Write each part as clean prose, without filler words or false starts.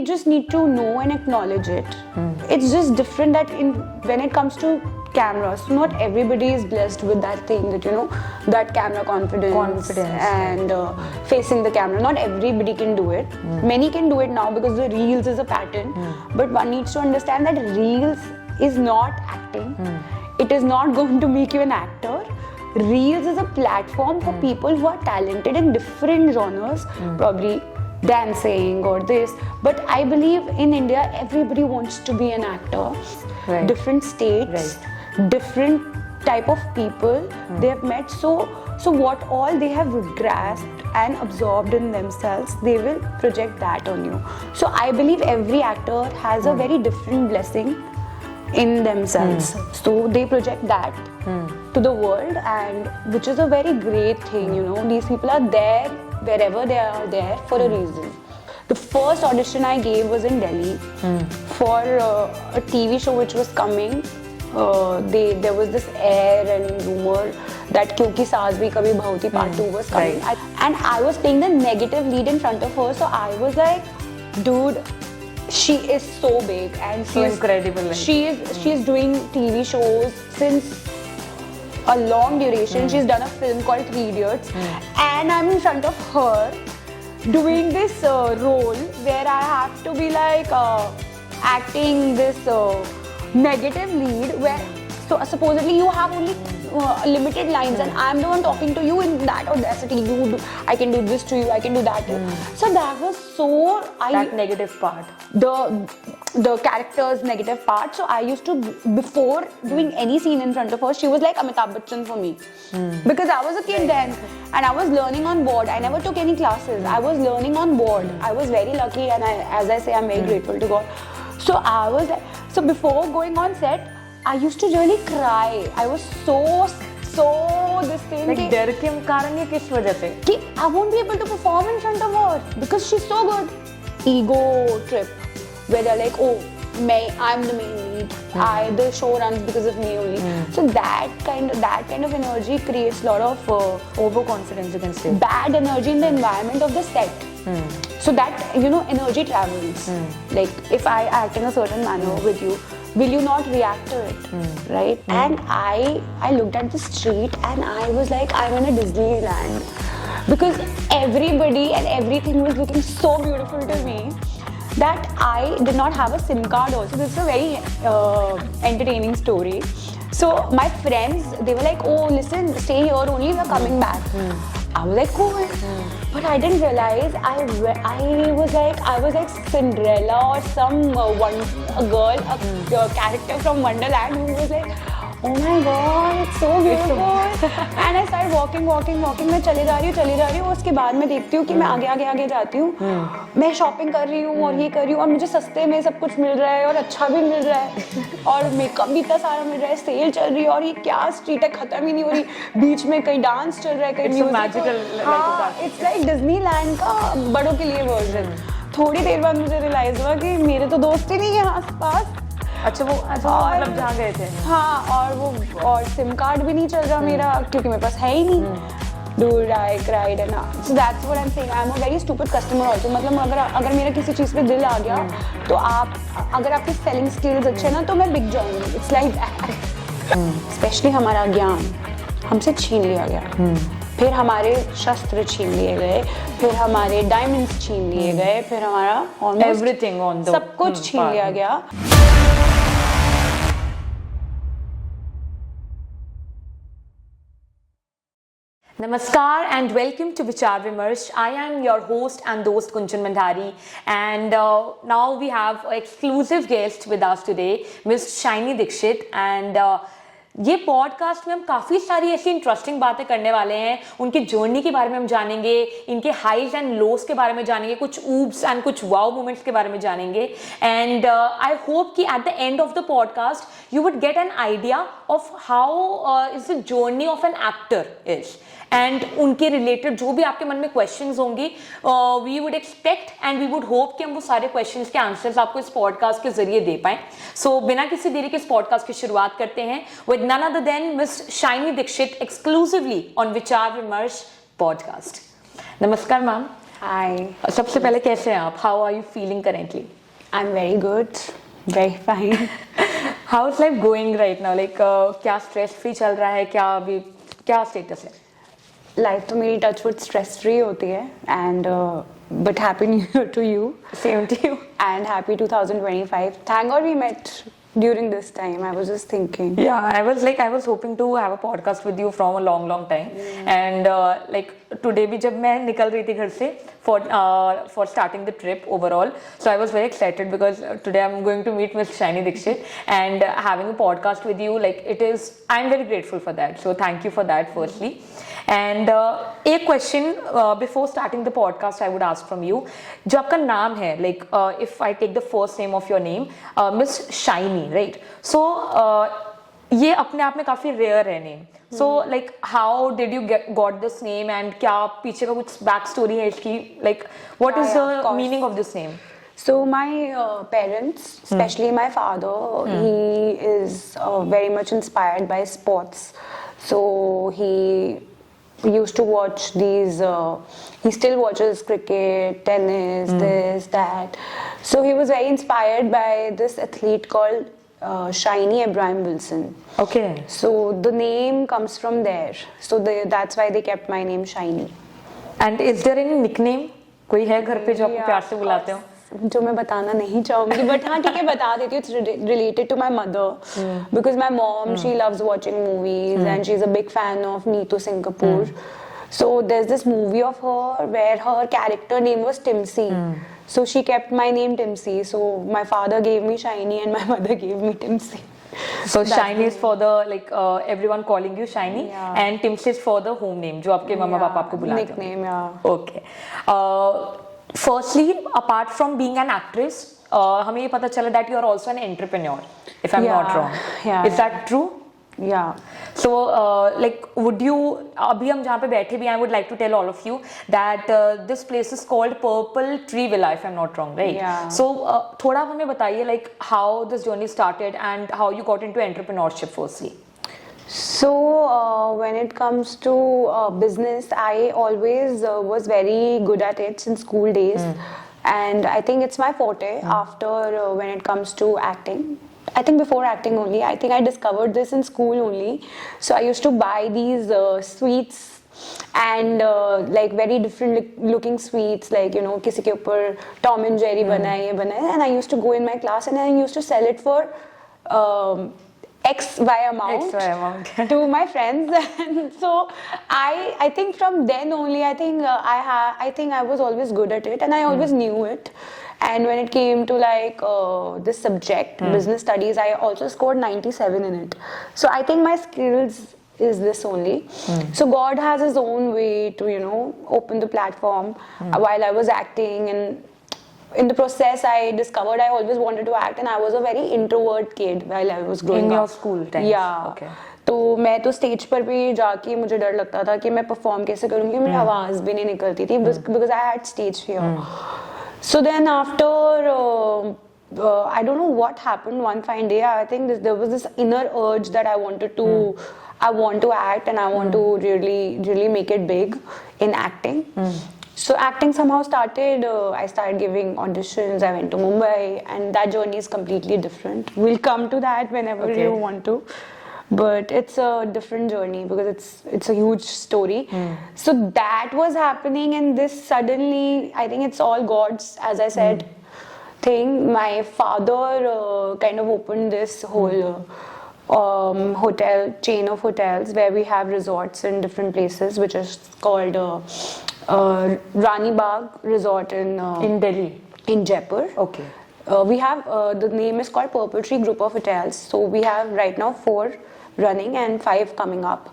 we just need to know and acknowledge it. It's just different that when it comes to cameras, not everybody is blessed with that thing, that that camera confidence and facing the camera. Not everybody can do it. Many can do it now because the reels is a pattern, but one needs to understand that reels is not acting. It is not going to make you an actor. Reels is a platform for people who are talented in different genres, probably dancing or this, but I believe in India everybody wants to be an actor. Right. Different states, different type of people they have met, so what all they have grasped and absorbed in themselves, they will project that on you. So I believe every actor has a very different blessing in themselves, so they project that to the world, and which is a very great thing. These people are there wherever they are there for a reason. The first audition I gave was in Delhi for a TV show which was coming. There was this air and rumor that Kyunki Saas Bhi Kabhi Bahu Thi Part 2 was coming, and I was playing the negative lead in front of her, so I was like, dude, she is so big and so incredible. She is doing TV shows since a long duration. She's done a film called 3 Idiots, and I'm in front of her doing this role where I have to be like acting this negative lead, where supposedly you have only limited lines, and I'm the one talking to you in that audacity. I can do this to you, I can do that to you. So that was that negative part, the character's negative part. So I used to, before doing any scene in front of her, she was like Amitabh Bachchan for me, because I was a kid then and I was learning on board. I never took any classes. I was learning on board. I was very lucky, and as I say, I'm very grateful to God. So I was like, so before going on set, I used to really cry. I was so this thing. Like डर के कारण या किस वजह से? कि I won't be able to perform in front of her because she's so good. Ego trip, where they're like, oh, I'm the main lead. The show runs because of me only. So that kind of energy creates a lot of overconfidence, you can say. Bad energy in the environment of the set. So that energy travels. Like if I act in a certain manner with you, will you not react to it, right? And I looked at the street and I was like, I'm in a Disneyland, because everybody and everything was looking so beautiful to me that I did not have a SIM card also. This is a very entertaining story. So my friends, they were like, oh, listen, stay here only, we're coming back. I was like, cool. But I didn't realize I was like Cinderella or some a character from Wonderland who was like, oh my god, it's so beautiful. And I started walking. मैं चली जा रही हूँ. उसके बाद मैं देखती हूँ कि मैं आगे जाती हूँ. मैं शॉपिंग कर रही हूँ और ये कर रही हूँ और मुझे सस्ते में सब कुछ मिल रहा है और अच्छा भी मिल रहा है और मेकअप भी इतना सारा मिल रहा है. सेल चल रही है और ये क्या स्ट्रीट है, खत्म ही नहीं हो रही. बीच में कहीं डांस चल रहा है, कहीं म्यूजिक. हाँ, इट्स लाइक डिज्नीलैंड का बड़ों के लिए वर्जन. थोड़ी देर बाद मुझे रियलाइज हुआ कि मेरे तो दोस्त ही नहीं है आसपास. अच्छा वो मतलब जहाँ गए थे. हाँ, और सिम कार्ड भी नहीं चल रहा मेरा, क्योंकि मेरे पास है ही नहीं. Dude, I cried and so that's what I'm saying. I'm a very stupid customer also. मतलब अगर मेरा किसी चीज़ पे दिल आ गया तो अगर आपकी सेलिंग स्किल्स अच्छे हैं ना तो मैं बिक जाऊंगी. It's like that. Especially हमारा ज्ञान हमसे छीन लिया गया. फिर हमारे शस्त्र छीन लिए गए, फिर हमारे डायमंड्स छीन लिए गए, फिर हमारा एवरीथिंग ऑन द सब कुछ छीन लिया गया. Namaskar and welcome to Vichar Vimarsh. I am your host and dost Kunchan Mandhari, and now we have an exclusive guest with us today, Miss Shaini Dixit, and ये podcast में हम काफ़ी सारी ऐसी इंटरेस्टिंग बातें करने वाले हैं. उनकी जर्नी के बारे में हम जानेंगे, इनके हाइज एंड लोस के बारे में जानेंगे, कुछ ऊप्स एंड कुछ वाव मोमेंट्स के बारे में जानेंगे. एंड आई होप कि at the end of the podcast you would get an idea of how is the journey of an actor is, and उनके रिलेटेड जो भी आपके मन में क्वेश्चंस होंगी, we would expect and we would hope कि हम वो सारे क्वेश्चंस के आंसर्स आपको इस पॉडकास्ट के जरिए दे पाएं. सो बिना किसी देरी के इस पॉडकास्ट की शुरुआत करते हैं with none other than miss Shiny Dixit, exclusively on Vichar Vimarsh podcast. नमस्कार मैम. Hi. सबसे पहले कैसे हैं आप? How are you feeling currently? I'm very good. Very fine. How is life going right now? Like क्या stress free चल रहा है? क्या अभी क्या status है? Life तो मेरी touchwood stress free होती है and but happy new year to you Same to you. and happy 2025. Thank God we met during this time. I was just thinking. Yeah, I was hoping to have a podcast with you from a long time. And like today भी जब मैं निकल रही थी घर से for starting the trip overall, so I was very excited because today I'm going to meet Miss Shiny Dixit and having a podcast with you. Like I'm very grateful for that. So thank you for that firstly. And a question before starting the podcast I would ask from you, जो आपका नाम है, like if I take the first name of your name, Miss Shiny, right? So ये अपने आप में काफी rare है name. So like how did you got this name and क्या पीछे का कुछ back story है इसकी? Like what is the meaning of this name? So my parents, especially my father, he is very much inspired by sports. So he used to watch these, he still watches cricket, tennis, this, that. So he was very inspired by this athlete called Shiny Abraham Wilson. Okay. So the name comes from there. So that's why they kept my name Shiny. And is there any nickname? कोई है घर पे जो आपको प्यार से बुलाते हो? जो मैं बताना नहीं चाहूंगी बट हाँ ठीक है बता देती हूँ. It's related to my mother because my mom she loves watching movies and she's a big fan of Neetu Singh Kapoor. So there's this movie of her where her character name was Timsy. So she kept my name Timsy. So my father gave me Shiny and my mother gave me Timsy. So Shiny is for the like everyone calling you Shiny, and Timsy is for the home name जो आपके मम्मा पापा आपको बुलाते हैं. Nickname, yeah. Okay. Firstly, apart from being an actress, हमें ये पता चला that you are also an entrepreneur, if I'm not wrong. Yeah. Is that true? Yeah. So, like, would you? अभी हम जहाँ पे बैठे भी, I would like to tell all of you that this place is called Purple Tree Villa, if I'm not wrong, right? Yeah. So, थोड़ा हमें बताइए like how this journey started and how you got into entrepreneurship firstly. So when it comes to business, I always was very good at it since school days, and I think it's my forte. After when it comes to acting, I think before acting only, I think I discovered this in school only. So I used to buy these sweets and like very different looking sweets, like you know किसी के ऊपर Tom and Jerry बना है ये बना है, and I used to go in my class and I used to sell it for XY amount to my friends. And so I think from then only I think I was always good at it and I always knew it. And when it came to like this subject, business studies, I also scored 97 in it. So I think my skills is this only. So God has his own way to, you know, open the platform while I was acting, and in the process I discovered I always wanted to act, and I was a very introvert kid while I was growing up. In your school times? Yeah. Okay. तो मैं तो stage पर भी जाके मुझे डर लगता था कि मैं परफॉर्म कैसे करूँगी, मेरी आवाज़ भी नहीं निकलती थी because I had stage fear. So then after I don't know what happened, one fine day I think there was this inner urge that I want to act and I want to really make it big in acting. So acting somehow started, I started giving auditions, I went to Mumbai, and that journey is completely different. We'll come to that whenever you want to. But it's a different journey because it's a huge story. So that was happening, and this suddenly, I think it's all God's, as I said, thing. My father kind of opened this whole hotel chain of hotels where we have resorts in different places, which is called Rani Bagh Resort in Delhi, in Jaipur. Okay. We have the name is called Purple Tree Group of Hotels. So we have right now 4 running and 5 coming up.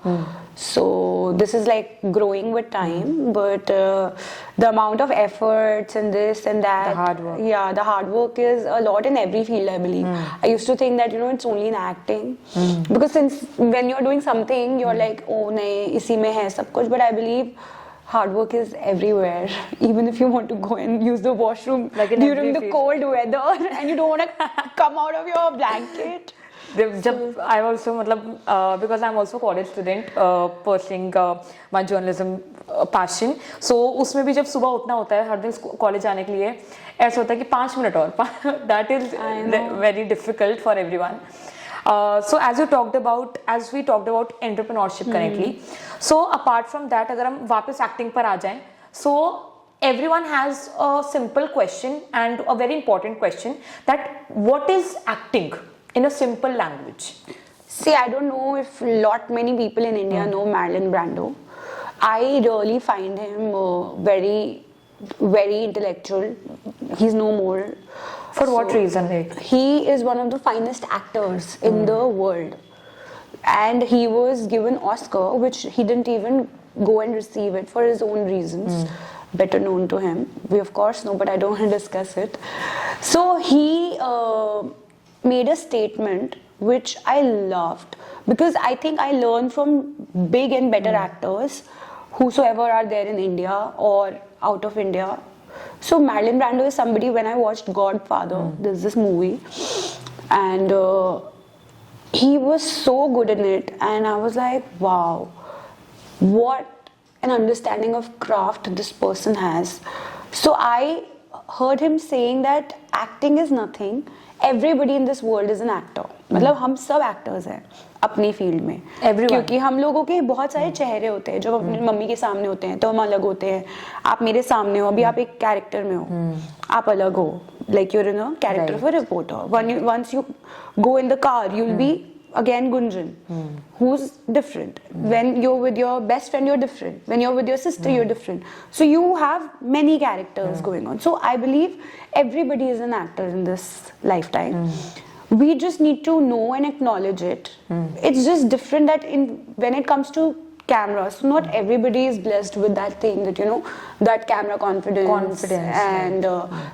So this is like growing with time, but the amount of efforts and this and that, the hard work. Yeah, the hard work is a lot in every field, I believe. I used to think that, you know, it's only in acting, because since when you're doing something, you're like, oh nahi, isi mein hai sab kuch. But I believe hard work is everywhere. Even if you want to go and use the washroom like during the cold weather and you don't want to come out of your blanket, जब I also मतलब because I'm also college student pursuing my journalism passion, so उसमें भी जब सुबह उठना होता है हर दिन कॉलेज जाने के लिए, ऐसा होता है कि 5 मिनट और that is very difficult for everyone. So as we talked about entrepreneurship currently, so apart from that अगर हम वापस acting पर आ जाएं, so everyone has a simple question and a very important question, that what is acting in a simple language? See, I don't know if many people in India know Marlon Brando. I really find him very, very intellectual. He's no more. For what reason? He is one of the finest actors in the world. And he was given Oscar, which he didn't even go and receive it for his own reasons. Better known to him. We of course know, but I don't want to discuss it. So he made a statement which I loved, because I think I learned from big and better actors, whosoever are there in India or out of India. So Marlon Brando is somebody, when I watched Godfather, there's this movie, and he was so good in it, and I was like, wow, what an understanding of craft this person has. So I heard him saying that acting is nothing. Everybody in this world is an actor. मतलब हम सब actors हैं अपनी field में. क्योंकि हम लोगों के बहुत सारे चेहरे होते हैं, जब अपनी मम्मी के सामने होते हैं तो हम अलग होते हैं. आप मेरे सामने हो, अभी आप एक कैरेक्टर में हो, आप अलग हो. Like you're in a character of a reporter. Once you go in the car, you'll be again Gunjan, who's different. When you're with your best friend, you're different. When you're with your sister, you're different. So you have many characters going on. So I believe everybody is an actor in this lifetime. We just need to know and acknowledge it. It's just different that when it comes to cameras, so not everybody is blessed with that thing, that that camera confidence and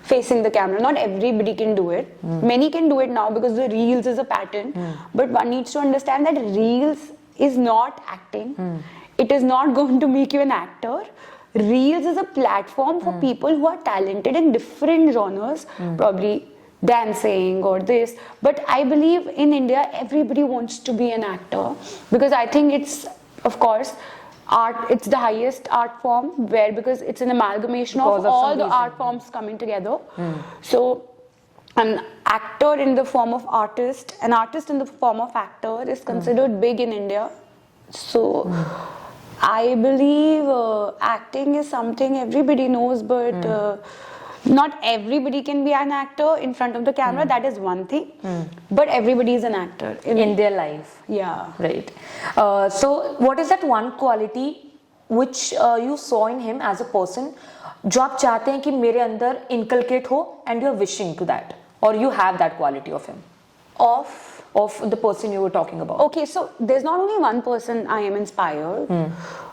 facing the camera. Not everybody can do it. Many can do it now because the reels is a pattern, but one needs to understand that reels is not acting. It is not going to make you an actor. Reels is a platform for people who are talented in different genres, probably dancing or this. But I believe in India everybody wants to be an actor, because I think it's, of course, art, it's the highest art form, because it's an amalgamation of all the art forms coming together. So an actor in the form of artist, an artist in the form of actor is considered big in India. So I believe acting is something everybody knows, but not everybody can be an actor in front of the camera. That is one thing, but everybody is an actor in their life. Yeah, right. So what is that one quality which you saw in him as a person, जो आप चाहते हैं कि मेरे अंदर inculcate हो, and you're wishing to that, or you have that quality of him, of the person you were talking about? Okay, so there's not only one person I am inspired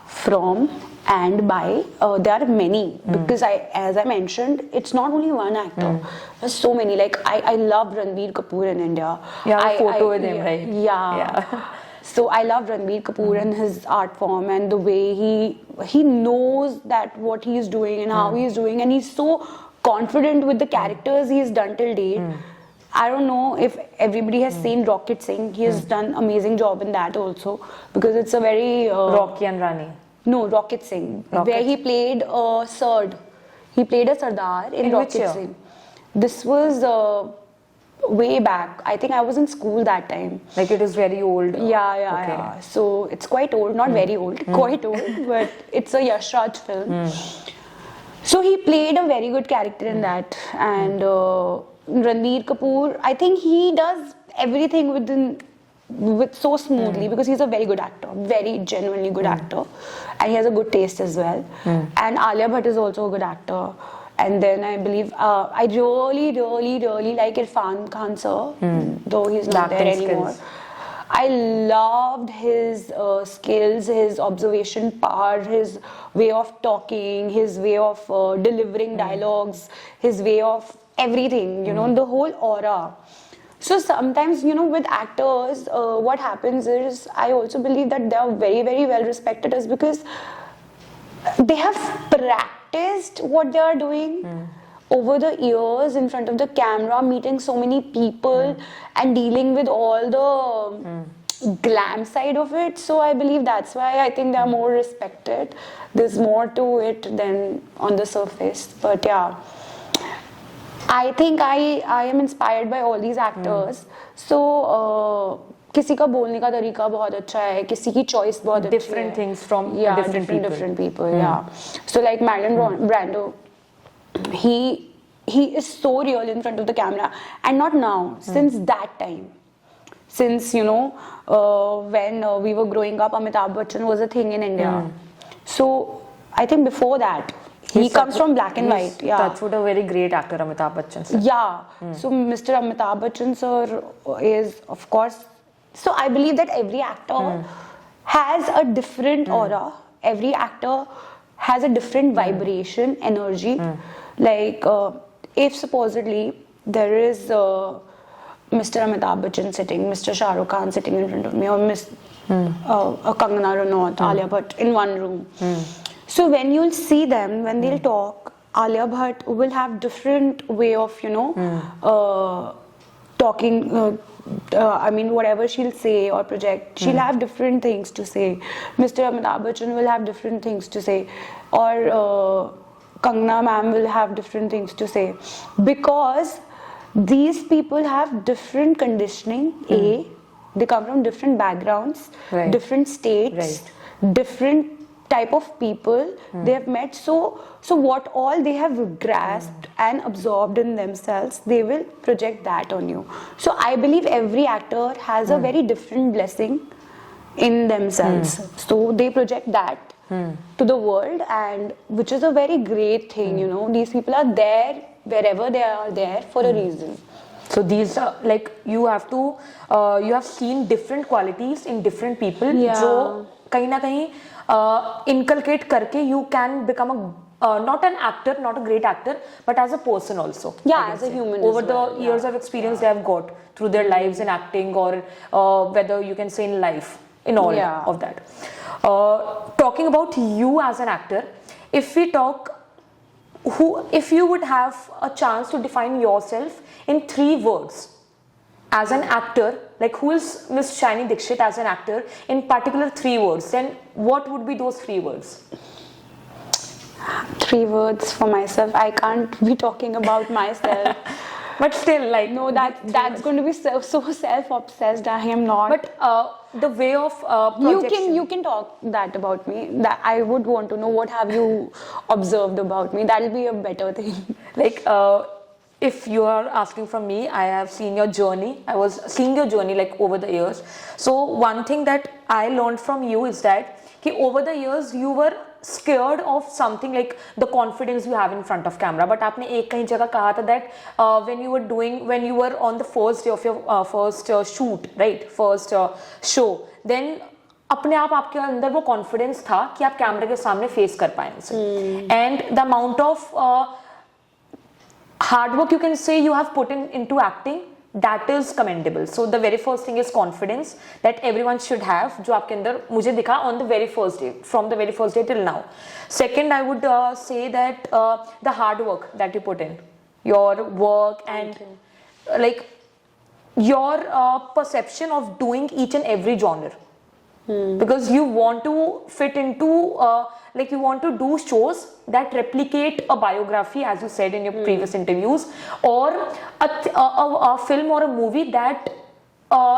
from and by. There are many, because as I mentioned, it's not only one actor. There's so many. Like I love Ranbir Kapoor in India. Yeah, I photo with him, right? Yeah. So I love Ranbir Kapoor and his art form, and the way he knows that what he is doing and how he is doing, and he's so confident with the characters he has done till date. I don't know if everybody has seen Rocket Singh. He has done amazing job in that also, because it's a very Rocky and Rani. No, Rocket Singh, where he played a Sard. He played a Sardar in Rocket Singh. This was way back. I think I was in school that time. Like it is very old. Yeah. So it's quite old, not very old, quite old, but it's a Yash Raj film. So he played a very good character in that, and Ranbir Kapoor, I think he does everything with so smoothly, because he's a very good actor, very genuinely good actor, and he has a good taste as well. And Alia Bhatt is also a good actor. And then I believe I really like Irfan Khan sir, though he's not there anymore. I loved his skills, his observation power, his way of talking, his way of delivering dialogues, his way of everything, the whole aura. So sometimes, with actors, what happens is, I also believe that they are very, very well respected, is because they have practiced what they are doing, over the years in front of the camera, meeting so many people and dealing with all the glam side of it. So I believe that's why I think they're more respected. There's more to it than on the surface. But yeah, I think I am inspired by all these actors. So किसी का बोलने का तरीका बहुत अच्छा है, किसी की choice बहुत अच्छी है. Different things from yeah, different people. Yeah. So like Marlon Brando, he is so real in front of the camera, and not now, since that time. Since when we were growing up, Amitabh Bachchan was a thing in India. So I think before that, he comes from black and white. Yeah, that's what a very great actor Amitabh Bachchan sir. Yeah. So Mr. Amitabh Bachchan sir is, of course. So I believe that every actor has a different aura. Every actor has a different vibration, energy. Like if supposedly there is Mr. Amitabh Bachchan sitting, Mr. Shah Rukh Khan sitting in front of me, or Miss Kangana Ranaut, Alia Bhatt in one room. So when you'll see them, when they'll talk, Alia Bhatt will have different way of talking. I mean, whatever she'll say or project, she'll have different things to say. Mr. Amitabh Bachchan will have different things to say, or Kangana ma'am will have different things to say, because these people have different conditioning. They come from different backgrounds, different states, different type of people they have met. So what all they have grasped and absorbed in themselves, they will project that on you. So I believe every actor has a very different blessing in themselves. So they project that to the world, and which is a very great thing. These people are there wherever they are there for a reason. So these are like you have seen different qualities in different people. जो कहीं ना कहीं inculcate करके you can become not an actor, not a great actor, but as a person also. Yeah, as a human. Over the years of experience they have got through their lives in acting, or whether you can say in life, in all of that. Talking about you as an actor, if we talk, if you would have a chance to define yourself in 3 words as an actor, like who is Miss Shaini Dixit as an actor in particular 3 words, then what would be those 3 words? 3 words for myself. I can't be talking about myself. But still, like, no, that's going to be so self-obsessed. I am not. But the way of projection. You can talk that about me. That I would want to know, what have you observed about me. That'll be a better thing. Like, if you are asking from me, I have seen your journey. I was seeing your journey like over the years. So one thing that I learned from you is that over the years you were scared of something, like the confidence you have in front of camera. But आपने एक कहीं जगह कहा था that when you were on the first day of your first shoot, right, first show, then अपने आप आपके अंदर वो confidence था कि आप कैमरे के सामने face कर पाएं उसे. And the amount of hard work you can say you have put into acting, that is commendable. So the very first thing is confidence that everyone should have, जो आपके अंदर मुझे दिखा on the very first day, from the very first day till now. Second, I would say that the hard work that you put in, your work and like your perception of doing each and every genre. Because you want to fit into like you want to do shows that replicate a biography, as you said in your previous interviews, or a film or a movie that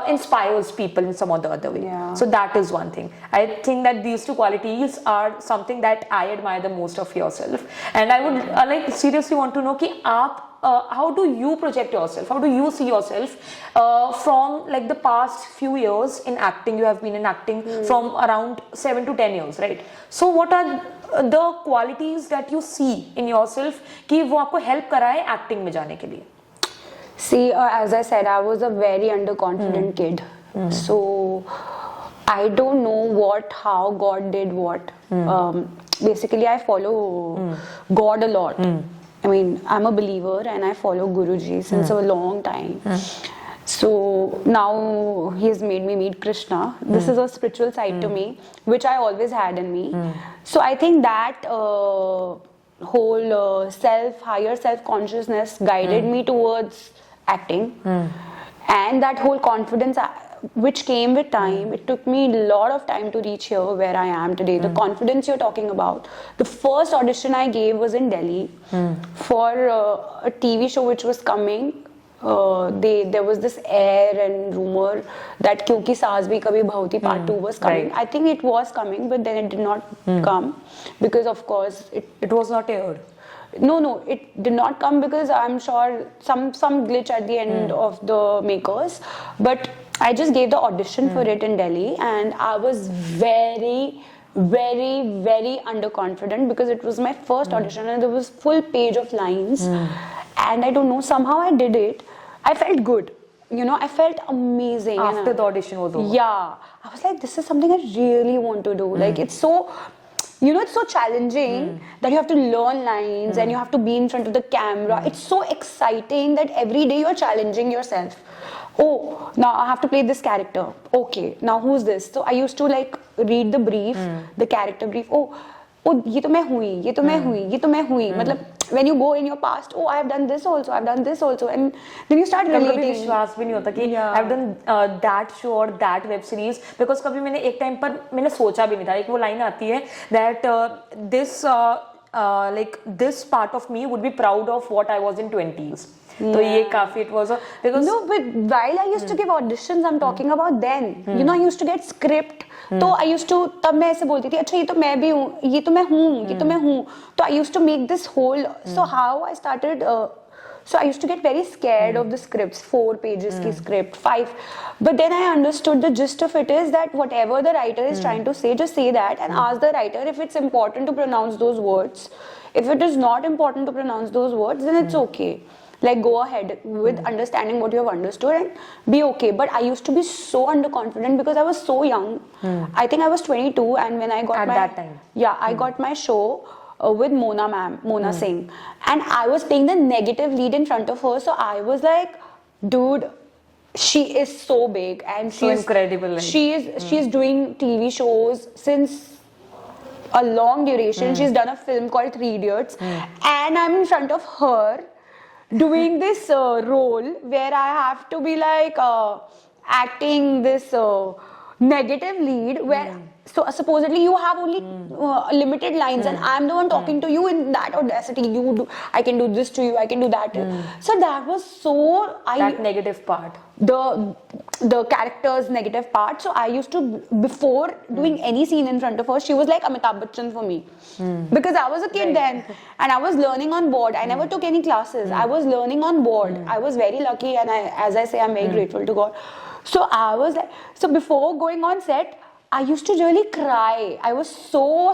inspires people in some or the other way. So that is one thing. I think that these 2 qualities are something that I admire the most of yourself, and I would like seriously want to know कि आप how do you project yourself? How do you see yourself from like the past few years in acting? You have been in acting from around 7 to 10 years, right? So what are the qualities that you see in yourself कि वो आपको help कराए acting में जाने के लिए? See, as I said, I was a very underconfident kid. So I don't know how God did what. Basically, I follow God a lot. I mean, I'm a believer and I follow Guruji since a long time. So now he has made me meet Krishna. This is a spiritual side to me, which I always had in me. So I think that whole higher self consciousness guided me towards acting, and that whole confidence which came with time. It took me a lot of time to reach here where I am today. The confidence you're talking about. The first audition I gave was in Delhi for a TV show which was coming. There was this air and rumor that Kyunki Saas Bhi Kabhi Bahoti Part 2 was coming. Right. I think it was coming, but then it did not come because, of course, It was not aired. No, it did not come because I'm sure some glitch at the end of the makers. But I just gave the audition for it in Delhi, and I was very, very, very underconfident because it was my first audition and there was full page of lines. And I don't know, somehow I did it. I felt good. I felt amazing. After the audition was over. Yeah. I was like, this is something I really want to do. Like, it's so... it's so challenging that you have to learn lines and you have to be in front of the camera. It's so exciting that every day you're challenging yourself. Oh, now I have to play this character. Okay, now who's this? So I used to read the brief, the character brief. Oh, ये तो मैं हुई, ये तो मैं हुई, ये तो मैं हुई. मतलब when you go in your past, oh, I have done this also, I've done this also, and then you start relating. कभी विश्वास भी नहीं होता कि I've done that show or that web series, because कभी मैंने एक टाइम पर मैंने सोचा भी नहीं था. एक वो लाइन आती है that this part of me would be proud of what I was in 20s. तो ये काफी it was because no, but while I used to give auditions, I'm talking about then. I used to get script. तो I used to तब मैं ऐसे बोलती थी, अच्छा ये तो मैं भी हूँ, ये तो मैं हूँ, ये तो मैं हूँ. तो I used to make this whole. So how I started. So I used to get very scared of the scripts, 4 pages ki script, 5. But then I understood the gist of it is that whatever the writer is trying to say, just say that and ask the writer if it's important to pronounce those words. If it is not important to pronounce those words, then it's okay. Like, go ahead with understanding what you have understood and be okay. But I used to be so underconfident because I was so young. I think I was 22, and when I got at that time. Yeah, I got my show with Mona Singh, and I was playing the negative lead in front of her. So I was like, dude, she is so big and so incredible. She's doing TV shows since a long duration. She's done a film called 3 Idiots, and I'm in front of her doing this role where I have to be acting this negative lead where so supposedly you have only limited lines and I'm the one talking to you in that audacity. I can do this to you, I can do that. So that was so that negative part. The character's negative part. So I used to, before doing any scene in front of her, she was like Amitabh Bachchan for me. Because I was a kid then and I was learning on board. I never took any classes. I was learning on board. I was very lucky, and as I say, I'm very grateful to God. So I was like, so before going on set, I used to really cry. I was so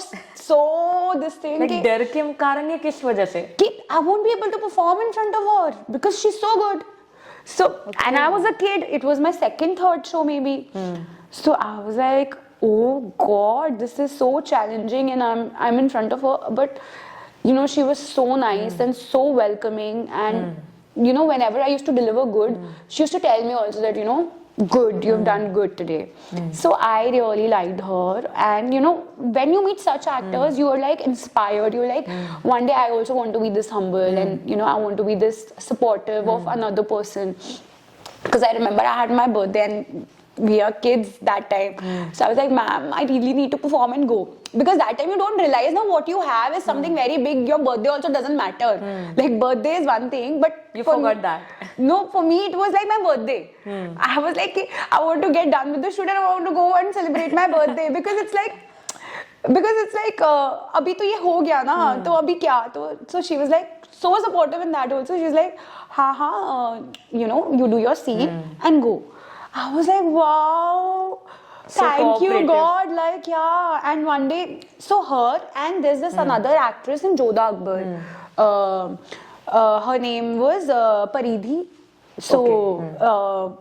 this thing. Like डर के कारण या किस वजह से? I won't be able to perform in front of her because she's so good. So and I was a kid. It was my second, third show maybe. So I was like, oh God, this is so challenging, and I'm in front of her. But she was so nice and so welcoming, and whenever I used to deliver good, she used to tell me also that good, you've done good today. So I really liked her, and when you meet such actors, you are like inspired. You're like, one day I also want to be this humble, and I want to be this supportive of another person. Because I remember I had my birthday and we are kids that time. So I was like, ma'am, I really need to perform and go. Because that time you don't realize now what you have is something very big. Your birthday also doesn't matter. Like, birthday is one thing, but you forgot that. No, for me it was like my birthday. I was like, I want to get done with the shoot and I want to go and celebrate my birthday. Because it's like abhi to ye ho gaya na, to abhi kya? So she was like so supportive in that also. She was like, you do your scene and go. I was like, wow, so thank you God, and one day, so her and there's this another actress in Jodha Akbar. Her name was Paridhi. So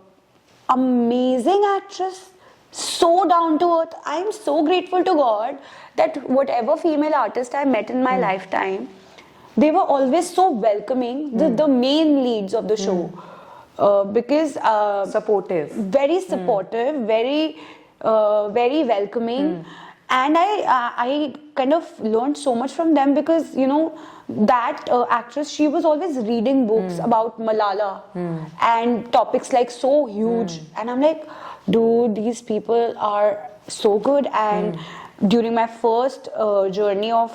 amazing actress, so down to earth. I'm so grateful to God that whatever female artist I met in my lifetime, they were always so welcoming, the main leads of the show. Because supportive, very supportive, very welcoming, and I kind of learned so much from them, because you know that actress, she was always reading books about Malala and topics like so huge, and I'm like, dude, these people are so good. And during my first journey of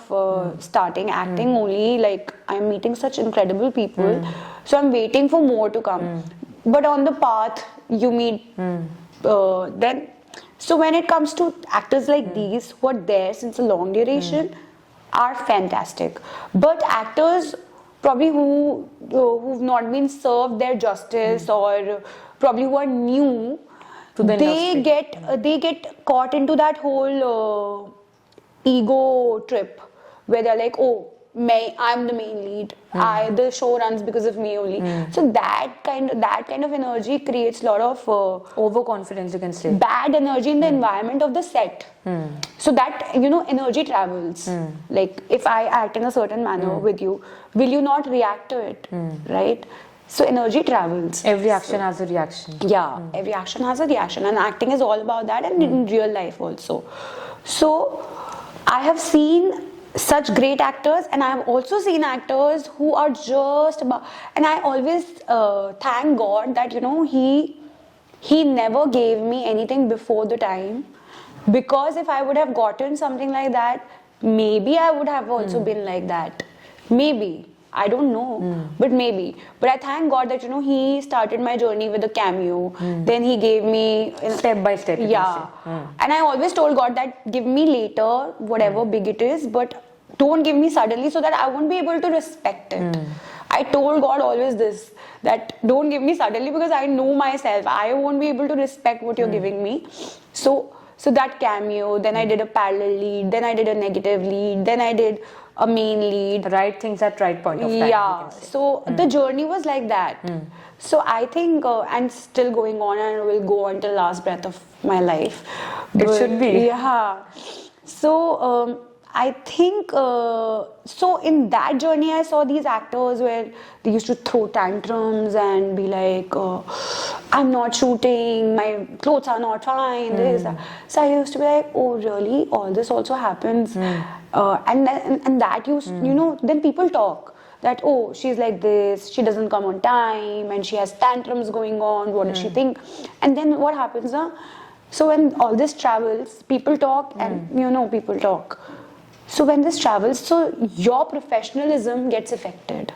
starting acting only, like I'm meeting such incredible people, so I'm waiting for more to come. But on the path you meet then, so when it comes to actors like these who are there since a long duration, are fantastic. But actors probably who've not been served their justice, or probably who are new to the they get caught into that whole ego trip, where they're like, oh, I'm the main lead, the show runs because of me only. So that kind of energy creates a lot of overconfidence, you can say, bad energy in the environment of the set. So that, you know, energy travels. Like if I act in a certain manner with you, will you not react to it, right? So energy travels. Every action has a reaction. Yeah, every action has a reaction, and acting is all about that, and in real life also. So I have seen such great actors, and I have also seen actors who are just about, and I always thank God that, you know, he never gave me anything before the time, because if I would have gotten something like that, maybe I would have also been like that. Maybe. I don't know, but maybe. But I thank God that, you know, he started my journey with a cameo. Then he gave me step by step. Yeah. And I always told God that give me later, whatever big it is, but don't give me suddenly, so that I won't be able to respect it. I told God always this, that don't give me suddenly, because I know myself. I won't be able to respect what you're giving me. So that cameo, then I did a parallel lead, then I did a negative lead, then I did a main lead. Right things at right point of time. Yeah. So the journey was like that. So I think, and still going on, and will go on till last breath of my life. It should be. Yeah. So I think, so in that journey I saw these actors where they used to throw tantrums and be like, I'm not shooting, my clothes are not fine, this, that. So I used to be like, oh really, all this also happens. And that used, you know, then people talk that, oh, she's like this, she doesn't come on time, and she has tantrums going on, what does she think? And then what happens, so when all this travels, people talk, and you know, people talk. So when this travels, so your professionalism gets affected.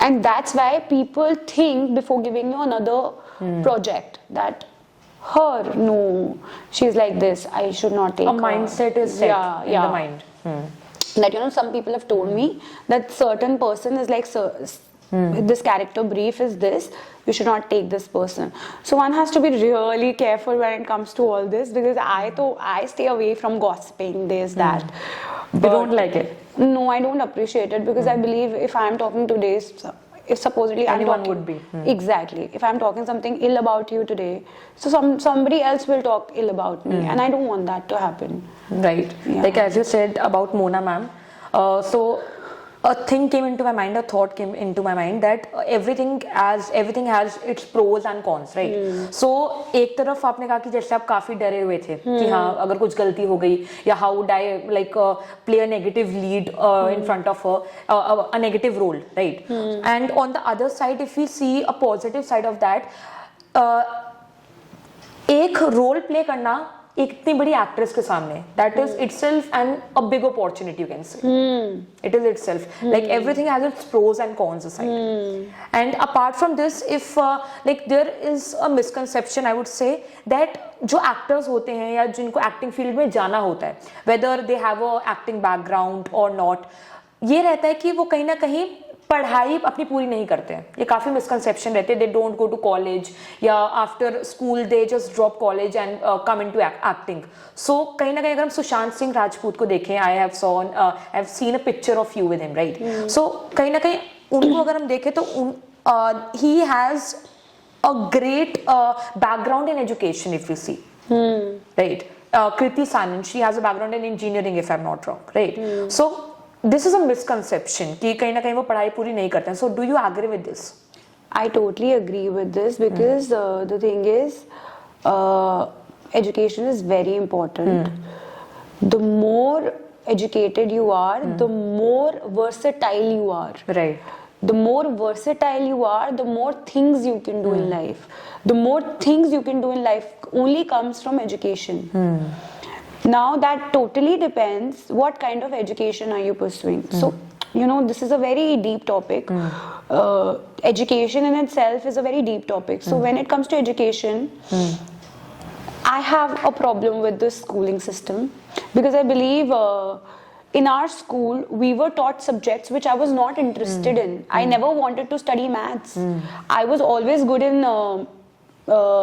And that's why people think before giving you another project that, her, no, she's like this, I should not take a her. mindset is set in the mind. That, you know, some people have told me that certain person is like, this character brief is this, you should not take this person. So one has to be really careful when it comes to all this, because I stay away from gossiping, this, that. But don't like it? No, I don't appreciate it, because I believe if I'm talking today, if supposedly anyone would be. Exactly. If I'm talking something ill about you today, so somebody else will talk ill about me, and I don't want that to happen. Right. Yeah. Like as you said about Mona ma'am, so a thing came into my mind, a thought came into my mind that everything has its pros and cons, right? So एक तरफ आपने कहा कि जैसे आप काफी डरे हुए थे कि हाँ अगर कुछ गलती हो गई, या how would I like play a negative lead in front of her, a negative role, right? And on the other side, if we see a positive side of that, एक role play करना एक इतनी बड़ी actress के सामने, that is itself a big opportunity, you can say. It is itself. Like everything has its pros and cons aside. And apart from this, if like there is a misconception, I would say, that जो actors होते हैं या जिनको acting field में जाना होता है, whether they have a acting background or not, ये रहता है कि वो कहीं ना कहीं पढ़ाई अपनी पूरी नहीं करते हैं. ये काफ़ी मिसकंसेप्शन रहते हैं. They don't go to college, या after school they just drop college and come into acting. So कहीं ना कहीं अगर हम सुशांत सिंह राजपूत को देखें, I have seen a picture of you with him, right? So कहीं ना कहीं उनको अगर हम देखें तो he has a great background in education, if you see, right? Kriti Sanon, she has a background in engineering, if I'm not wrong, right? So this is a misconception कि कहीं ना कहीं वो पढ़ाई पूरी नहीं करते हैं. So do you agree with this? I totally agree with this, because the thing is, education is very important. the more educated you are, the more versatile you are. Right. The more versatile you are, the more things you can do in life. The more things you can do in life only comes from education. Now that totally depends what kind of education are you pursuing. So, you know, this is a very deep topic. Education in itself is a very deep topic. So when it comes to education, I have a problem with the schooling system because I believe in our school we were taught subjects which I was not interested in. I never wanted to study maths. I was always good in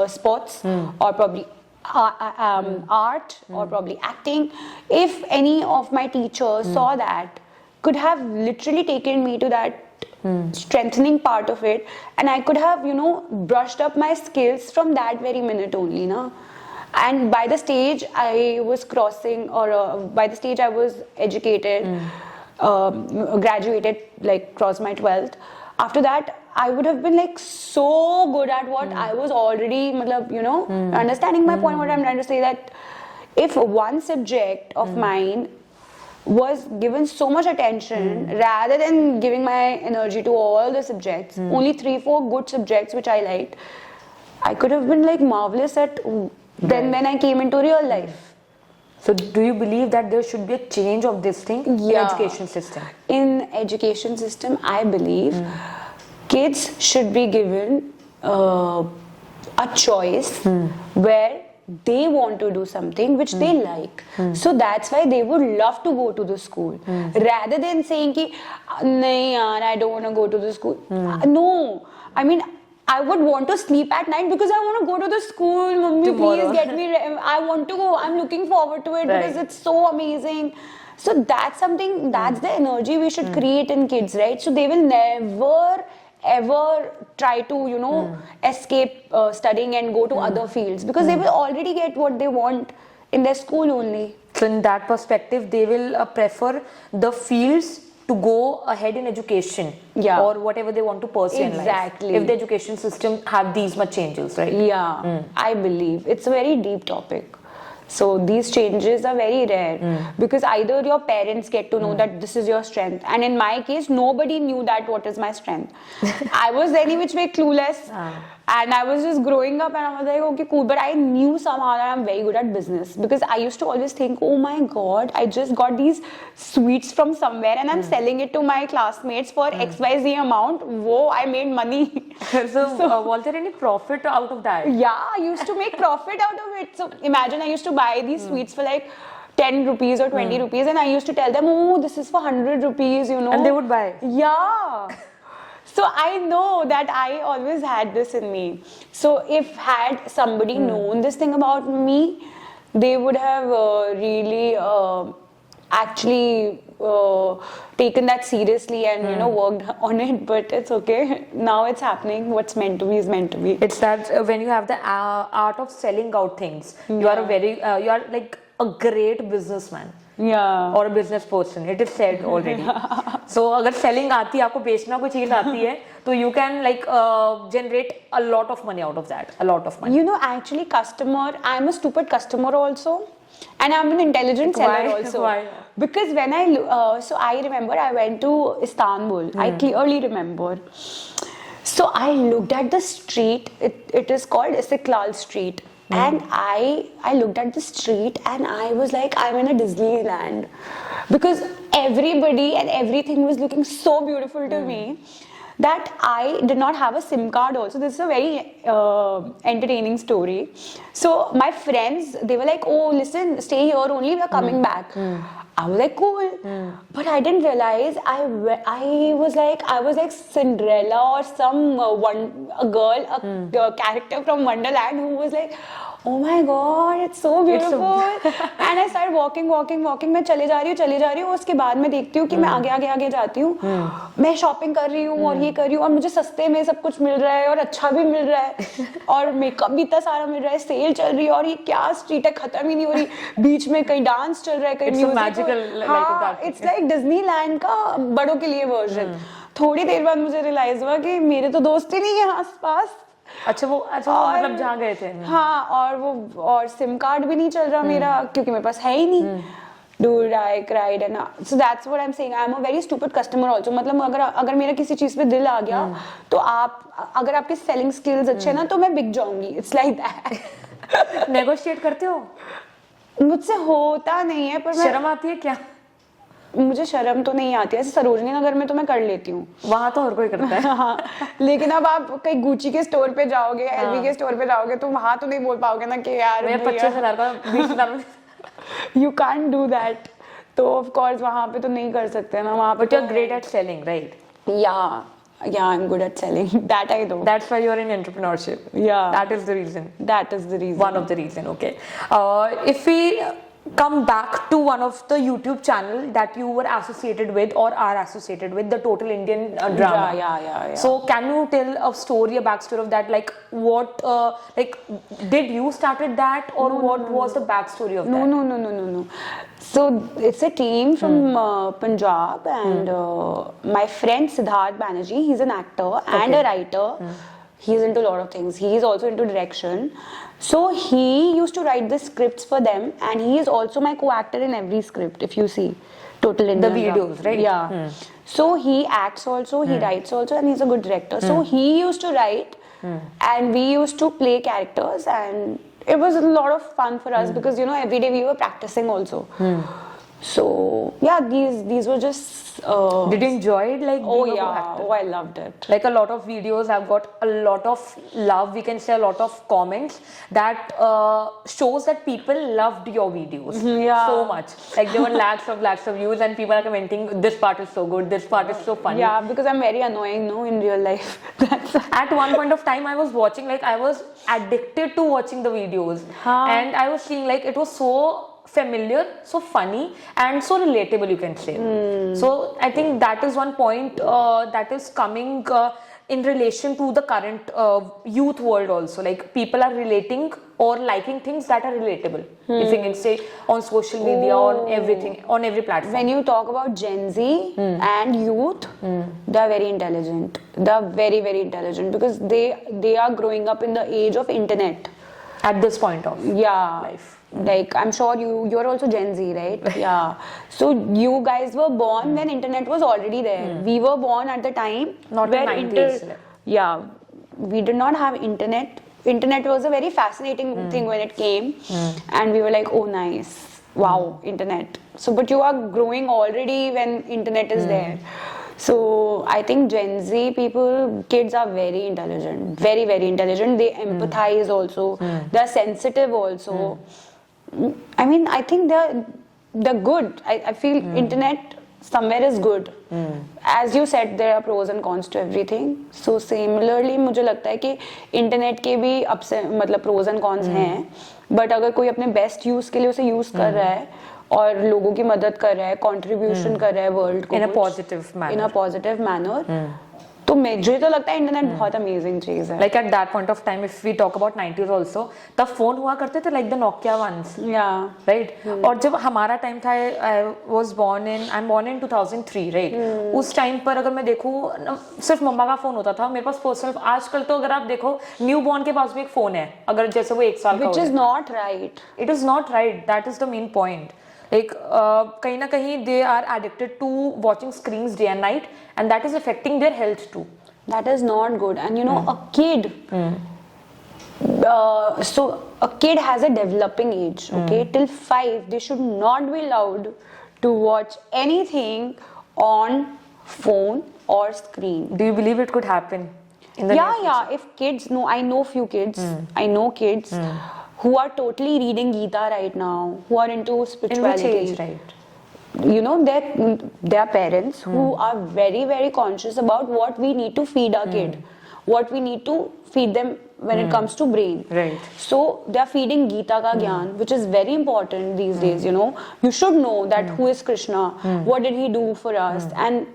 sports or probably art or probably acting. If any of my teachers saw that, could have literally taken me to that strengthening part of it, and I could have, you know, brushed up my skills from that very minute only, na? And by the stage I was crossing, or by the stage I was educated, graduated, like crossed my 12th, after that I would have been like so good at what I was already, you know, understanding my point. What I'm trying to say, that if one subject of mine was given so much attention, rather than giving my energy to all the subjects, only 3-4 good subjects which I liked, I could have been like marvelous at then when I came into real life. So do you believe that there should be a change of this thing in education system? In education system, I believe kids should be given a choice where they want to do something which they like. So that's why they would love to go to the school. Rather than saying ki, nahi yaar, I don't want to go to the school. No, I mean, I would want to sleep at night because I want to go to the school. Mummy, Tomorrow. please get me. I want to go. I'm looking forward to it because it's so amazing. So that's something, that's the energy we should create in kids, right? So they will never ever try to, you know, escape studying and go to other fields, because they will already get what they want in their school only. So in that perspective, they will prefer the fields to go ahead in education, or whatever they want to pursue in life. Exactly. If the education system have these much changes, right? Yeah, I believe it's a very deep topic. So these changes are very rare because either your parents get to know that this is your strength, and in my case, nobody knew that what is my strength. I was any which way clueless, and I was just growing up, and I was like, okay, cool. But I knew somehow that I'm very good at business, because I used to always think, oh my God, I just got these sweets from somewhere, and I'm selling it to my classmates for XYZ amount. Whoa, I made money. So was there any profit out of that? Yeah, I used to make profit out of it. So imagine I used to buy these sweets for like 10 rupees or 20 rupees, and I used to tell them, oh, this is for 100 rupees, you know. And they would buy. Yeah. So I know that I always had this in me. So if had somebody known this thing about me, they would have really actually taken that seriously and, you know, worked on it. But it's okay. Now it's happening. What's meant to be is meant to be. It's that when you have the art of selling out things, you are a very, you are like a great businessman. Yeah. Or a business person. It is said already. So अगर selling आती है, आपको बेचना कोई चीज आती है, तो you can like generate a lot of money out of that. A lot of money. You know, actually, I'm a stupid customer also. And I'm an intelligent seller also. Why? Because when so I remember I went to Istanbul. I clearly remember. So I looked at the street. It is called Istiklal Street. And I looked at the street and I was like, I'm in a Disneyland. Because everybody and everything was looking so beautiful to me that I did not have a SIM card also. This is a very entertaining story. So my friends, they were like, oh, listen, stay here only, we are coming back. I was like, cool. But I didn't realize I was like Cinderella or some a character from Wonderland who was like, oh my God, it's so beautiful. And I started walking. मैं चले जा रही हूँ. उसके बाद मैं देखती हूँ कि मैं आगे जाती हूँ. मैं शॉपिंग कर रही हूँ और ये कर रही हूँ और मुझे सस्ते में सब कुछ मिल रहा है और अच्छा भी मिल रहा है और मेकअप भी इतना सारा मिल रहा है. सेल चल रही है और ये क्या स्ट्रीट है, खत्म ही नहीं हो रही. बीच में कहीं डांस चल रहा है, कहीं म्यूजिक. हाँ, इट्स लाइक डिज्नीलैंड का बड़ों के लिए वर्जन. थोड़ी देर बाद मुझे रियलाइज हुआ कि मेरे तो दोस्त ही नहीं है आसपास. अच्छा वो मतलब जहाँ गए थे. हाँ, और सिम कार्ड भी नहीं चल रहा मेरा, क्योंकि मेरे पास है ही नहीं. dude, I cried and so that's what I'm saying. I'm a very stupid customer also. मतलब अगर मेरा किसी चीज पे दिल आ गया तो आप अगर आपके selling skills अच्छे ना तो मैं बिक जाऊंगी. It's like that. Negotiate करते हो? मुझसे होता नहीं है पर शर्म आती है क्या? मुझे शर्म तो नहीं आती है. ऐसे सरोजनी नगर में तो मैं कर लेती हूँ. वहाँ तो हर कोई करता है. हाँ, लेकिन अब आप कहीं गुची के स्टोर पे जाओगे, एलवी के स्टोर पे जाओगे तो वहाँ तो नहीं बोल पाओगे ना कि यार 25,000 का 20,000 You can't do that. तो of course वहाँ पे तो नहीं कर सकते ना वहाँ पे. But you're great at selling, right? Yeah, I'm good at selling. That I know. That's why you're in entrepreneurship. Yeah. That is the reason. That is the reason. One of the reason, okay. If we come back to one of the YouTube channel that you were associated with or are associated with, the Total Indian Drama. Yeah. So can you tell a story, a backstory of that? Like what, did you started that or what was the backstory of that? No. So it's a team from Punjab and my friend Siddharth Banerjee, he's an actor and a writer. He's into a lot of things. He is also into direction. So he used to write the scripts for them and he is also my co-actor in every script if you see Total Indian The videos, right? Yeah. So he acts also, he writes also and he's a good director. So he used to write and we used to play characters and it was a lot of fun for us because every day we were practicing also. So yeah, these were just. Did you enjoy it? Like Oh being a yeah, co-actor? I loved it. Like a lot of videos have got a lot of love, we can say a lot of comments that shows that people loved your videos Yeah. so much. Like there were lakhs of views and people are commenting, this part is so good, this part is so funny. Yeah, because I'm very annoying, no, in real life. That's At one point of time I was watching, like I was addicted to watching the videos. And I was seeing like it was so familiar, so funny and so relatable, you can say. So I think that is one point that is coming in relation to the current youth world also. Like people are relating or liking things that are relatable, if you can say, on social media, on everything, on every platform. when you talk about Gen Z and youth, they are very intelligent. They are very, very intelligent because they are growing up in the age of internet. At this point of life. Like I'm sure you're also Gen Z, right? Yeah. So you guys were born when internet was already there. We were born at the time Not where in 90s. Yeah, we did not have internet. Internet was a very fascinating thing when it came, and we were like, oh nice, wow, internet. So but you are growing already when internet is there. So I think Gen Z people, kids are very intelligent, very, very intelligent. They empathize also. They're sensitive also. I mean, I think they're good. I feel internet somewhere is good. As you said, there are pros and cons to everything. So similarly, मुझे लगता है कि internet के भी मतलब pros and cons हैं. But अगर कोई अपने best use के लिए उसे use कर रहा है और लोगों की मदद कर रहा है, contribution कर रहा है world को In a positive manner. In a positive manner. तो मुझे तो लगता है इंटरनेट बहुत अमेजिंग चीज है. Like at that point of time, if we talk about 90s also, तब फोन हुआ करते थे like the Nokia ones. Yeah. Right? और जब हमारा टाइम था, I'm born in 2003, right? उस टाइम पर अगर मैं देखूँ सिर्फ मम्मा का फोन होता था मेरे पास पर्सनल. आजकल तो अगर आप देखो न्यू बॉर्न के पास भी एक फोन है अगर जैसे वो 1 साल का हो. Which is not right. It is not right. That is the main point. Like कहीं ना कहीं they are addicted to watching screens day and night and that is affecting their health too. That is not good. And a kid, so a kid has a developing age, okay? Till 5, they should not be allowed to watch anything on phone or screen. Do you believe it could happen in the near future? Yeah. If kids, I know few kids, I know kids who are totally reading Gita right now, who are into spirituality. In which age, right? There are parents who are very, very conscious about what we need to feed our kid, what we need to feed them when it comes to brain. Right. So they are feeding Gita ka gyan, which is very important these days. You should know that who is Krishna, what did he do for us, and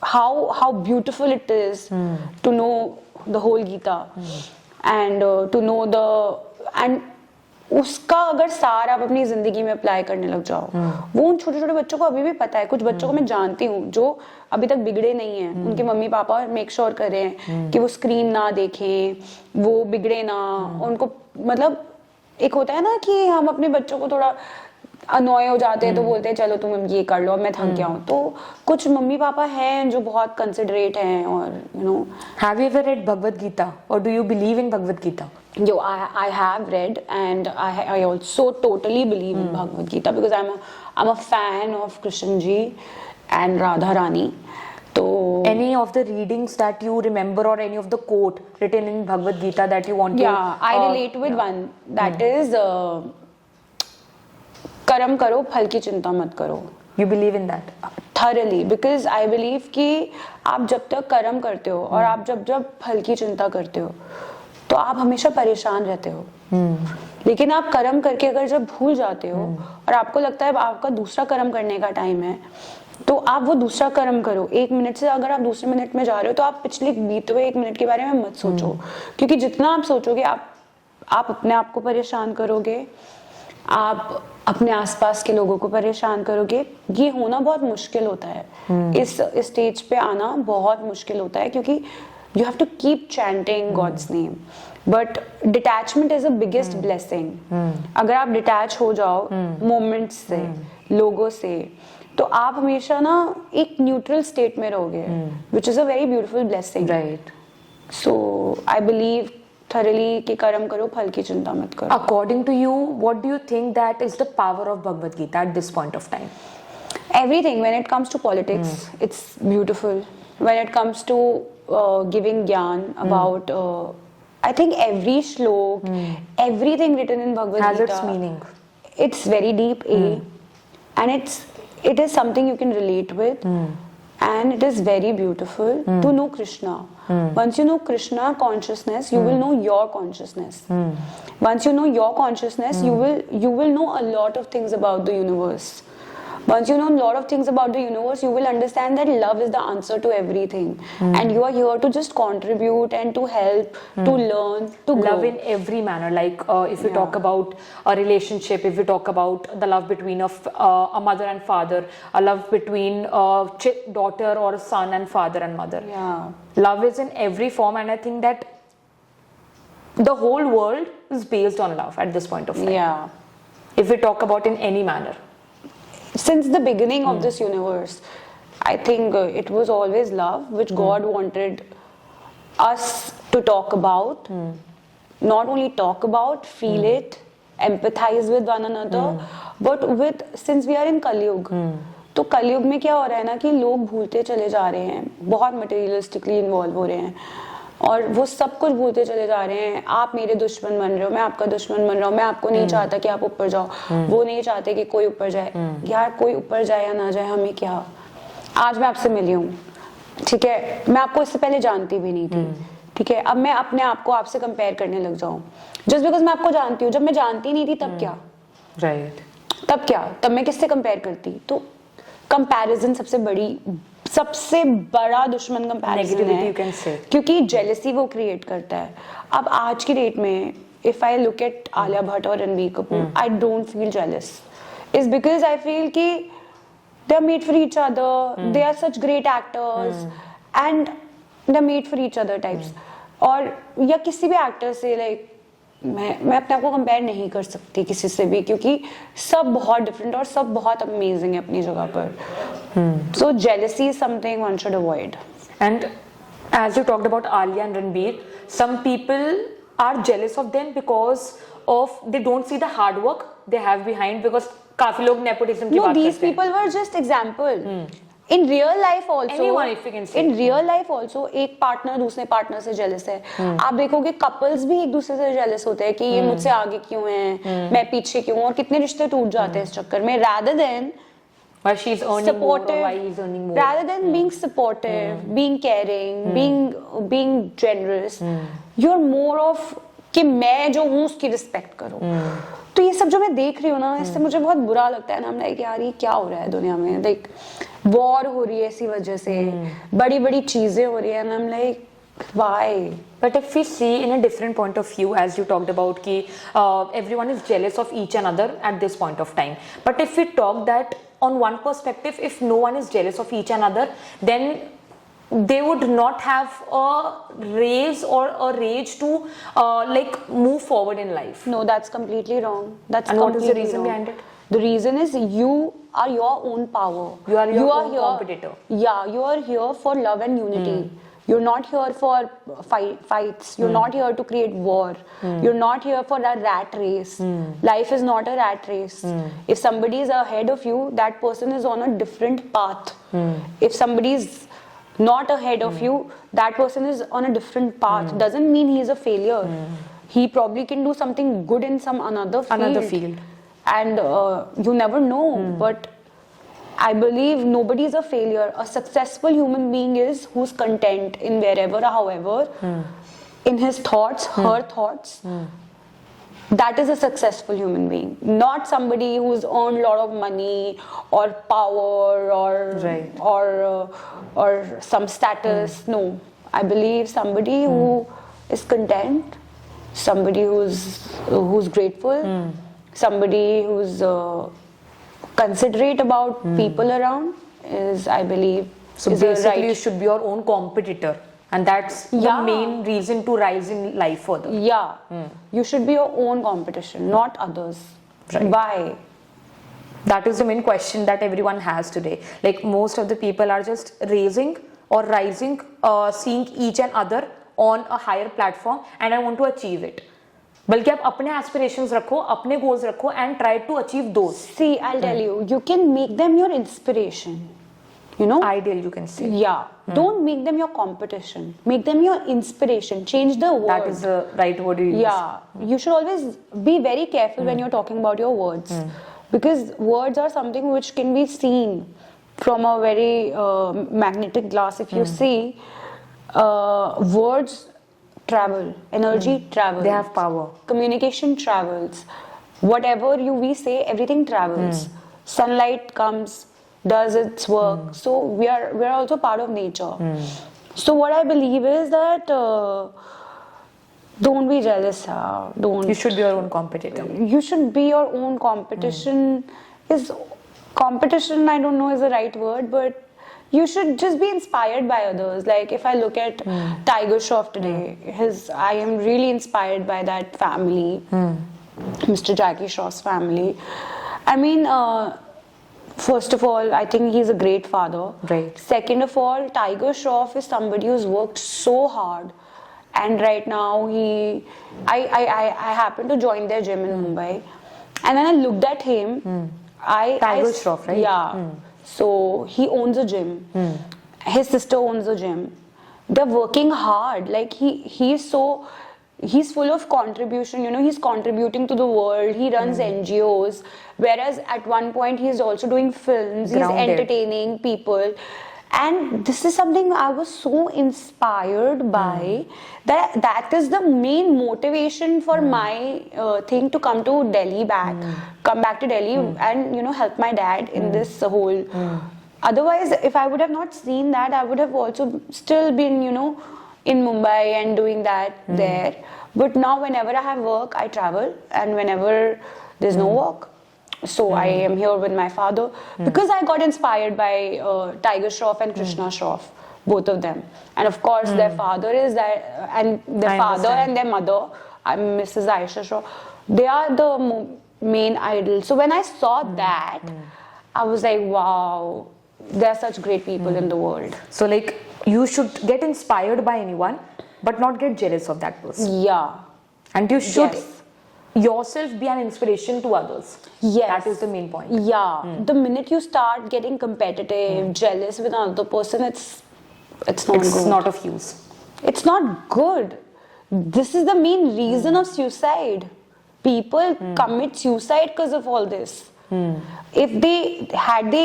how beautiful it is to know the whole Gita and to know and उसका अगर सार आप अपनी जिंदगी में apply करने लग जाओ, वो उन छोटे छोटे बच्चों को अभी भी पता है. कुछ बच्चों को मैं जानती हूँ जो अभी तक बिगड़े नहीं हैं. उनके मम्मी पापा मेक श्योर कर रहे हैं कि वो स्क्रीन ना देखें, वो बिगड़े ना. उनको मतलब एक होता है ना कि हम अपने बच्चों को थोड़ा अनॉय हो जाते हैं तो बोलते हैं चलो तुम ये कर लो, मैं थक गया हूँ. तो कुछ मम्मी पापा हैं जो बहुत कंसिडरेट हैं और Have you ever read Bhagavad Gita or do you believe in Bhagavad Gita? I have read and I also totally believe in Bhagavad Gita because I'm a fan of Krishna ji and Radha Rani. So Any of the readings that you remember or any of the quote written in Bhagavad Gita that you want to? Yeah, I relate with one that is कर्म करो फल की चिंता मत करो. You believe in that? Thoroughly, because I believe कि आप जब तक कर्म करते हो और आप जब फल की चिंता करते हो तो आप हमेशा परेशान रहते हो. लेकिन आप कर्म करके अगर जब भूल जाते हो और आपको लगता है आपका दूसरा कर्म करने का टाइम है तो आप वो दूसरा कर्म करो. 1 मिनट से अगर आप दूसरे मिनट में जा रहे हो तो आप पिछले बीते हुए 1 मिनट के बारे में मत सोचो, क्योंकि जितना आप सोचोगे आप अपने आप को परेशान करोगे, आप अपने आसपास के लोगों को परेशान करोगे. ये होना बहुत मुश्किल होता है. इस स्टेज पे आना बहुत मुश्किल होता है क्योंकि you have to keep chanting God's name. But detachment is the biggest blessing. अगर आप डिटैच हो जाओ मोमेंट्स से, लोगों से, तो आप हमेशा ना एक न्यूट्रल स्टेट में रहोगे, which is a very beautiful blessing. Right. So I believe thoroughly कि कर्म करो फल की चिंता मत करो. According to you, what do you think that is the power of Bhagavad Gita at this point of time? Everything. When it comes to politics, it's beautiful. When it comes to giving gyan about, I think every shlok, everything written in Bhagavad Has Gita its meaning. It's very deep, and it is something you can relate with. And it is very beautiful to know Krishna. Once you know Krishna consciousness, you will know your consciousness. Once you know your consciousness, you will know a lot of things about the universe. Once you know a lot of things about the universe, you will understand that love is the answer to everything. And you are here to just contribute and to help, to learn, to grow. Love in every manner. Like if we talk about a relationship, if we talk about the love between a mother and father, a love between a daughter or a son and father and mother. Yeah. Love is in every form, and I think that the whole world is based on love at this point of time. Yeah. If we talk about in any manner. Since the beginning of this universe, I think it was always love, which God wanted us to talk about. Not only talk about, feel it, empathize with one another, but since we are in Kalyug, तो कलयुग में क्या हो रहा है ना कि लोग भूलते चले जा रहे हैं, बहुत मटेरियलिस्टिकली इन्वॉल्व हो रहे हैं और वो सब कुछ भूलते चले जा रहे हैं. आप मेरे दुश्मन बन रहे हो, मैं आपका दुश्मन बन रहा हूँ, मैं आपको नहीं चाहता कि आप ऊपर जाओ, वो नहीं चाहते कि कोई ऊपर जाए. यार कोई ऊपर जाए या ना जाए, हमें क्या. आज मैं आपसे मिली हूँ, ठीक है, मैं आपको इससे पहले जानती भी नहीं थी, ठीक है, अब मैं अपने आप को आपसे कंपेयर करने लग जाऊँ जस्ट बिकॉज मैं आपको जानती हूँ. जब मैं जानती नहीं थी तब क्या, राइट, तब क्या, तब मैं किससे कंपेयर करती. तो कंपैरिजन सबसे बड़ा दुश्मन कंपैरिजन है, क्योंकि जेलसी वो क्रिएट करता है. अब आज की डेट में if I look at Alia Bhatt और Ranbir Kapoor, I don't feel jealous. Is because I feel कि they are made for each other, they are such great actors and they are made for each other types. और या किसी भी actor से like मैं अपने आप को कंपेयर नहीं कर सकती किसी से भी, क्योंकि सब बहुत डिफरेंट और सब बहुत अमेजिंग है अपनी जगह पर. So jealousy is something one should avoid. And as you talked about Alia and Ranbir, some people are jealous of them because of they don't see the hard work they have behind, because काफी लोग nepotism की बात करते हैं. These people were just example. In real life also, anyone if you can say. in real life also एक partner दूसरे partner से jealous है. आप देखोगे कपल्स भी एक दूसरे से जेलस होते हैं कि ये मुझसे आगे क्यों है, मैं पीछे क्यों, और कितने रिश्ते टूट जाते हैं इस चक्कर में. rather than why she's earning more or why he's earning more, rather than being supportive, being caring, being generous, you're more of कि मैं जो हूँ उसकी रिस्पेक्ट करो. तो ये सब जो मैं देख रही हूँ ना, इससे मुझे बहुत बुरा लगता है ना. हम लाइक यार ये क्या हो रहा है दुनिया में, लाइक वॉर हो रही है इसी वजह से, बड़ी बड़ी चीजें हो रही है ना. हम like why? But if we see in a different point of view, as you talked about ki everyone is jealous of each another at this point of time, but if we talk that on one perspective, if no one is jealous of each another, then they would not have a raise or a rage to like move forward in life. No, that's completely wrong. That's and what is the completely reason wrong. behind it? The reason is you are your own power. You are your own here, competitor. Yeah, you are here for love and unity. You're not here for fights. You're not here to create war. You're not here for a rat race. Life is not a rat race. If somebody is ahead of you, that person is on a different path. If somebody is not ahead of you, that person is on a different path. Doesn't mean he is a failure. He probably can do something good in some another field. And you never know. But I believe nobody is a failure. A successful human being is who's content in wherever, however, in his thoughts, her thoughts. That is a successful human being. Not somebody who's earned a lot of money or power or some status. No, I believe somebody who is content, somebody who's grateful, somebody who's considerate about people around is, I believe, so is basically you should be your own competitor, and that's the main reason to rise in life further. You should be your own competition, not others. Why? That is the main question that everyone has today. Like most of the people are just raising or rising, seeing each and other on a higher platform, and I want to achieve it. बल्कि आप अपने aspirations रखो, अपने goals रखो, and try to achieve those. See, I'll tell you, you can make them your inspiration. You know? Ideal, you can say. Yeah. Don't make them your competition. Make them your inspiration. Change the word. That is the right word you use. Yeah. You should always be very careful when you're talking about your words. Because words are something which can be seen from a very magnetic glass. If you see, words travel, energy travels. They have power. Communication travels. Whatever we say, everything travels. Sunlight comes, does its work. So we are also part of nature. So what I believe is that don't be jealous. Don't. You should be your own competitor. You should be your own competition. Competition, I don't know is the right word, but you should just be inspired by others. Like if I look at Tiger Shroff today, I am really inspired by that family, Mr. Jackie Shroff's family. I mean, first of all, I think he's a great father. Right. Second of all, Tiger Shroff is somebody who's worked so hard, and right now I happened to join their gym in Mumbai, and when I looked at him, Tiger Shroff, right? Yeah. So he owns a gym. His sister owns a gym. They're working hard. Like he's full of contribution. You know, he's contributing to the world. He runs NGOs. Whereas at one point he's also doing films. Grounded. He's entertaining people. And this is something I was so inspired by, that is the main motivation for my thing to come to Delhi come back to Delhi and, you know, help my dad in this whole. Otherwise, if I would have not seen that, I would have also still been, you know, in Mumbai and doing that there. But now whenever I have work, I travel, and whenever there's no work, so I am here with my father, because I got inspired by Tiger Shroff and Krishna Shroff, both of them. And of course their father is that, and their father and their mother, Mrs. Aisha Shroff, they are the main idols. So when I saw that, I was like, wow, there are such great people in the world. So like you should get inspired by anyone, but not get jealous of that person. Yeah. And you should yourself be an inspiration to others. Yes. That is the main point. Yeah. The minute you start getting competitive, jealous with another person, it's not good. It's not of use. It's not good. This is the main reason of suicide. People commit suicide because of all this. If they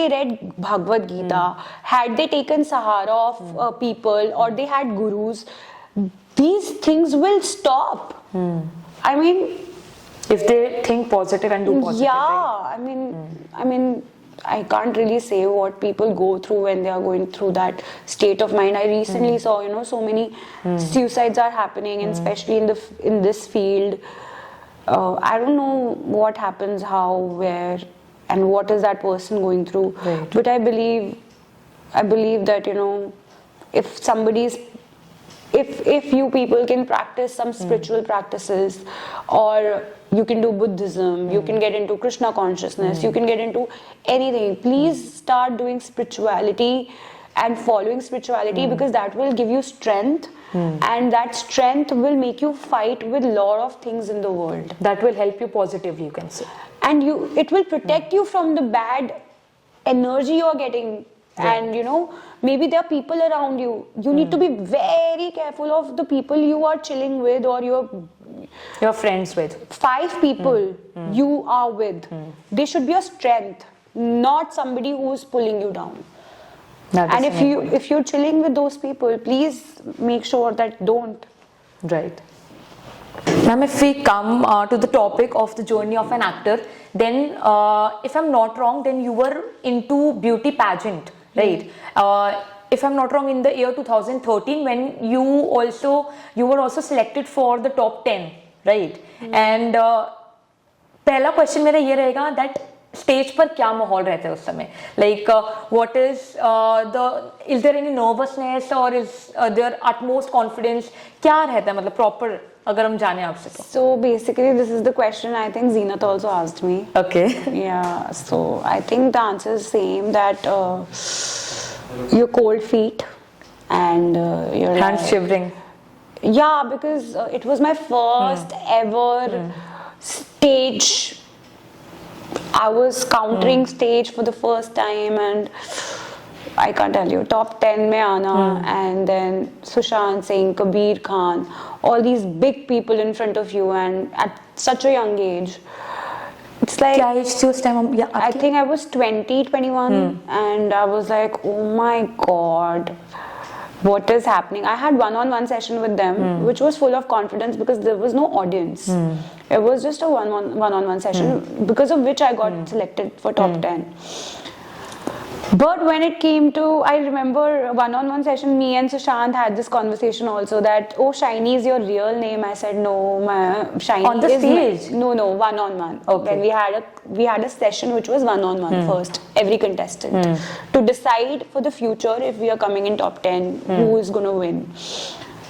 read Bhagavad Gita, had they taken sahara of people, or they had gurus, these things will stop. I mean, if they think positive and do positive. Yeah, right? I mean, I can't really say what people go through when they are going through that state of mind. I recently saw, you know, so many suicides are happening, and especially in this field. I don't know what happens, how, where, and what is that person going through. Right. But I believe that, you know, if somebody is if you people can practice some spiritual practices, or you can do Buddhism, you can get into Krishna consciousness, you can get into anything, please start doing spirituality and following spirituality, because that will give you strength, and that strength will make you fight with lot of things in the world. That will help you positively, you can say. And it will protect you from the bad energy you're getting. And you know, maybe there are people around you. You need to be very careful of the people you are chilling with, or Your friends with. 5 people you are with. They should be your strength, not somebody who's pulling you down. And if you're chilling with those people, please make sure that don't. Right. Ma'am, if we come to the topic of the journey of an actor, then if I'm not wrong, then you were into beauty pageant, right? If I'm not wrong, in the year 2013, when you were also selected for the top 10, right? And पहला question मेरा ये रहेगा that stage पर क्या माहौल रहता है उस समय, like what is is there any nervousness or is there utmost confidence, क्या रहता है मतलब proper, अगर हम जाने आपसे तो. So basically this is the question I think Zenith also asked me. Okay. Yeah, so I think the answer is same, that your cold feet and your hands shivering. Yeah, because it was my first ever stage. I was countering stage for the first time, and I can't tell you, top 10 mein aana, and then Sushant Singh, Kabir Khan, all these big people in front of you, and at such a young age. It's like, क्या age थी उस time? Yeah, I think I was 20, 21, and I was like, oh my god, what is happening? I had one-on-one session with them, which was full of confidence because there was no audience. It was just a one-on-one session, because of which I got selected for top 10. But when it came to, I remember one-on-one session, me and Sushant had this conversation also, that, oh, Shiny is your real name. I said, no, my Shiny on the is stage? No, one-on-one. Okay. When we had a session which was one-on-one first, every contestant, to decide for the future if we are coming in top 10, who is going to win.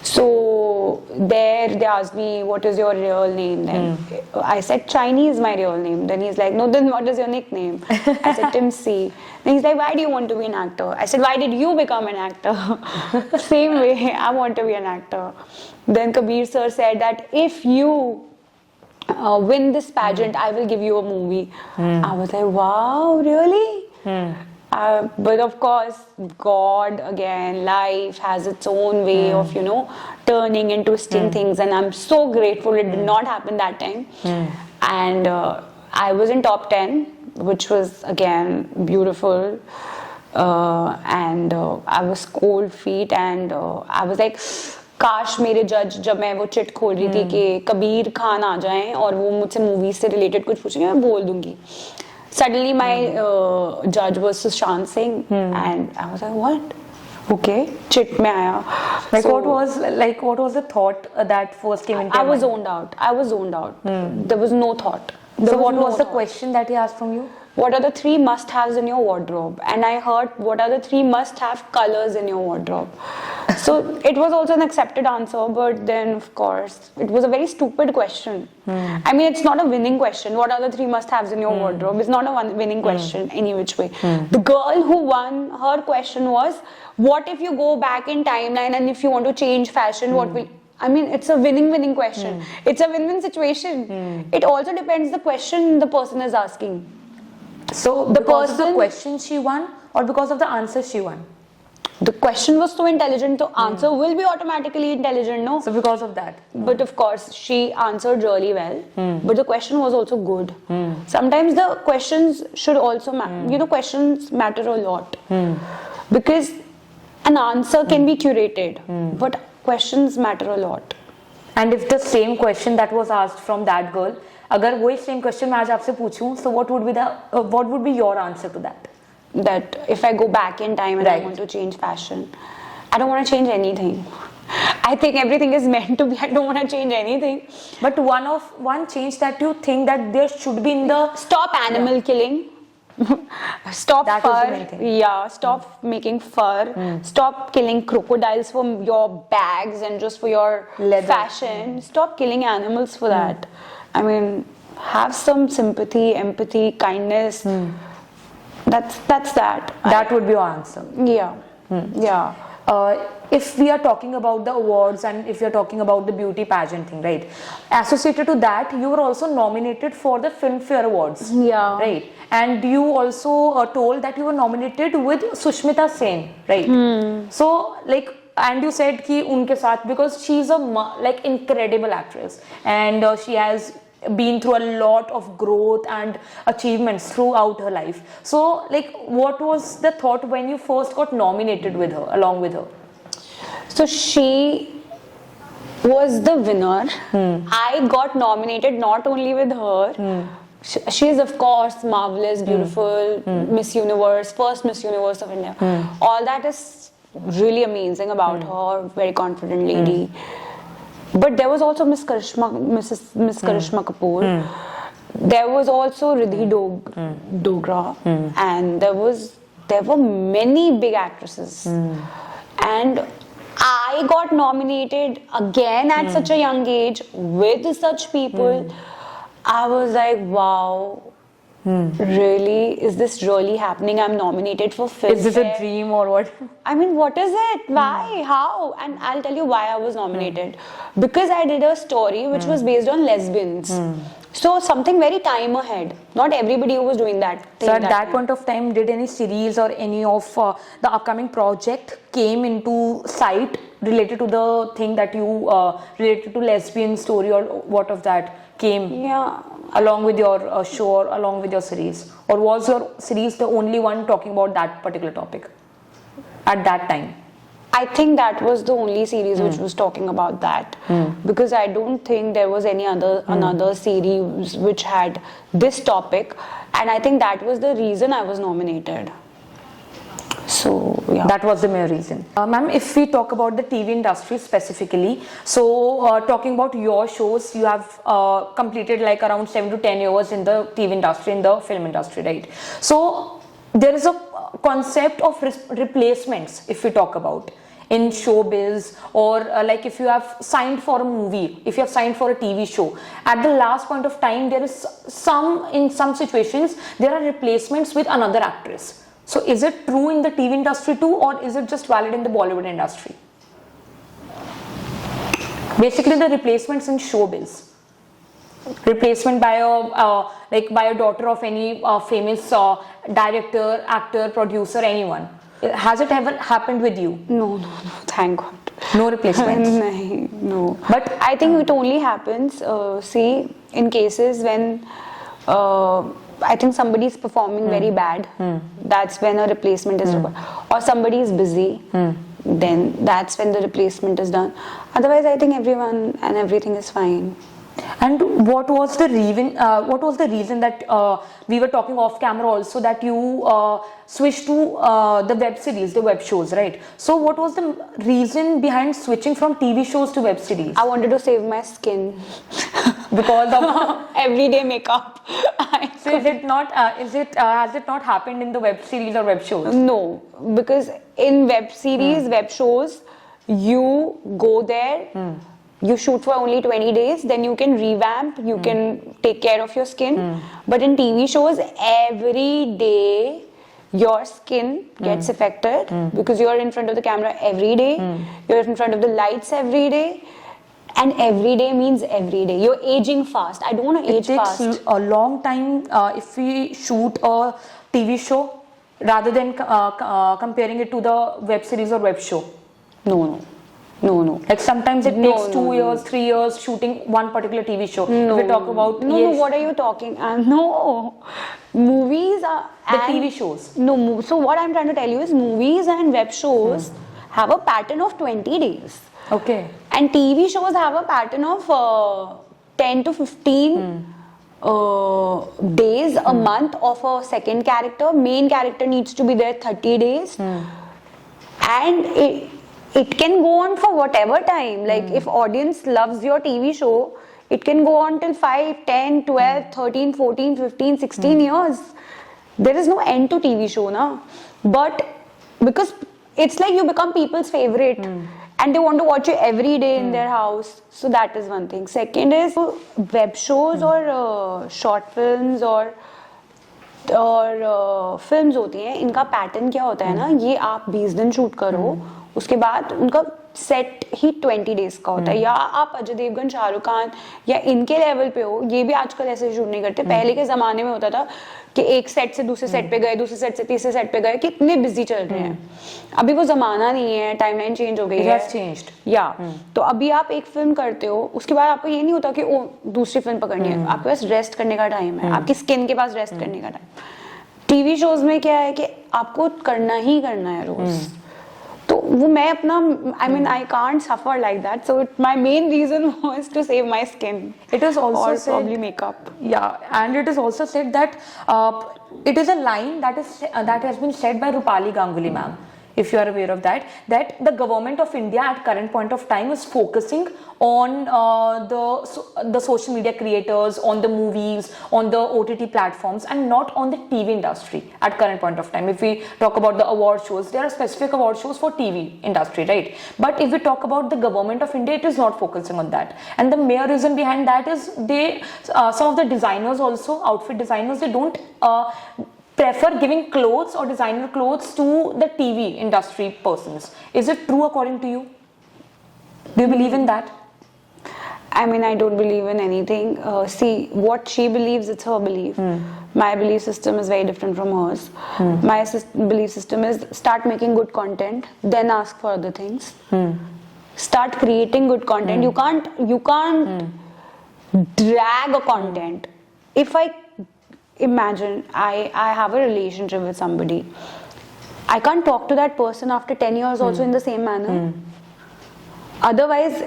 So there they asked me, what is your real name? Then I said, Shiny is my real name. Then he's like, no, then what is your nickname? I said, Tim C. Then he's like, why do you want to be an actor? I said, why did you become an actor? Same way, I want to be an actor. Then Kabir sir said that if you win this pageant, I will give you a movie. I was like, wow, really? But of course, God, again, life has its own way of, you know, turning and twisting things, and I'm so grateful it did not happen that time. And I was in top 10, which was again beautiful, and I was cold feet, and I was like, काश मेरे जज जब मैं वो chit खोल रही थी कि कबीर खान आ जाएं और वो मुझसे मूवी से रिलेटेड कुछ पूछेंगे, मैं बोल दूंगी. Suddenly my judge was Sushant Singh, and I was like, what? Okay, chit mein aaya. Like, so, what was the thought that first came into your mind? I was zoned out. There was no thought. So what was the question that he asked from you? What are the 3 must-haves in your wardrobe? And I heard, what are the 3 must-have colors in your wardrobe? So it was also an accepted answer, but then of course it was a very stupid question. I mean, it's not a winning question. What are the 3 must-haves in your wardrobe? It's not a winning question any which way. The girl who won, her question was, what if you go back in timeline and if you want to change fashion, what will... I mean, it's a winning question. It's a win-win situation. It also depends the question the person is asking. So because of the question she won, or because of the answer she won? The question was so intelligent, the answer will be automatically intelligent, no? So because of that. But of course, she answered really well. But the question was also good. Sometimes the questions should also, questions matter a lot. Because an answer can be curated, but questions matter a lot. And if the same question that was asked from that girl, अगर वही same question मैं आज आपसे पूछूं, so what would be your answer to that? That if I go back in time and I want to change fashion, I don't want to change anything. I think everything is meant to be. I don't want to change anything. But one change that you think that there should be in the... Stop animal killing. Stop That was the fur. main thing. Yeah, stop making fur. Stop killing crocodiles for your bags and just for your Leather. fashion. Stop killing animals for that. I mean, have some sympathy, empathy, kindness. That's that. That would be your answer. Yeah. Yeah. If we are talking about the awards and if we are talking about the beauty pageant thing, right? Associated to that, you were also nominated for the Filmfare Awards. Yeah. Right. And you also told that you were nominated with Sushmita Sen, right? So, like, and you said ki unke saath, because she's a like incredible actress, and she has been through a lot of growth and achievements throughout her life. So, like, what was the thought when you first got nominated with her, along with her? So she was the winner. I got nominated not only with her. She is, of course, marvelous, beautiful, Miss Universe, first Miss Universe of India. All that is really amazing about her. Very confident lady. But there was also Miss Karishma Kapoor. There was also Riddhi Dogra, and there were many big actresses. And I got nominated again at such a young age with such people. I was like, wow, really? Is this really happening? I'm nominated for Filmfare. Is this a dream or what? I mean, what is it? Why? How? And I'll tell you why I was nominated. Because I did a story which was based on lesbians. So something very time ahead. Not everybody was doing that thing. So at that point of time, did any series or any of the upcoming project came into sight related to the thing that you related to lesbian story, or what of that came along with your show or along with your series? Or was your series the only one talking about that particular topic at that time? I think that was the only series which was talking about that, because I don't think there was any another series which had this topic, and I think that was the reason I was nominated. So yeah, that was the main reason. Ma'am, if we talk about the TV industry specifically, so talking about your shows, you have completed like around 7 to 10 years in the TV industry, in the film industry, right? So there is a concept of replacements, if we talk about in showbiz, or like if you have signed for a movie, if you have signed for a TV show, at the last point of time there is in some situations there are replacements with another actress. So is it true in the TV industry too, or is it just valid in the Bollywood industry? Basically the replacements in showbiz, replacement by a daughter of any famous director, actor, producer, anyone. Has it ever happened with you? No, thank God. No replacements? No. But I think it only happens, see, in cases when I think somebody is performing very bad, that's when a replacement is required. Or somebody is busy, then that's when the replacement is done. Otherwise, I think everyone and everything is fine. And what was the reason? That we were talking off camera also, that you switched to the web series, the web shows, right? So what was the reason behind switching from TV shows to web series? I wanted to save my skin because of everyday makeup. So is it not? Has it not happened in the web series or web shows? No, because in web series, web shows, you go there. You shoot for only 20 days, then you can revamp, you can take care of your skin. But in TV shows, every day your skin gets affected because you're in front of the camera every day, you're in front of the lights every day, and every day means every day. You're aging fast. I don't want to age fast. It takes a long time if we shoot a TV show rather than comparing it to the web series or web show. No. Like sometimes it takes 2 years, 3 years shooting one particular TV show. No. If we talk about No, what are you talking? No. Movies are... The TV shows. No, so what I'm trying to tell you is movies and web shows have a pattern of 20 days. Okay. And TV shows have a pattern of 10 to 15 days, a month of a second character. Main character needs to be there 30 days. And it can go on for whatever time. Like if audience loves your TV show, it can go on till 5, 10, 12, 13, 14, 15, 16 years. there is no end to TV show, na. But because it's like you become people's favorite. And they want to watch you every day in their house. So that is one thing. Second is web shows or short films और films होती हैं, इनका pattern क्या होता है ना, ये आप 20 दिन शूट करो, उसके बाद उनका सेट ही 20 डेज का होता है. या आप अजय देवगन, शाहरुख खान या इनके लेवल पे हो, ये भी आजकल ऐसे शूट नहीं करते. पहले के जमाने में होता था कि एक सेट से दूसरे सेट पे गए, दूसरे सेट से तीसरे सेट पे गए, कितने बिजी चल रहे हैं. अभी वो जमाना नहीं है, टाइमलाइन चेंज हो गई है. या तो अभी आप एक फिल्म करते हो, उसके बाद आपको ये नहीं होता कि ओ दूसरी फिल्म पकड़नी है. आपके पास रेस्ट करने का टाइम है, आपकी स्किन के पास रेस्ट करने का टाइम. टीवी शोज में क्या है कि आपको करना ही करना है रोज. तो वो मैं अपना I can't suffer like that, so my main reason was to save my skin. It is also or said, probably makeup. Yeah, and it is also said that it is a line that has been said by Rupali Ganguly ma'am, if you are aware of that the government of India at current point of time is focusing on the social media creators, on the movies, on the OTT platforms, and not on the TV industry at current point of time. If we talk about the award shows, there are specific award shows for TV industry, right? But if we talk about the government of India, it is not focusing on that. And the main reason behind that is some of the designers also, outfit designers, they don't prefer giving clothes or designer clothes to the TV industry persons. Is it true according to you? Do you believe in that? I don't believe in anything. See, what she believes, it's her belief. My belief system is very different from hers. My belief system is start making good content, then ask for other things. Start creating good content. You can't drag a content. If I imagine I have a relationship with somebody, I can't talk to that person after 10 years also in the same manner. Otherwise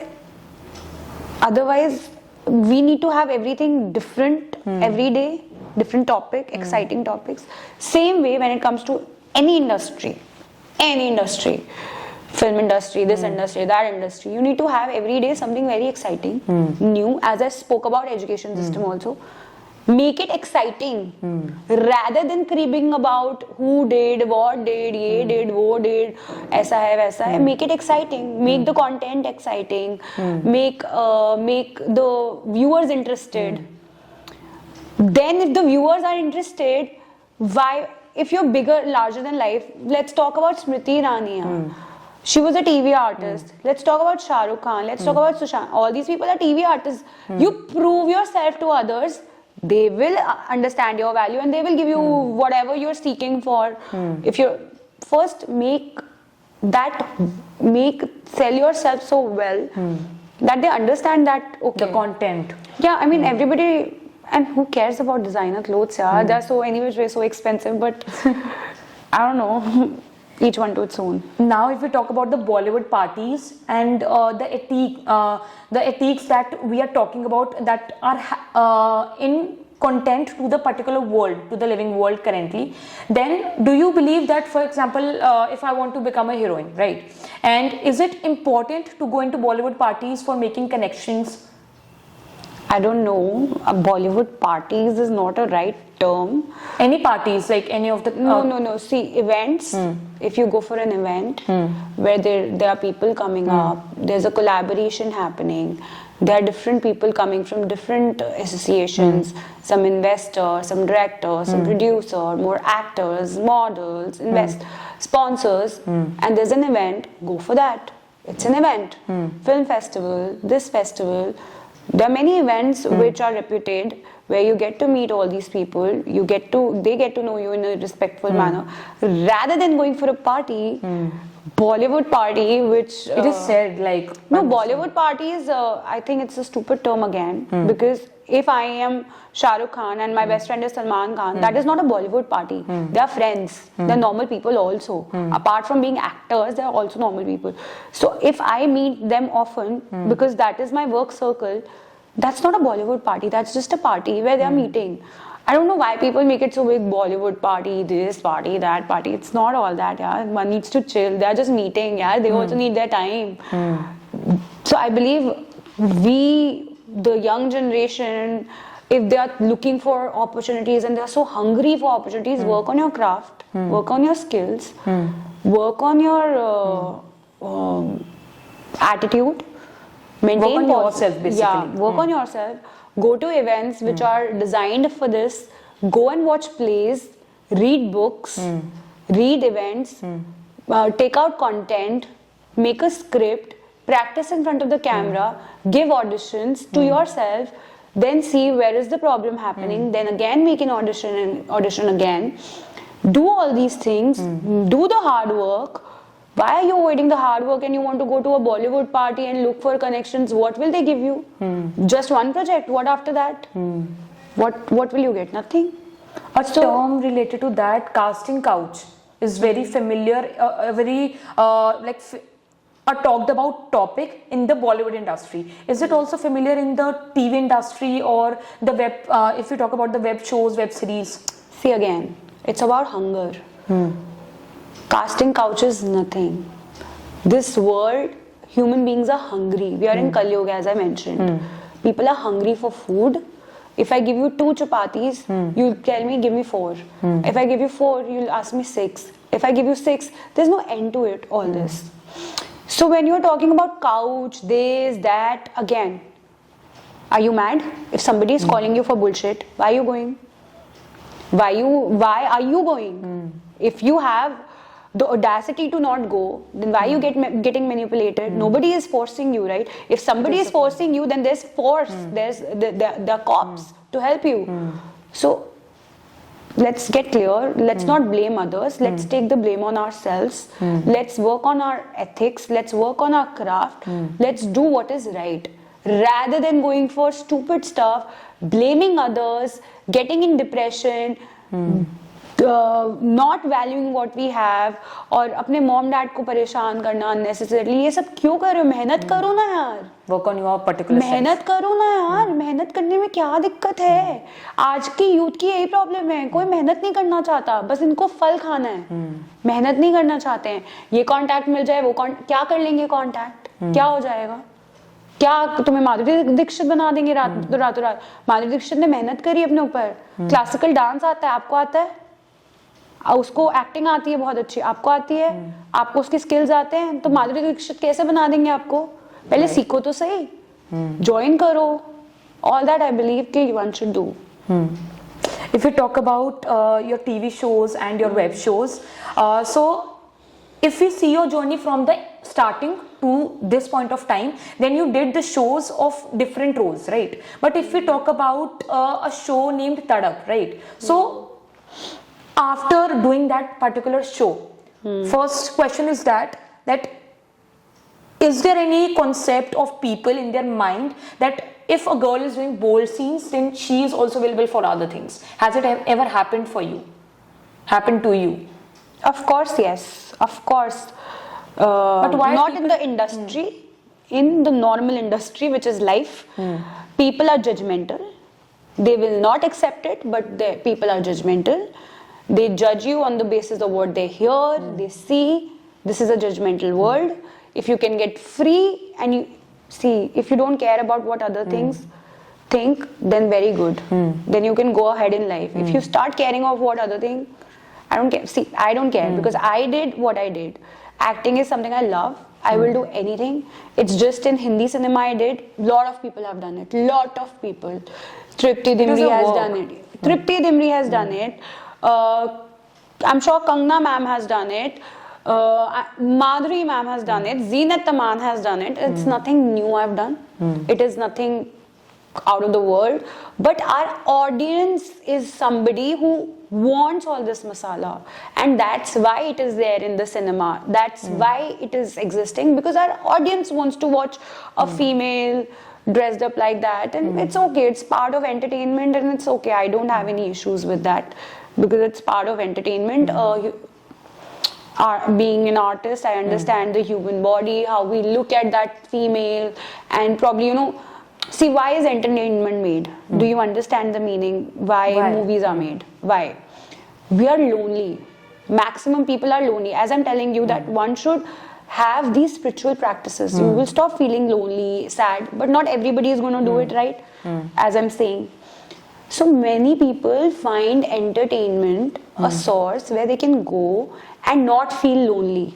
we need to have everything different every day, different topic, exciting topics. Same way when it comes to any industry, film industry, this industry, that industry, you need to have every day something very exciting, new. As I spoke about education system also, make it exciting rather than cribbing about who did, what did, ye did, wo did, aisa hai, waisa hai. Make it exciting, make the content exciting, make the viewers interested. Then if the viewers are interested, why, if you're larger than life, let's talk about Smriti Irani. She was a TV artist. Let's talk about Shah Rukh Khan, let's talk about Sushant. All these people are TV artists. You prove yourself to others, they will understand your value and they will give you whatever you're seeking for. If you first sell yourself so well that they understand that, okay, The content. yeah, everybody, and who cares about designer clothes, yeah? They're so, anyways, so expensive, but I don't know, each one to its own. Now if we talk about the Bollywood parties and the ethics that we are talking about that are in content to the particular world, to the living world currently, then do you believe that, for example, if I want to become a heroine, right, and is it important to go into Bollywood parties for making connections? I don't know, Bollywood parties is not a right term. Any parties, like any of the... No. See, events, if you go for an event where there are people coming up, there's a collaboration happening, there are different people coming from different associations, some investors, some directors, some producer, more actors, models, sponsors, and there's an event, go for that. It's an event. Film festival, this festival. There are many events which are reputed, where you get to meet all these people, they get to know you in a respectful manner, rather than going for a party, Bollywood party, which... it is said like... No, Bollywood parties, I think it's a stupid term again, because if I am Shah Rukh Khan and my best friend is Salman Khan, that is not a Bollywood party. They are friends. They are normal people also. Apart from being actors, they are also normal people. So if I meet them often, because that is my work circle, that's not a Bollywood party. That's just a party where they are meeting. I don't know why people make it so big, Bollywood party, this party, that party. It's not all that, yeah. One needs to chill. They are just meeting, yeah. They also need their time. So I believe the young generation if they are looking for opportunities and they are so hungry for opportunities, work on your craft, work on your skills, work on your attitude, maintain Work on yourself, basically. Yeah, work on yourself. Go to events which are designed for this. Go and watch plays, read books, read events, take out content, make a script, practice in front of the camera, give auditions to yourself, then see where is the problem happening, then again make an audition and audition again. Do all these things, do the hard work. Why are you avoiding the hard work and you want to go to a Bollywood party and look for connections? What will they give you? Just one project. What after that? What will you get? Nothing. A term related to that, casting couch, is very familiar, a talked about topic in the Bollywood industry. Is it also familiar in the TV industry or the web, if you talk about the web shows, web series? See again, it's about hunger. Casting couch is nothing. This world, human beings are hungry. We are in Kali Yuga, as I mentioned. People are hungry for food. If I give you 2 chapatis, you'll tell me, give me 4. If I give you 4, you'll ask me 6. If I give you 6, there's no end to it, all this. So when you're talking about couch, this, that, again, are you mad? If somebody is calling you for bullshit, why are you going? Why are you going? If you have the audacity to not go, then why you getting manipulated? Nobody is forcing you, right? If somebody is forcing you, then there's force, there's the cops to help you. So let's get clear, let's not blame others, let's take the blame on ourselves, let's work on our ethics, let's work on our craft, let's do what is right, rather than going for stupid stuff, blaming others, getting in depression, not valuing what we have, और अपने mom dad को परेशान करना unnecessarily. ये सब क्यों कर रहे हो? मेहनत करो ना यार. Work on your particular मेहनत करो ना यार. मेहनत करने में क्या दिक्कत है? आज की यूथ की यही प्रॉब्लम है. कोई मेहनत नहीं करना चाहता, बस इनको फल खाना है. मेहनत नहीं करना चाहते हैं. ये कॉन्टैक्ट मिल जाए, वो क्या कर लेंगे कॉन्टैक्ट? क्या हो जाएगा? क्या तुम्हें माधुरी दीक्षित बना देंगे रातों रात? माधुरी दीक्षित ने मेहनत करी अपने ऊपर. क्लासिकल डांस आता है, आपको आता है? उसको एक्टिंग आती है बहुत अच्छी, आपको आती है, आपको उसके स्किल्स आते हैं, तो माधुरी दीक्षित कैसे बना देंगे आपको? पहले सीखो तो सही, ज्वाइन करो. ऑल दैट आई बिलीव कि one should do. If you talk about your TV shows and your web shows, so if we see your journey from the starting to this point of time, then you did the shows of different roles, right? But if we talk about a show named Tadak, right? So after doing that particular show, first question is that is there any concept of people in their mind that if a girl is doing bold scenes, then she is also available for other things? Has it ever happened for you? Happened to you? Of course, yes. Of course. But why not in the industry, in the normal industry, which is life, people are judgmental. They will not accept it, but people are judgmental. They judge you on the basis of what they hear, they see. This is a judgmental world. If you can get free and you see, if you don't care about what other things think, then very good. Then you can go ahead in life. If you start caring of what other things, I don't care. See, I don't care because I did what I did. Acting is something I love. I will do anything. It's just in Hindi cinema I did. Lot of people have done it. Lot of people. Tripti Dimri has done it. Tripti Dimri has done it. I'm sure Kangna ma'am has done it. Madhuri ma'am has done it. Zeenat Aman has done it. It's nothing new I've done. It is nothing out of the world. But our audience is somebody who wants all this masala, and that's why it is there in the cinema. That's why it is existing, because our audience wants to watch a female dressed up like that, and it's okay. It's part of entertainment, and it's okay. I don't have any issues with that, because it's part of entertainment. Being an artist, I understand the human body, how we look at that female, and probably, see, why is entertainment made? Do you understand the meaning? Why movies are made? Why? We are lonely. Maximum people are lonely. As I'm telling you that one should have these spiritual practices. You will stop feeling lonely, sad, but not everybody is going to do it, right? As I'm saying. So many people find entertainment a source where they can go and not feel lonely.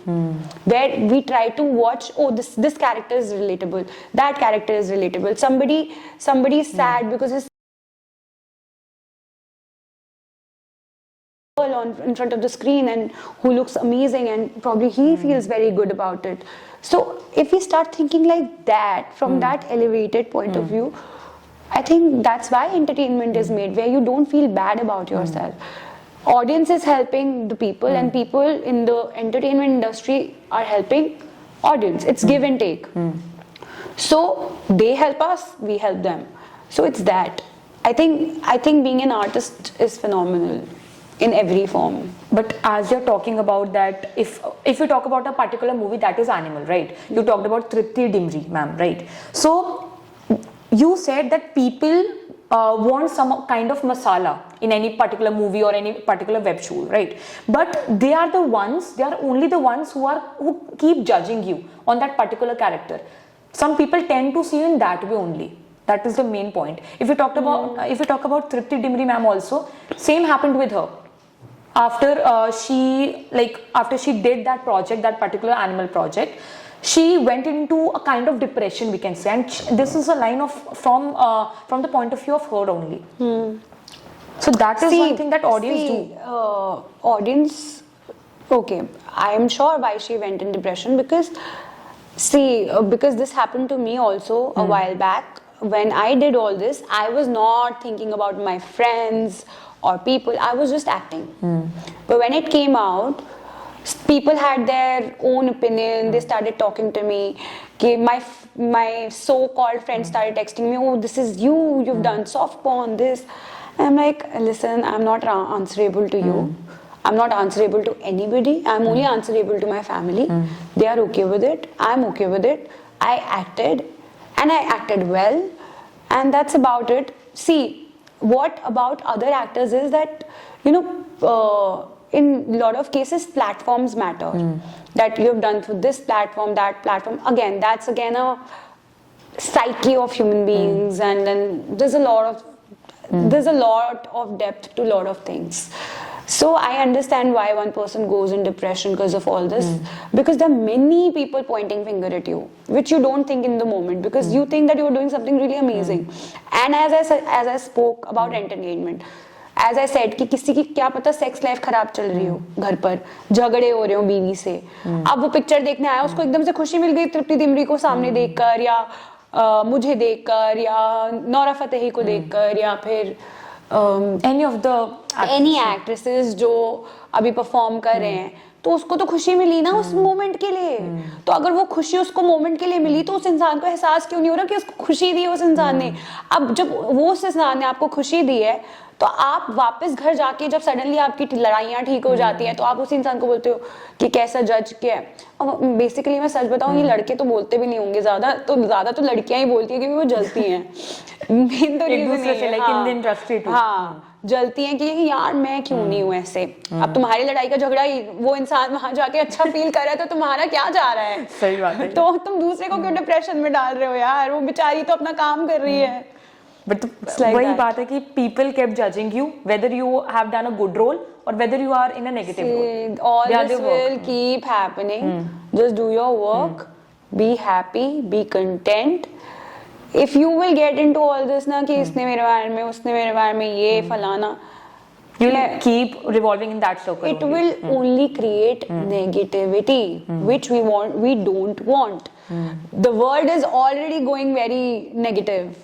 Where we try to watch, oh, this character is relatable, that character is relatable. Somebody is sad because his in front of the screen and who looks amazing, and probably he feels very good about it. So if we start thinking like that, from that elevated point of view, I think that's why entertainment is made, where you don't feel bad about yourself. Audience is helping the people, and people in the entertainment industry are helping audience. It's give and take. So they help us, we help them. So it's that. I think being an artist is phenomenal in every form. But as you're talking about that, if you talk about a particular movie, that is Animal, right? You talked about Tripti Dimri, ma'am, right? So you said that people want some kind of masala in any particular movie or any particular web show, right? But they are only the ones who keep judging you on that particular character. Some people tend to see you in that way only. That is the main point. If you talk about Tripti Dimri ma'am also, same happened with her. After she did that project, that particular Animal project, she went into a kind of depression, we can say, and this is a line from the point of view of her only. So that is one thing that audience do. Audience, okay, I am sure why she went in depression, because this happened to me also a while back. When I did all this, I was not thinking about my friends or people, I was just acting. But when it came out, people had their own opinion. They started talking to me. My so-called friends started texting me, oh, this is you've done soft porn, this. And I'm like, listen, I'm not answerable to you. I'm not answerable to anybody. I'm only answerable to my family. They are okay with it. I'm okay with it. I acted, and I acted well, and that's about it. See, what about other actors is that, in a lot of cases, platforms matter. That you have done through this platform, that platform. Again, that's a psyche of human beings, and then there's a lot of depth to a lot of things. So I understand why one person goes in depression because of all this, because there are many people pointing finger at you, which you don't think in the moment, because you think that you're doing something really amazing. And as I spoke about entertainment, as I said कि किसी की क्या पता sex life खराब चल रही हो, घर पर झगड़े हो रहे हो बीवी से, अब वो पिक्चर देखने आया, उसको एकदम से खुशी मिल गई तृप्ति दिमरी को सामने देखकर, या मुझे देखकर, या नोरा फतेही को देखकर, या फिर any actresses जो अभी परफॉर्म कर रहे हैं, तो उसको तो खुशी मिली ना उस मोमेंट के लिए. तो अगर वो खुशी उसको मोमेंट के लिए मिली, तो उस इंसान को एहसास क्यों नहीं हो रहा कि उसको खुशी दी है उस इंसान ने. अब जब वो उस इंसान ने आपको खुशी दी है, तो आप वापस घर जाके जब सडनली आपकी लड़ाइयाँ ठीक हो जाती हैं, तो आप उस इंसान को बोलते हो कि कैसा जज किया है. और बेसिकली मैं सच बताऊं, ये लड़के तो बोलते भी नहीं होंगे, ज्यादा तो लड़कियां ही बोलती है, क्योंकि वो जलती हैं. मेन तो रीजन है, हाँ, जलती हैं कि यार मैं क्यों नहीं हूँ ऐसे. अब तुम्हारी लड़ाई का झगड़ा, वो इंसान वहां जाके अच्छा फील कर रहा है, तो तुम्हारा क्या जा रहा है. सही बात है. तो तुम दूसरे को क्यों डिप्रेशन में डाल रहे हो यार, वो बेचारी तो अपना काम कर रही है. But वही बात है कि people kept judging you whether you have done a good role or whether you are in a negative role. All this will keep happening. Just do your work, be happy, be content. If you will get into all this ना कि इसने मेरे बारे में, उसने मेरे बारे में, ये फलाना, you will keep revolving in that circle. It will only create negativity, which we don't want. The world is already going very negative.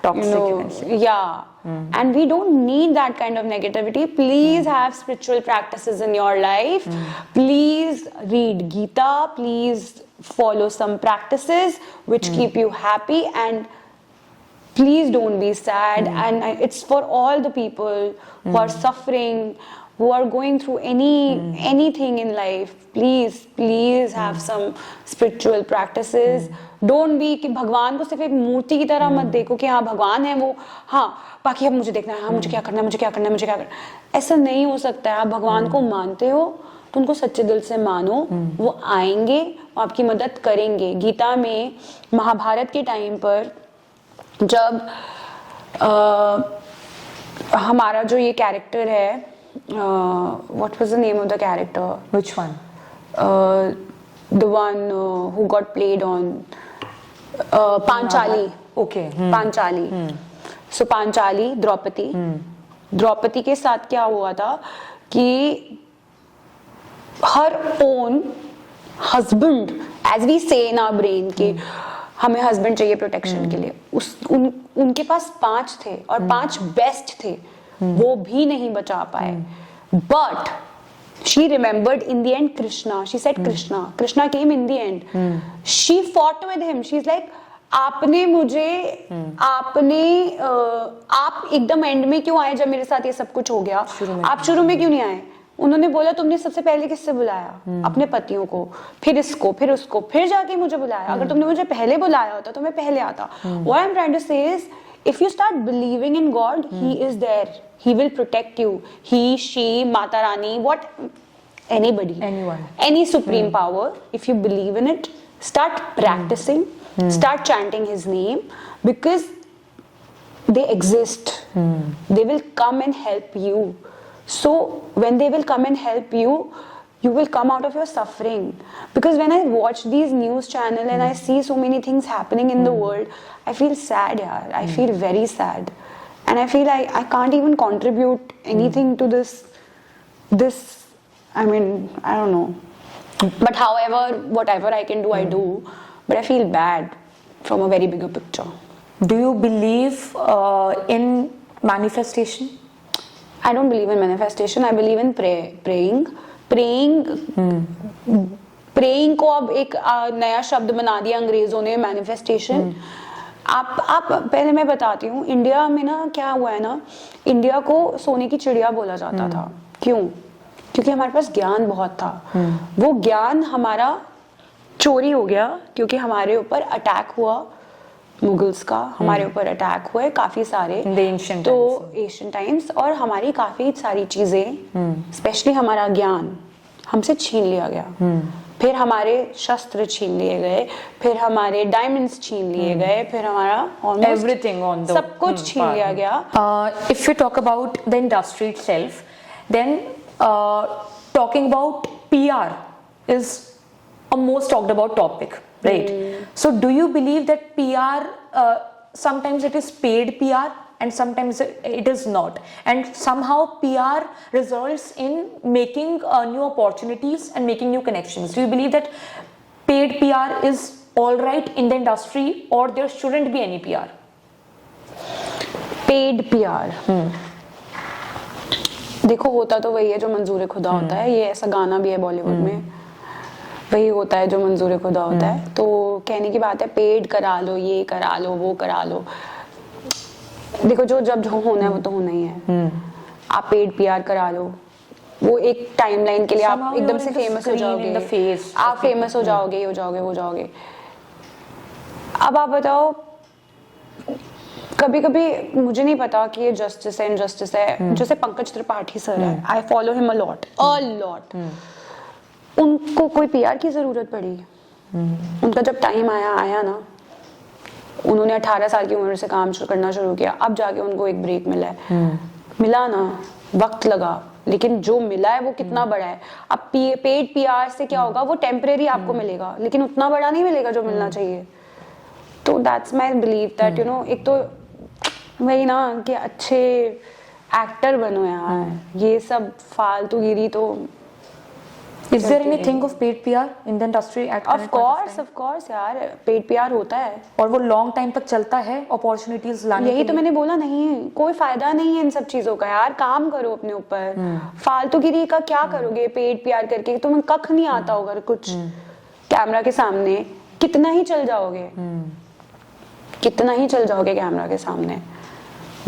Toxic, yeah. And we don't need that kind of negativity. Please have spiritual practices in your life. Please read Gita. Please follow some practices which keep you happy, and please don't be sad. And it's for all the people who are suffering, who are going through anything in life. Please have some spiritual practices. Don't be कि भगवान को सिर्फ एक मूर्ति की तरह मत देखो कि हाँ भगवान है वो, हाँ बाकी अब मुझे देखना है, हाँ मुझे क्या करना है, मुझे क्या करना है, मुझे क्या करना है. ऐसा नहीं हो सकता है. आप भगवान को मानते हो तो उनको सच्चे दिल से मानो. वो आएंगे, वो आपकी मदद करेंगे. गीता में महाभारत के टाइम पर जब हमारा जो ये कैरेक्टर है, what was the name of the character? Which one? The one who got played on Panchali. Okay. Panchali. So Panchali, Draupadi के साथ क्या हुआ था कि her own husband, as we say in our brain, कि हमें हस्बैंड चाहिए प्रोटेक्शन के लिए, उनके पास 5 थे और 5 बेस्ट थे, वो भी नहीं बचा पाए. But she remembered in the end Krishna. She said Krishna came in the end. She fought with him. She's like, आपने मुझे आप एकदम एंड में क्यों आए जब मेरे साथ ये सब कुछ हो गया? आप शुरू में क्यों नहीं आए? उन्होंने बोला तुमने सबसे पहले किससे बुलाया? अपने पतियों को, फिर इसको, फिर उसको, फिर जाके मुझे बुलाया. अगर तुमने मुझे पहले बुलाया होता तो मैं पहले आता. What I'm trying to say is, if you start believing in God, He is there. He will protect you. He, she, Mata Rani, what, anybody, anyone, any supreme power. If you believe in it, start practicing, start chanting His name, because they exist. They will come and help you. So when they will come and help you, you will come out of your suffering. Because when I watch these news channel and I see so many things happening in the world, I feel sad, yaar. I feel very sad. And I feel I can't even contribute anything to this, I mean, I don't know. But however, whatever I can do, I do. But I feel bad from a very bigger picture. Do you believe in manifestation? I don't believe in manifestation. I believe in praying. Praying को अब एक नया शब्द बना दिया अंग्रेजों ने, manifestation. आप पहले मैं बताती हूँ, इंडिया में ना क्या हुआ है ना, इंडिया को सोने की चिड़िया बोला जाता था. क्यों? क्योंकि हमारे पास ज्ञान बहुत था. वो ज्ञान हमारा चोरी हो गया क्योंकि हमारे ऊपर अटैक हुआ मुगल्स का, हमारे ऊपर अटैक हुए काफी सारे, तो एशियन टाइम्स, और हमारी काफी सारी चीजें, स्पेशली हमारा ज्ञान हमसे छीन लिया गया. फिर हमारे शस्त्र छीन लिए गए, फिर हमारे डायमंड्स छीन लिए गए, फिर हमारा एवरीथिंग ऑन द सब कुछ छीन लिया गया. If you talk about the industry itself, then talking about PR is a most talked about topic, right? So do you believe that PR, sometimes it is paid PR and sometimes it is not, and somehow PR results in making new opportunities and making new connections? Do you believe that paid PR is all right in the industry, or there shouldn't be any PR? Paid PR, देखो होता तो वही है जो मंजूर खुदा होता है. ये ऐसा गाना भी है बॉलीवुड में, वही होता है जो मंजूर खुदा होता है. तो कहने की बात है, पेड करा लो, ये करा लो, वो करा लो. देखो जो होना है वो तो होना ही है. आप पेड पीआर करा लो, वो एक टाइमलाइन के लिए आप एकदम से फेमस हो जाओगे, आप फेमस हो जाओगे, हो जाओगे. अब आप बताओ, कभी कभी मुझे नहीं पता कि ये जस्टिस है इनजस्टिस है. जैसे पंकज त्रिपाठी सर है, I follow him a lot. उनको कोई पीआर की जरूरत पड़ी? उनका जब टाइम आया ना, उन्होंने 18 साल की उम्र से काम करना शुरू किया, अब जाके उनको एक ब्रेक मिला है. मिला ना, वक्त लगा, लेकिन जो मिला है वो कितना बड़ा है. अब पेड पीआर से क्या होगा, वो टेम्परेरी आपको मिलेगा, लेकिन उतना बड़ा नहीं मिलेगा जो मिलना चाहिए. तो that's my believe that you know, एक तो वही ना कि अच्छे एक्टर बनो यार, ये सब फालतूगिरी तो. Is there anything of paid PR in the industry at of course यार, पेड पीआर होता है और वो लॉन्ग टाइम तक चलता है अपॉर्चुनिटीज लाने. यही तो मैंने बोला, नहीं कोई फायदा नहीं है इन सब चीजों का यार. काम करो अपने ऊपर, फालतूगिरी का क्या करोगे पेड पीआर करके? तुम्हें कख नहीं आता होगा कुछ. कैमरा के सामने कितना ही चल जाओगे, कैमरा के सामने.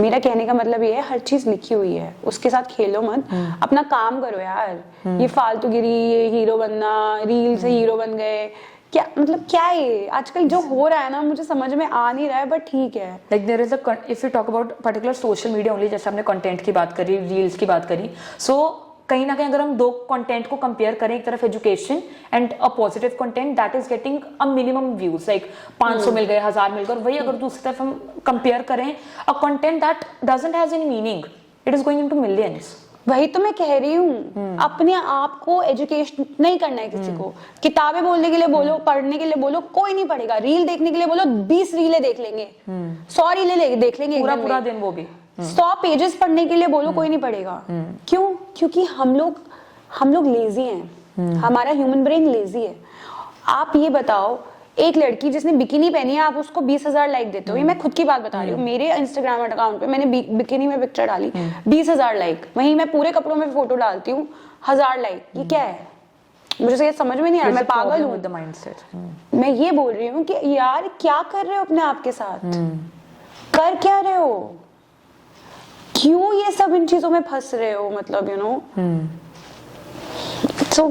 मेरा कहने का मतलब ये है, हर चीज लिखी हुई है, उसके साथ खेलो मत, अपना काम करो यार. ये फालतूगिरी, ये हीरो बनना, रील से हीरो बन गए, क्या मतलब क्या है ये आजकल जो हो रहा है ना, मुझे समझ में आ नहीं रहा है, बट ठीक है. Like there is if you talk about particular social media only, जैसे हमने कंटेंट की बात करी, रील्स की बात करी, सो कहीं ना कहीं अगर हम दो कंटेंट को कंपेयर करें, एक तरफ education and a positive content that is getting a minimum views, like 500 मिल गए, 1000 मिल गए, वही अगर दूसरी तरफ हम कंपेयर करें a content that doesn't has any meaning, it is going into millions. वही तो मैं कह रही हूँ, अपने आप को एजुकेशन नहीं करना है किसी को। किताबें बोलने के लिए बोलो, पढ़ने के लिए बोलो, कोई नहीं पढ़ेगा। रील देखने के लिए बोलो, 20 रीलें देख लेंगे, 100 रीलें देख लेंगे पूरा दिन, वो भी 100 पेजेस पढ़ने के लिए बोलो, कोई नहीं पढ़ेगा। क्यों? क्योंकि हम लोग लेजी हैं, हमारा ह्यूमन ब्रेन लेजी है। आप ये बताओ, एक लड़की जिसने बिकिनी पहनी है, आप उसको 20,000 लाइक देते हो। ये मैं खुद की बात बता रही हूँ। मेरे इंस्टाग्राम अकाउंट पे मैंने बिकिनी में पिक्चर डाली, 20,000 लाइक। वहीं मैं पूरे कपड़ों में फोटो डालती हूँ, 1000 लाइक। ये क्या है? मुझे समझ में नहीं आ रहा, मैं पागल हूँ। मैं ये बोल रही हूँ कि यार क्या कर रहे हो अपने आप के साथ, कर क्या रहे हो? क्यों ये सब इन चीजों में फंस रहे हो? मतलब यू नो, so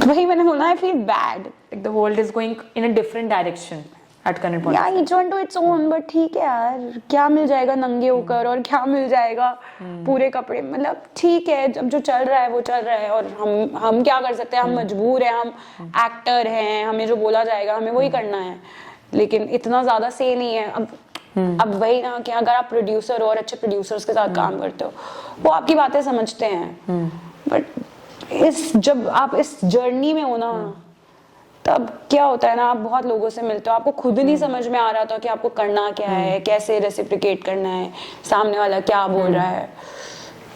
वही मैंने बोला, I feel bad. Like the world is going in a different direction at current point. Yeah, each one to its own, but ठीक है यार, क्या मिल जाएगा नंगे होकर और क्या मिल जाएगा पूरे कपड़े? मतलब ठीक है, जब जो चल रहा है वो चल रहा है, और हम क्या कर सकते हैं? हम मजबूर हैं, हम एक्टर हैं, हमें जो बोला जाएगा हमें वही करना है। लेकिन इतना ज्यादा से नहीं है अब वही ना कि अगर आप प्रोड्यूसर हो और अच्छे प्रोड्यूसर्स के साथ काम करते हो, वो आपकी बातें समझते हैं। बट जब आप इस जर्नी में हो ना, तब क्या होता है ना, आप बहुत लोगों से मिलते हो, आपको खुद नहीं समझ में आ रहा था कि आपको करना क्या है, कैसे रेसिप्रिकेट करना है, सामने वाला क्या बोल रहा है।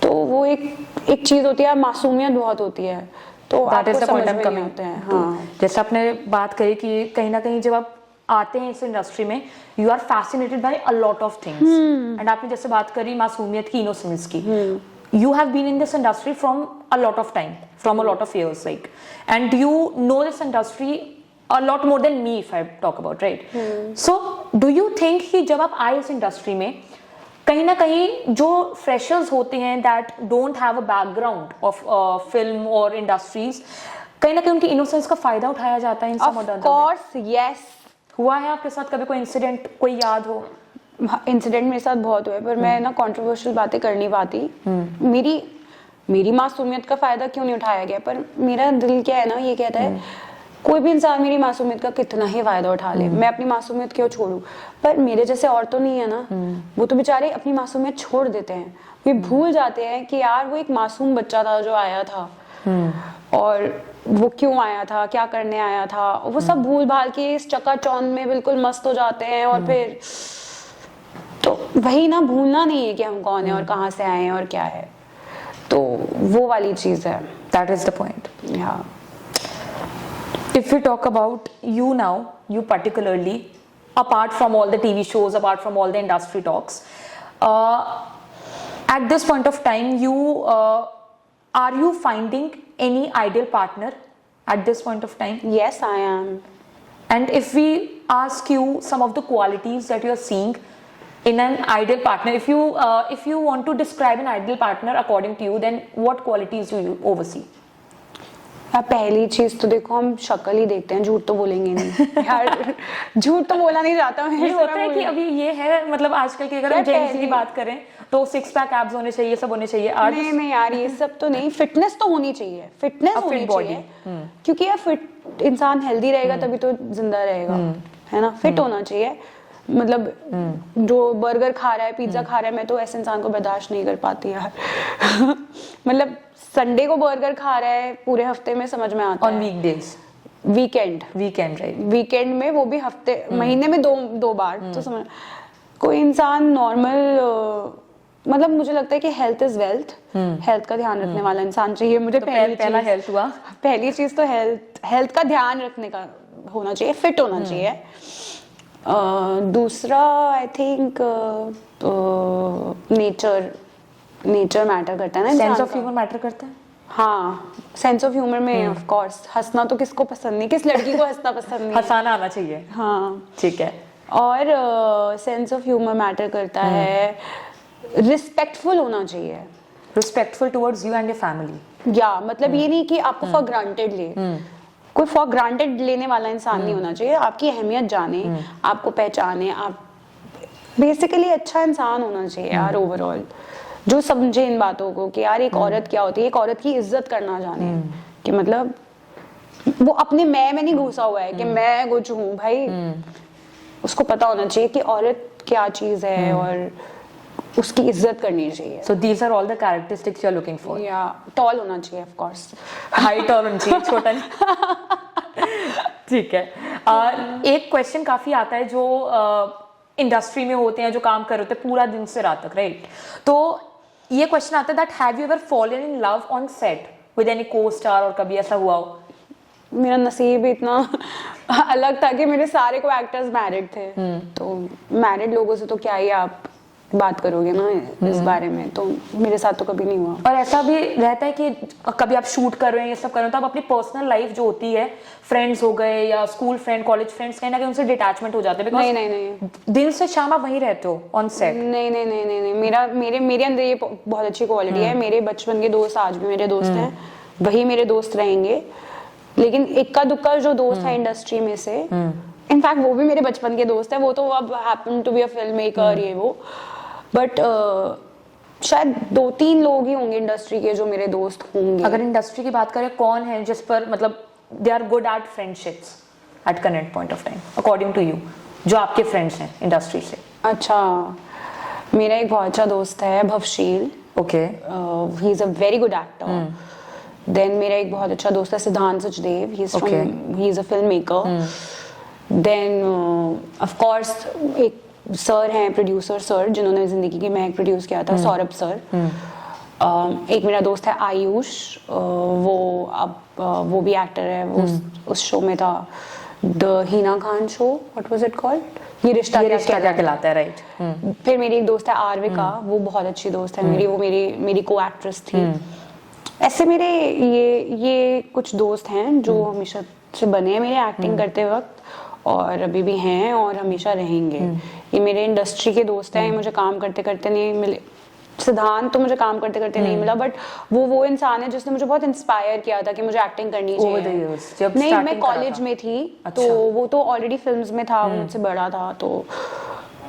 तो वो एक चीज होती है, मासूमियत बहुत होती है, तो आपको समझ में नहीं आता है। हाँ, जैसे आपने बात करी कि कहीं ना कहीं जब आप आते हैं इस इंडस्ट्री में, you are fascinated by a lot of things, and आपने जैसे बात करी मासूमियत की, इनोसेंस की, you have been in this industry from a lot of time, from a lot of years, like, and you know this industry a lot more than me if I talk about, right? So do you think कि जब आप आए इस industry में, कहीं ना कहीं जो फ्रेशर्स होते हैं that don't have a background of film or industries, कहीं ना कहीं उनकी इनोसेंस का फायदा उठाया जाता है? Of course, yes. हुआ है आपके साथ कभी कोई इंसिडेंट, कोई याद हो? इंसिडेंट मेरे साथ बहुत हुए, पर मैं ना कंट्रोवर्शियल बातें कर नहीं पाती। मेरी मासूमियत का फायदा क्यों नहीं उठाया गया? पर मेरा दिल क्या है ना, ये कहता है कोई भी इंसान मेरी मासूमियत का कितना ही फायदा उठा ले, मैं अपनी मासूमियत क्यों छोड़ूं? पर मेरे जैसे और तो नहीं है ना, वो तो बेचारे अपनी मासूमियत छोड़ देते हैं। वे भूल जाते हैं कि यार वो एक मासूम बच्चा था जो आया था, और वो क्यों आया था, क्या करने आया था, वो सब भूल भाल के इस चकाचौंध में बिल्कुल मस्त हो जाते हैं। और फिर तो वही ना, भूलना नहीं है कि हम कौन है और कहाँ से आए हैं और क्या है, तो वो वाली चीज है। That is the point. Yeah. If we talk about you now, you particularly, apart from all the TV shows, apart from all the industry talks, at this point of time, are you finding any ideal partner at this point of time? Yes, I am. And if we ask you some of the qualities that you are seeing in an ideal partner, if you want to describe an ideal partner according to you, then what qualities do you oversee? पहली चीज तो देखो, हम शक्ल ही देखते हैं, झूठ तो बोलेंगे नहीं यार। झूठ तो बोला नहीं जाता। ये होता है कि अभी ये है, मतलब आजकल की अगर हम जेंट्स की बात करें तो 6 पैक एब्स होने चाहिए, सब होने चाहिए। नहीं यार, ये सब तो नहीं, फिटनेस तो होनी चाहिए, फिटनेस होनी चाहिए, क्योंकि यार फिट इंसान हेल्दी रहेगा तभी तो जिंदा रहेगा, है ना। फिट होना चाहिए, मतलब जो बर्गर खा रहा है, पिज्जा खा रहा है, मैं तो ऐसे इंसान को बर्दाश्त नहीं कर पाती यार। मतलब संडे को बर्गर खा रहा है, पूरे हफ्ते में समझ में आता है। On weekdays, weekend right, weekend में वो भी हफ्ते महीने में दो बार, तो समझ कोई इंसान नॉर्मल, मतलब मुझे लगता है कि हेल्थ इज वेल्थ, हेल्थ का ध्यान रखने वाला इंसान चाहिए मुझे। तो पहला हेल्थ हुआ, पहली चीज तो हेल्थ का ध्यान रखने का होना चाहिए, फिट होना चाहिए। दूसरा आई थिंक नेचर मैटर करता है ना, सेंस ऑफ ह्यूमर मैटर करता है। हाँ, सेंस ऑफ ह्यूमर में ऑफ कोर्स, हंसना तो किसको पसंद नहीं, किस लड़की को हंसना पसंद नहीं, हंसाना आना चाहिए। हाँ ठीक है। और सेंस ऑफ ह्यूमर मैटर करता है, रिस्पेक्टफुल होना चाहिए, respectful towards you and your family. या मतलब ये नहीं कि आपको फॉर ग्रांटेड ले, कोई फॉर ग्रांटेड लेने वाला इंसान नहीं होना चाहिए, आपकी अहमियत जाने, आपको पहचाने, आप बेसिकली अच्छा इंसान होना चाहिए यार ओवरऑल। जो समझे इन बातों को कि यार एक औरत क्या होती है, एक औरत की इज्जत करना जाने, कि मतलब वो अपने मैं में नहीं घुसा हुआ है कि मैं कुछ हूँ भाई, उसको पता होना चाहिए कि औरत क्या चीज है और उसकी इज्जत करनी चाहिए। So these are all the characteristics you're looking for. या टॉल होना चाहिए ऑफ कोर्स, हाइट और होना चाहिए, छोटा नहीं। ठीक है। एक क्वेश्चन काफी आता है जो इंडस्ट्री में होते हैं, जो काम कर रहे होते हैं पूरा दिन से रात तक, राइट? तो ये क्वेश्चन आता है that have you ever fallen in love on set with any को स्टार, और कभी ऐसा हुआ हो? मेरा नसीब इतना अलग था कि मेरे सारे को एक्टर्स मैरिड थे, तो मैरिड लोगों से तो क्या ही आप बात करोगे ना इस बारे में, तो मेरे साथ तो कभी नहीं हुआ। और ऐसा भी रहता है कि कभी आप शूट कर रहे हैं, ये सब कर रहे हो, तो आप अपनी पर्सनल लाइफ जो होती है, फ्रेंड्स हो गए या स्कूल फ्रेंड, कॉलेज फ्रेंड्स, कहीं ना कहीं उनसे डिटैचमेंट हो जाते हैं? नहीं नहीं नहीं, दिन से शाम आप वहीं रहते हो ऑन सेट? नहीं नहीं नहीं नहीं नहीं, मेरे अंदर ये बहुत अच्छी क्वालिटी है। मेरे बचपन के दोस्त आज भी मेरे दोस्त हैं, वही मेरे दोस्त रहेंगे। लेकिन इक्का दुक्का जो दोस्त है इंडस्ट्री में से, इनफैक्ट वो भी मेरे बचपन के दोस्त हैं, वो तो अब happen to be a film maker ये वो, बट शायद 2-3 लोग ही होंगे इंडस्ट्री के जो मेरे दोस्त होंगे। अगर इंडस्ट्री की बात करें, कौन है जिस पर मतलब they are good at friendships at current point of time according to you, जो आपके फ्रेंड्स हैं इंडस्ट्री से? अच्छा, मेरा एक बहुत अच्छा दोस्त है Bhavsheel. Okay, he is a very good actor. Then मेरा एक बहुत अच्छा दोस्त है Siddhant Sachdev, he is a film maker. Then of course एक सर हैं, प्रोड्यूसर सर, जिन्होंने जिंदगी की महक प्रोड्यूस किया था, सौरभ सर। एक मेरा दोस्त है आयुष, वो भी एक्टर है, वो उस शो में था, the Hina Khan show, what was it called, Yeh Rishta क्या कहलाता है, राइट? फिर मेरी एक दोस्त है आरविका, वो बहुत अच्छी दोस्त है मेरी, वो मेरी को एक्ट्रेस थी। ऐसे मेरे ये कुछ दोस्त हैं जो हमेशा से बने हैं मेरे एक्टिंग करते वक्त, और अभी भी हैं और हमेशा रहेंगे। ये मेरे इंडस्ट्री के दोस्त हैं, मुझे काम करते करते नहीं मिले। सिद्धांत तो मुझे काम करते करते नहीं मिला, बट वो इंसान है जिसने मुझे बहुत इंस्पायर किया था कि मुझे एक्टिंग करनी चाहिए। नहीं, मैं कॉलेज में थी, तो वो तो ऑलरेडी फिल्म्स में था, वो मुझसे बड़ा था, तो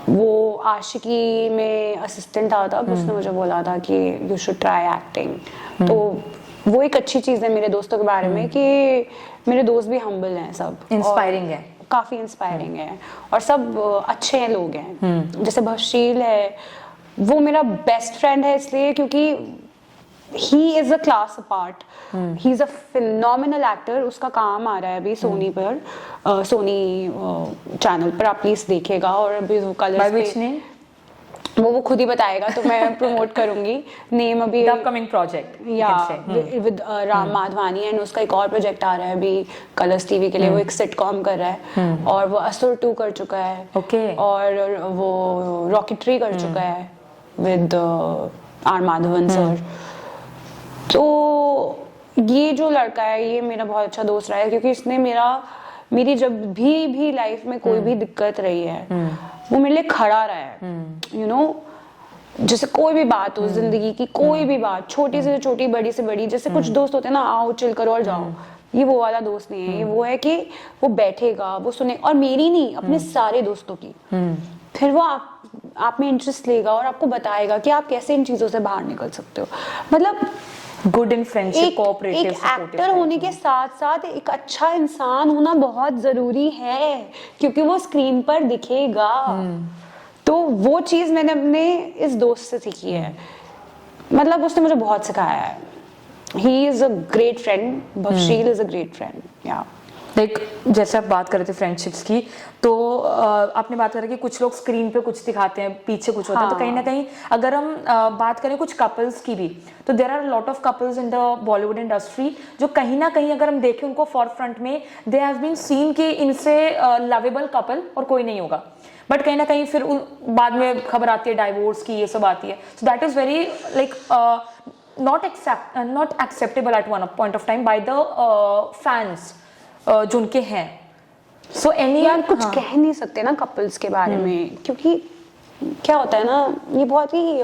वो आशिकी में असिस्टेंट था तब, उसने मुझे बोला था कि यू शुड ट्राई एक्टिंग। तो वो एक अच्छी चीज है मेरे दोस्तों के बारे में कि मेरे दोस्त भी हम्बल हैं, सब इंस्पायरिंग है, काफी इंस्पायरिंग है, और सब अच्छे हैं लोग हैं। जैसे भवशील है, वो मेरा बेस्ट फ्रेंड है इसलिए क्योंकि ही is a class apart, he is a phenomenal actor. उसका काम आ रहा है अभी सोनी पर, सोनी चैनल पर, आप प्लीज देखिएगा। और अभी कलर्स पे वो खुद ही बताएगा, तो मैं प्रमोट करूंगी। नेम अभी अपकमिंग प्रोजेक्ट या विद राम माधवानी, एंड उसका एक और प्रोजेक्ट आ रहा है अभी कलर्स टीवी के लिए, वो एक सिटकॉम कर रहा है, और वो असुर 2 कर चुका है। ओके। और वो रॉकेटरी कर चुका है विद आर माधवन सर। तो ये जो लड़का है, ये मेरा बहुत अच्छा दोस्त रहा है, क्योंकि इसने मेरी जब भी लाइफ में कोई भी दिक्कत रही है, वो मेरे लिए खड़ा रहा है। यू नो, जैसे कोई भी बात हो जिंदगी की, कोई भी बात, छोटी से छोटी, बड़ी से बड़ी, जैसे कुछ दोस्त होते हैं ना, आओ चिल करो और जाओ, ये वो वाला दोस्त नहीं है। ये वो है कि वो बैठेगा, वो सुने, और मेरी नहीं, अपने सारे दोस्तों की। फिर वो आप में इंटरेस्ट लेगा और आपको बताएगा कि आप कैसे इन चीजों से बाहर निकल सकते हो। मतलब गुड इन फ्रेंडशिप, कोऑपरेटिव, एक एक्टर होने के साथ साथ एक अच्छा इंसान होना बहुत जरूरी है, क्योंकि वो स्क्रीन पर दिखेगा। तो वो चीज मैंने अपने इस दोस्त से सीखी है, मतलब उसने मुझे बहुत सिखाया है। He is a great friend, Bhavsheel is a great friend. या लाइक जैसे आप बात कर रहे थे फ्रेंडशिप्स की, तो आपने बात करा कि कुछ लोग स्क्रीन पे कुछ दिखाते हैं, पीछे कुछ होता है। तो कहीं ना कहीं अगर हम बात करें कुछ कपल्स की भी, तो there are lot of couples in the Bollywood industry जो कहीं ना कहीं अगर हम देखें उनको फॉर फ्रंट में, दे हैव बीन सीन कि इनसे लवेबल कपल और कोई नहीं होगा, बट कहीं ना कहीं फिर बाद में खबर आती है डाइवोर्स की, ये सब आती है। So that is very like not acceptable at one point of time by the fans जो उनके हैं। So any यार कुछ कह नहीं सकते ना कपल्स के बारे में, क्योंकि क्या होता है ना, ये बहुत ही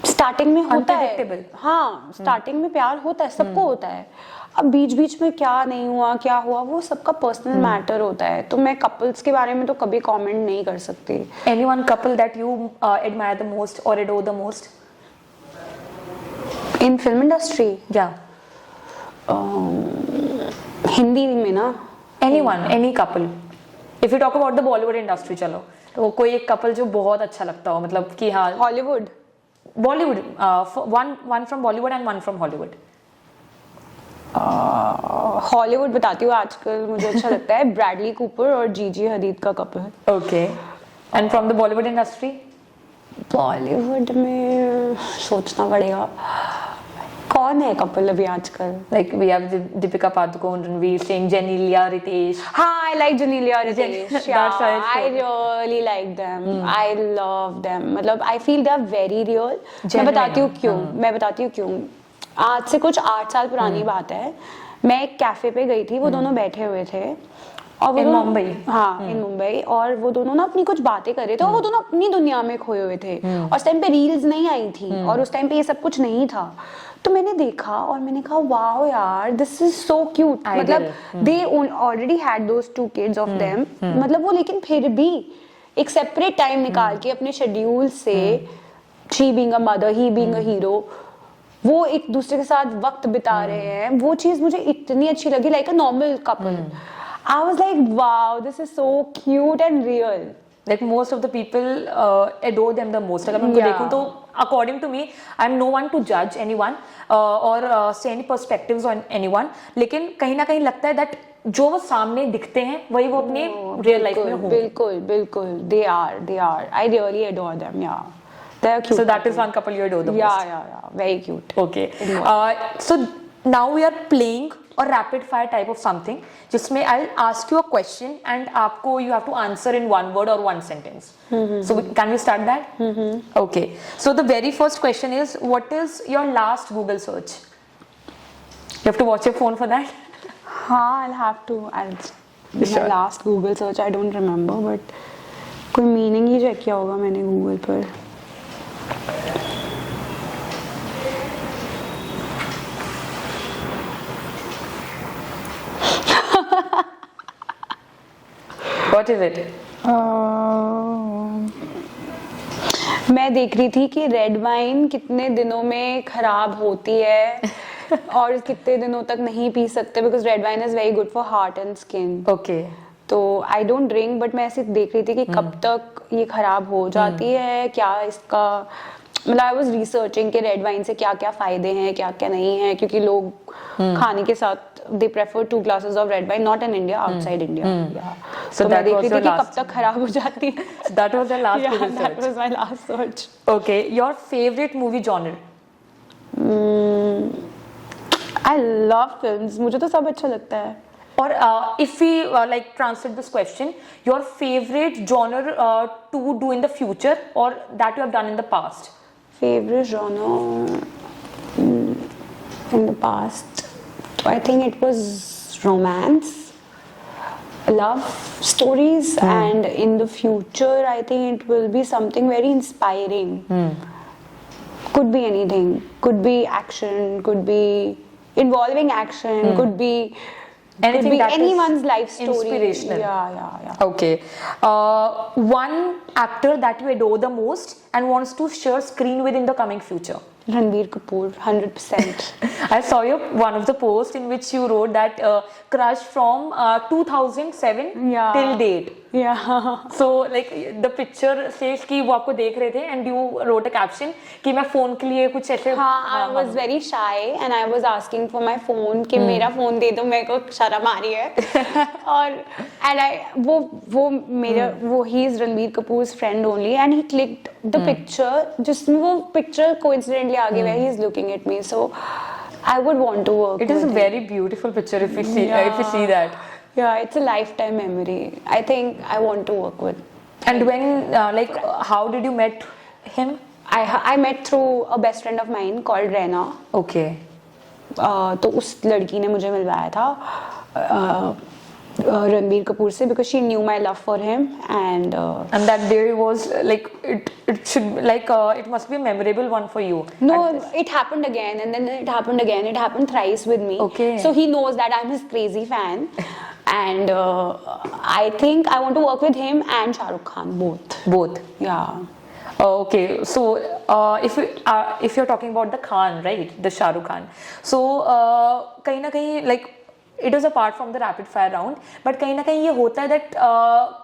स्टार्टिंग में होता है, Unpredictable. हाँ स्टार्टिंग में प्यार होता है, सबको होता है। अब बीच बीच में क्या नहीं हुआ क्या हुआ वो सबका पर्सनल मैटर होता है, तो मैं कपल्स के बारे में तो कभी कमेंट नहीं कर सकती। Anyone couple that you admire the most or adore the most? In film industry Yeah. Hindi में ना, Anyone, any couple. If you talk about the Bollywood industry, चलो तो कोई एक कपल जो बहुत अच्छा लगता हो, मतलब कि हाँ Hollywood, Bollywood, one from Bollywood and one from Hollywood. Hollywood बताती हूँ आजकल मुझे अच्छा लगता है ब्रैडली कूपर और जीजी हदीद का couple. Okay. And from the Bollywood industry? Bollywood में सोचना पड़ेगा कौन है कपल अभी आजकल। Like we have Deepika Padukone, Ranveer Singh, Genelia, Ritesh. हाँ, I like Janelia Ritesh. That's Yeah, right. I really like them. I love them. मतलब I feel they are very real. मैं बताती हूँ क्यों। मैं बताती हूँ क्यों। आज से कुछ 8 साल पुरानी बात है। मैं एक कैफे पे गई थी, वो दोनों बैठे हुए थे। और वो In दोनों- Mumbai? हाँ, इन मुंबई। और वो दोनों ना अपनी कुछ बातें कर रहे थे और वो दोनों अपनी दुनिया में खोए हुए थे। और उस टाइम पे रील्स नहीं आई थी और उस टाइम पे ये सब कुछ नहीं था। तो मैंने देखा और मैंने कहा वाओ यार दिस इज सो क्यूट। मतलब they already had those 2 kids of them, मतलब वो लेकिन फिर भी एक सेपरेट टाइम निकाल के अपने शेड्यूल से, she being a mother, he being a hero, वो एक दूसरे के साथ वक्त बिता रहे हैं। वो चीज मुझे इतनी अच्छी लगी, like a normal couple. I was like wow this is so cute and real. Like most of the people adore them the most. अगर मैं उनको Yeah. देखूं तो according to me, I'm no one to judge anyone or say any perspectives on anyone. लेकिन कहीं ना कहीं लगता है that जो वो सामने दिखते हैं वही वो अपने real life में होंगे. बिल्कुल बिल्कुल they are I really adore them. Yeah, they are cute. So that is one couple you adore the most. Yeah, very cute. Okay. So now we are playing a rapid fire type of something जिसमें I'll ask you a question and आपको you have to answer in one word or one sentence. So can we start that? Okay. So the very first question is, what is your last Google search? You have to watch your phone for that. हाँ, I'll have to. My last Google search I don't remember, but कोई meaning ही check किया होगा मैंने Google पर। What is it? मैं देख रही थी कि रेड वाइन कितने दिनों में खराब होती है और कितने दिनों तक नहीं पी सकते, because red wine is very good for heart and skin. Okay. तो आई डोंट ड्रिंक, बट मैं ऐसे देख रही थी कि कब तक ये खराब हो जाती है, क्या इसका मतलब आई वाज रिसर्चिंग कि रेड वाइन से क्या क्या फायदे हैं क्या क्या नहीं है, क्योंकि लोग खाने के साथ they prefer 2 glasses of red wine, not in India, outside India. Yeah. So तो मैं that देख was रही थी your कि कब last- तक खराब हो जाती है। So that was your last Yeah, Google that search. was my last search. Okay. Your favorite movie genre? I love films. मुझे तो सब अच्छा लगता है। Or if we like translate this question, your favorite genre to do in the future or that you have done in the past? Favorite genre in the past, I think it was romance, love stories, and in the future, I think it will be something very inspiring. Could be anything. Could be action. Could be involving action. Could be Anything could be that is anyone's life story. inspirational. Yeah. Okay. One actor that you adore the most and wants to share screen with in the coming future? Ranveer Kapoor, 100%. I saw your one of the post in which you wrote that crush from 2007 Yeah. till date. Yeah. So like the picture says कि वो आपको देख रहे थे and you wrote a caption कि मैं phone के लिए कुछ ऐसे हाँ, I was very shy and I was asking for my phone कि मेरा फोन दे दो, मेरे को शर्म आ रही है। और and I वो मेरा वो he is Ranveer Kapoor's friend only and he clicked the picture, जिसमें वो picture coincidentally आ गया where he is looking at me, so I would want to work. It is a with him. very beautiful picture if you see that. Yeah, it's a lifetime memory. I think I want to work with. And when how did you met him? I met through a best friend of mine called Reina. Okay. तो उस लड़की ने मुझे मिलवाया था Ranbir Kapoor se, because she knew my love for him, and that day was like it should like it must be a memorable one for you. no, it happened again, and then it happened again. It happened thrice with me. Okay. So he knows that I'm his crazy fan, and I think I want to work with him and Shah Rukh Khan Both. Yeah. Okay, so if you're talking about the Khan, right, the Shah Rukh Khan, so कहीं ना कहीं like it is apart from the rapid fire round, but कहीं ना कहीं ये होता है that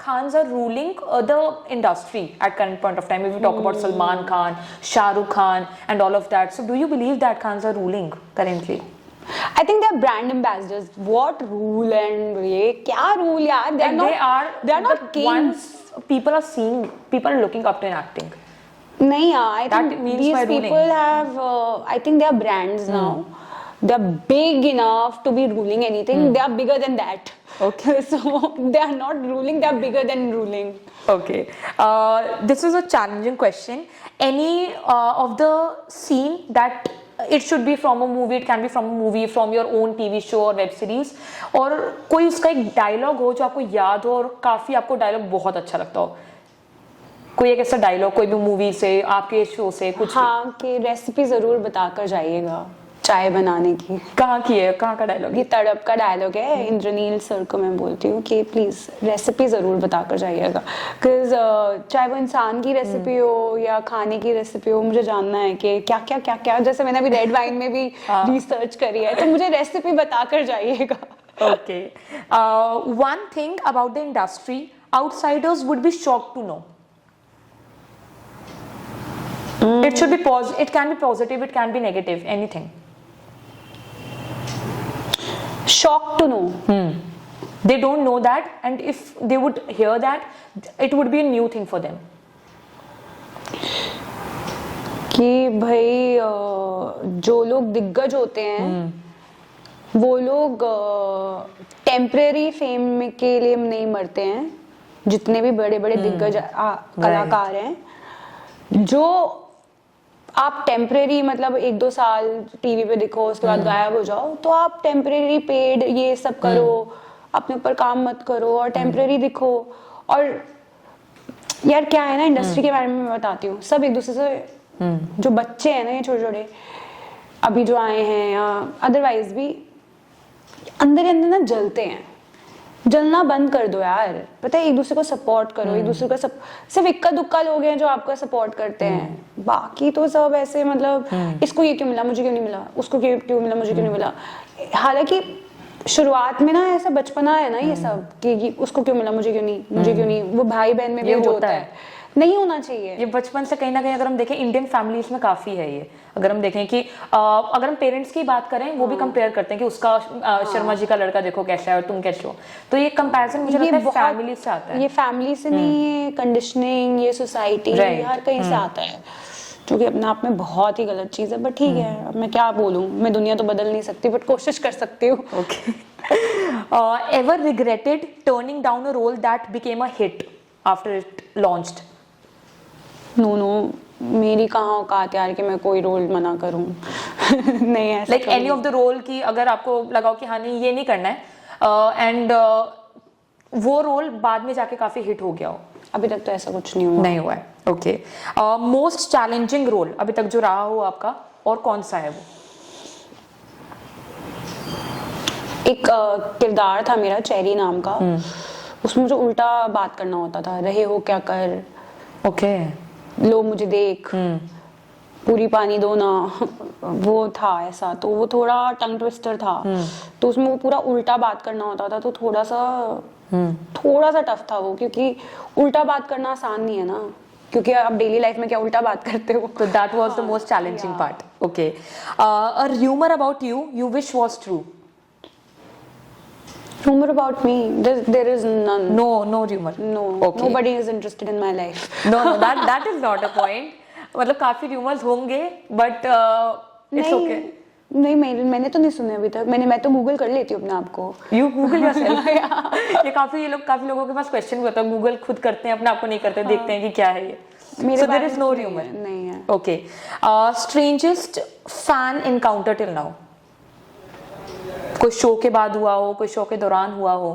Khans are ruling the industry at current point of time. If we talk about Salman Khan, Shah Rukh Khan, and all of that, so do you believe that Khans are ruling currently? I think they're brand ambassadors. What rule and ये क्या rule यार? They're Like not. They're not the kings. ones people are seeing, people are looking up to in acting. नहीं यार, I That think means these by people ruling. have. I think they are brands now. They're big enough to be ruling anything. They are bigger than that. Okay. So they are not ruling. They are bigger than ruling. Okay. This is a challenging question. Any of the scene that it should be from a movie, it can be from a movie, from your own TV show or web series, और कोई उसका एक dialogue हो जो आपको याद हो और काफी आपको डायलॉग बहुत अच्छा लगता हो, कोई एक ऐसा डायलॉग कोई भी मूवी से, आपके शो से कुछ? हाँ, कि रेसिपी जरूर बताकर जाइएगा चाय बनाने की। कहाँ की है, कहाँ का डायलॉग? ये तड़प का डायलॉग है। इंद्रनील सर को मैं बोलती हूँ कि प्लीज रेसिपी जरूर बताकर जाइएगा, बिकॉज चाहे वो इंसान की रेसिपी हो या खाने की रेसिपी हो, मुझे जानना है कि क्या क्या क्या क्या, जैसे मैंने अभी रेड वाइन में भी रिसर्च करी है, तो मुझे रेसिपी बताकर जाइएगा। Okay. One thing about the industry, outsiders would be shocked to know. It should be it can be positive, it can be negative, anything. Shocked to know. They don't know that, and if they would hear that, it would be a new thing for them. कि भाई जो लोग दिग्गज होते हैं वो लोग temporary fame के लिए नहीं मरते हैं, जितने भी बड़े बड़े दिग्गज कलाकार हैं, जो आप टेम्परेरी मतलब 1-2 साल टीवी पे दिखो उसके बाद गायब हो जाओ, तो आप टेम्परेरी पेड ये सब करो, अपने ऊपर काम मत करो और टेम्परेरी दिखो। और यार क्या है ना, इंडस्ट्री के बारे में मैं बताती हूँ, सब एक दूसरे से जो बच्चे हैं ना, ये छोटे छोटे अभी जो आए हैं या अदरवाइज भी अंदर अंदर ना जलते हैं। जलना बंद कर दो यार, पता है, एक दूसरे को सपोर्ट करो, एक दूसरे को सिर्फ इक्का दुक्का लोग हैं जो आपका सपोर्ट करते हैं, बाकी तो सब ऐसे मतलब इसको ये क्यों मिला मुझे क्यों नहीं मिला, उसको क्यों मिला मुझे क्यों नहीं मिला। हालांकि शुरुआत में ना ऐसा बचपना है ना ये सब कि उसको क्यों मिला मुझे क्यों नहीं, वो भाई बहन में भी होता है, नहीं होना चाहिए। ये बचपन से कहीं ना कहीं अगर हम देखें इंडियन फैमिलीज में काफी है ये। अगर हम देखें कि अगर हम पेरेंट्स की बात करें, वो भी कंपेयर करते हैं कि उसका शर्मा जी का लड़का देखो कैसा है और तुम कैसे हो, तो ये कंपैरिजन मुझे लगता है फैमिली से आता है। ये फैमिली से नहीं, ये कंडीशनिंग, ये सोसाइटी, हर कहीं से आता है, जो कि अपने आप में बहुत ही गलत चीज है। बट ठीक है, अब मैं क्या बोलूं, मैं दुनिया तो बदल नहीं सकती बट कोशिश कर सकती हूँ। Okay. Ever regretted turning down a role that became a hit after it launched? No, मेरी कहाँ औकात यार कि मैं कोई रोल मना करूं। नहीं ऐसा like any of the role की अगर आपको लगाओ कि हाँ नहीं ये नहीं करना है एंड वो रोल बाद में जाके काफी हिट हो गया हो? अभी तक तो ऐसा कुछ नहीं हुआ है। ओके। मोस्ट चैलेंजिंग रोल अभी तक जो रहा हो आपका, और कौन सा है वो? एक किरदार था मेरा चेरी नाम का, उसमें मुझे उल्टा बात करना होता था, रहे हो क्या कर, ओके, लो मुझे देख, पूरी पानी दो ना, वो था ऐसा। तो वो थोड़ा टंग ट्विस्टर था, तो उसमें वो पूरा उल्टा बात करना होता था, तो थोड़ा सा टफ था वो, क्योंकि उल्टा बात करना आसान नहीं है ना, क्योंकि आप डेली लाइफ में क्या उल्टा बात करते हो। तो that was the most challenging part. Okay. A rumor about you wish was true? Rumor about me? There is none. No rumor. No. Okay. Nobody is interested in my life. No, that is not a point. मतलब काफी rumors होंगे, but it's okay. नहीं, मैंने तो नहीं सुने अभी तक। मैं तो गूगल कर लेती हूँ अपने आप को। You Google yourself? ये काफी लोगों के पास क्वेश्चन होता है, गूगल खुद करते हैं अपने आप को नहीं करते, देखते हैं कि क्या है ये। So there is no rumor. नहीं है। Okay. Strangest fan encounter till now? कोई शो के बाद हुआ हो, कोई शो के दौरान हुआ हो?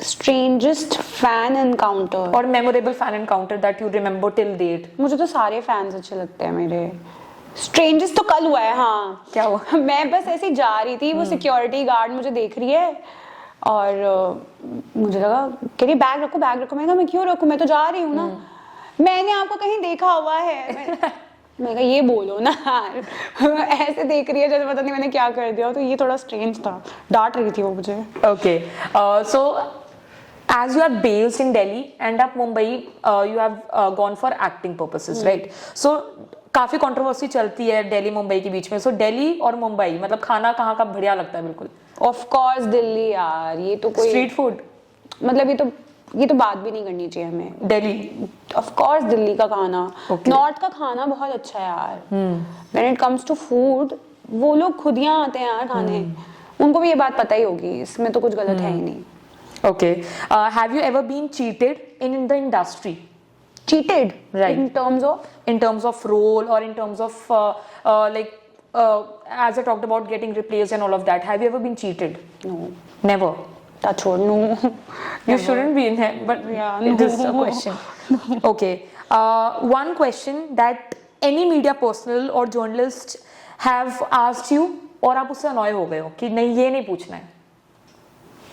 स्ट्रेंजेस्ट फैन एनकाउंटर, और memorable fan encounter that you remember till date? मुझे तो सारे फैंस अच्छे लगते हैं मेरे। स्ट्रेंजेस्ट तो कल हुआ है। हाँ, क्या हुआ? मैं बस ऐसे ही जा रही थी, वो सिक्योरिटी गार्ड मुझे देख रही है और मुझे लगा कह रही बैग रखो बैग रखो। मैं कहा मैं क्यों रखूं, मैं तो जा रही हूँ ना, मैंने आपको कहीं देखा हुआ है। मैं कहा ये बोलो ना यार, ऐसे देख रही है जैसे पता नहीं मैंने क्या कर दिया। तो ये थोड़ा स्ट्रेंज था, डांट रही थी वो मुझे। Okay. So, as you are based in Delhi and up Mumbai, you have gone for acting purposes, right? So, काफी कंट्रोवर्सी चलती है दिल्ली मुंबई के बीच में. So, दिल्ली और मुंबई मतलब खाना कहाँ का बढ़िया लगता है? बिल्कुल. ऑफ कोर्स दिल्ली यार, ये तो कोई स्ट्रीट फूड, मतलब ये तो बात भी नहीं करनी चाहिए हमें। दिल्ली. ऑफ कोर्स दिल्ली का खाना, Okay. नॉर्थ का खाना बहुत अच्छा है यार। When it comes to food, वो लोग खुद यहाँ आते हैं यार खाने, उनको भी ये बात पता ही होगी, इसमें तो कुछ गलत है ही नहीं। Okay. Have you ever been cheated in the industry? Cheated? Right. In terms of? In terms of role or in terms of as I talked about getting replaced and all of that. Have you ever been cheated? No. Never. Touch wood, no. You shouldn't be in here, but Yeah, it is a no. question. Okay. One question that any media personal or journalist have asked you और आप उससे annoy हो गए हो कि नहीं ये नहीं पूछना है.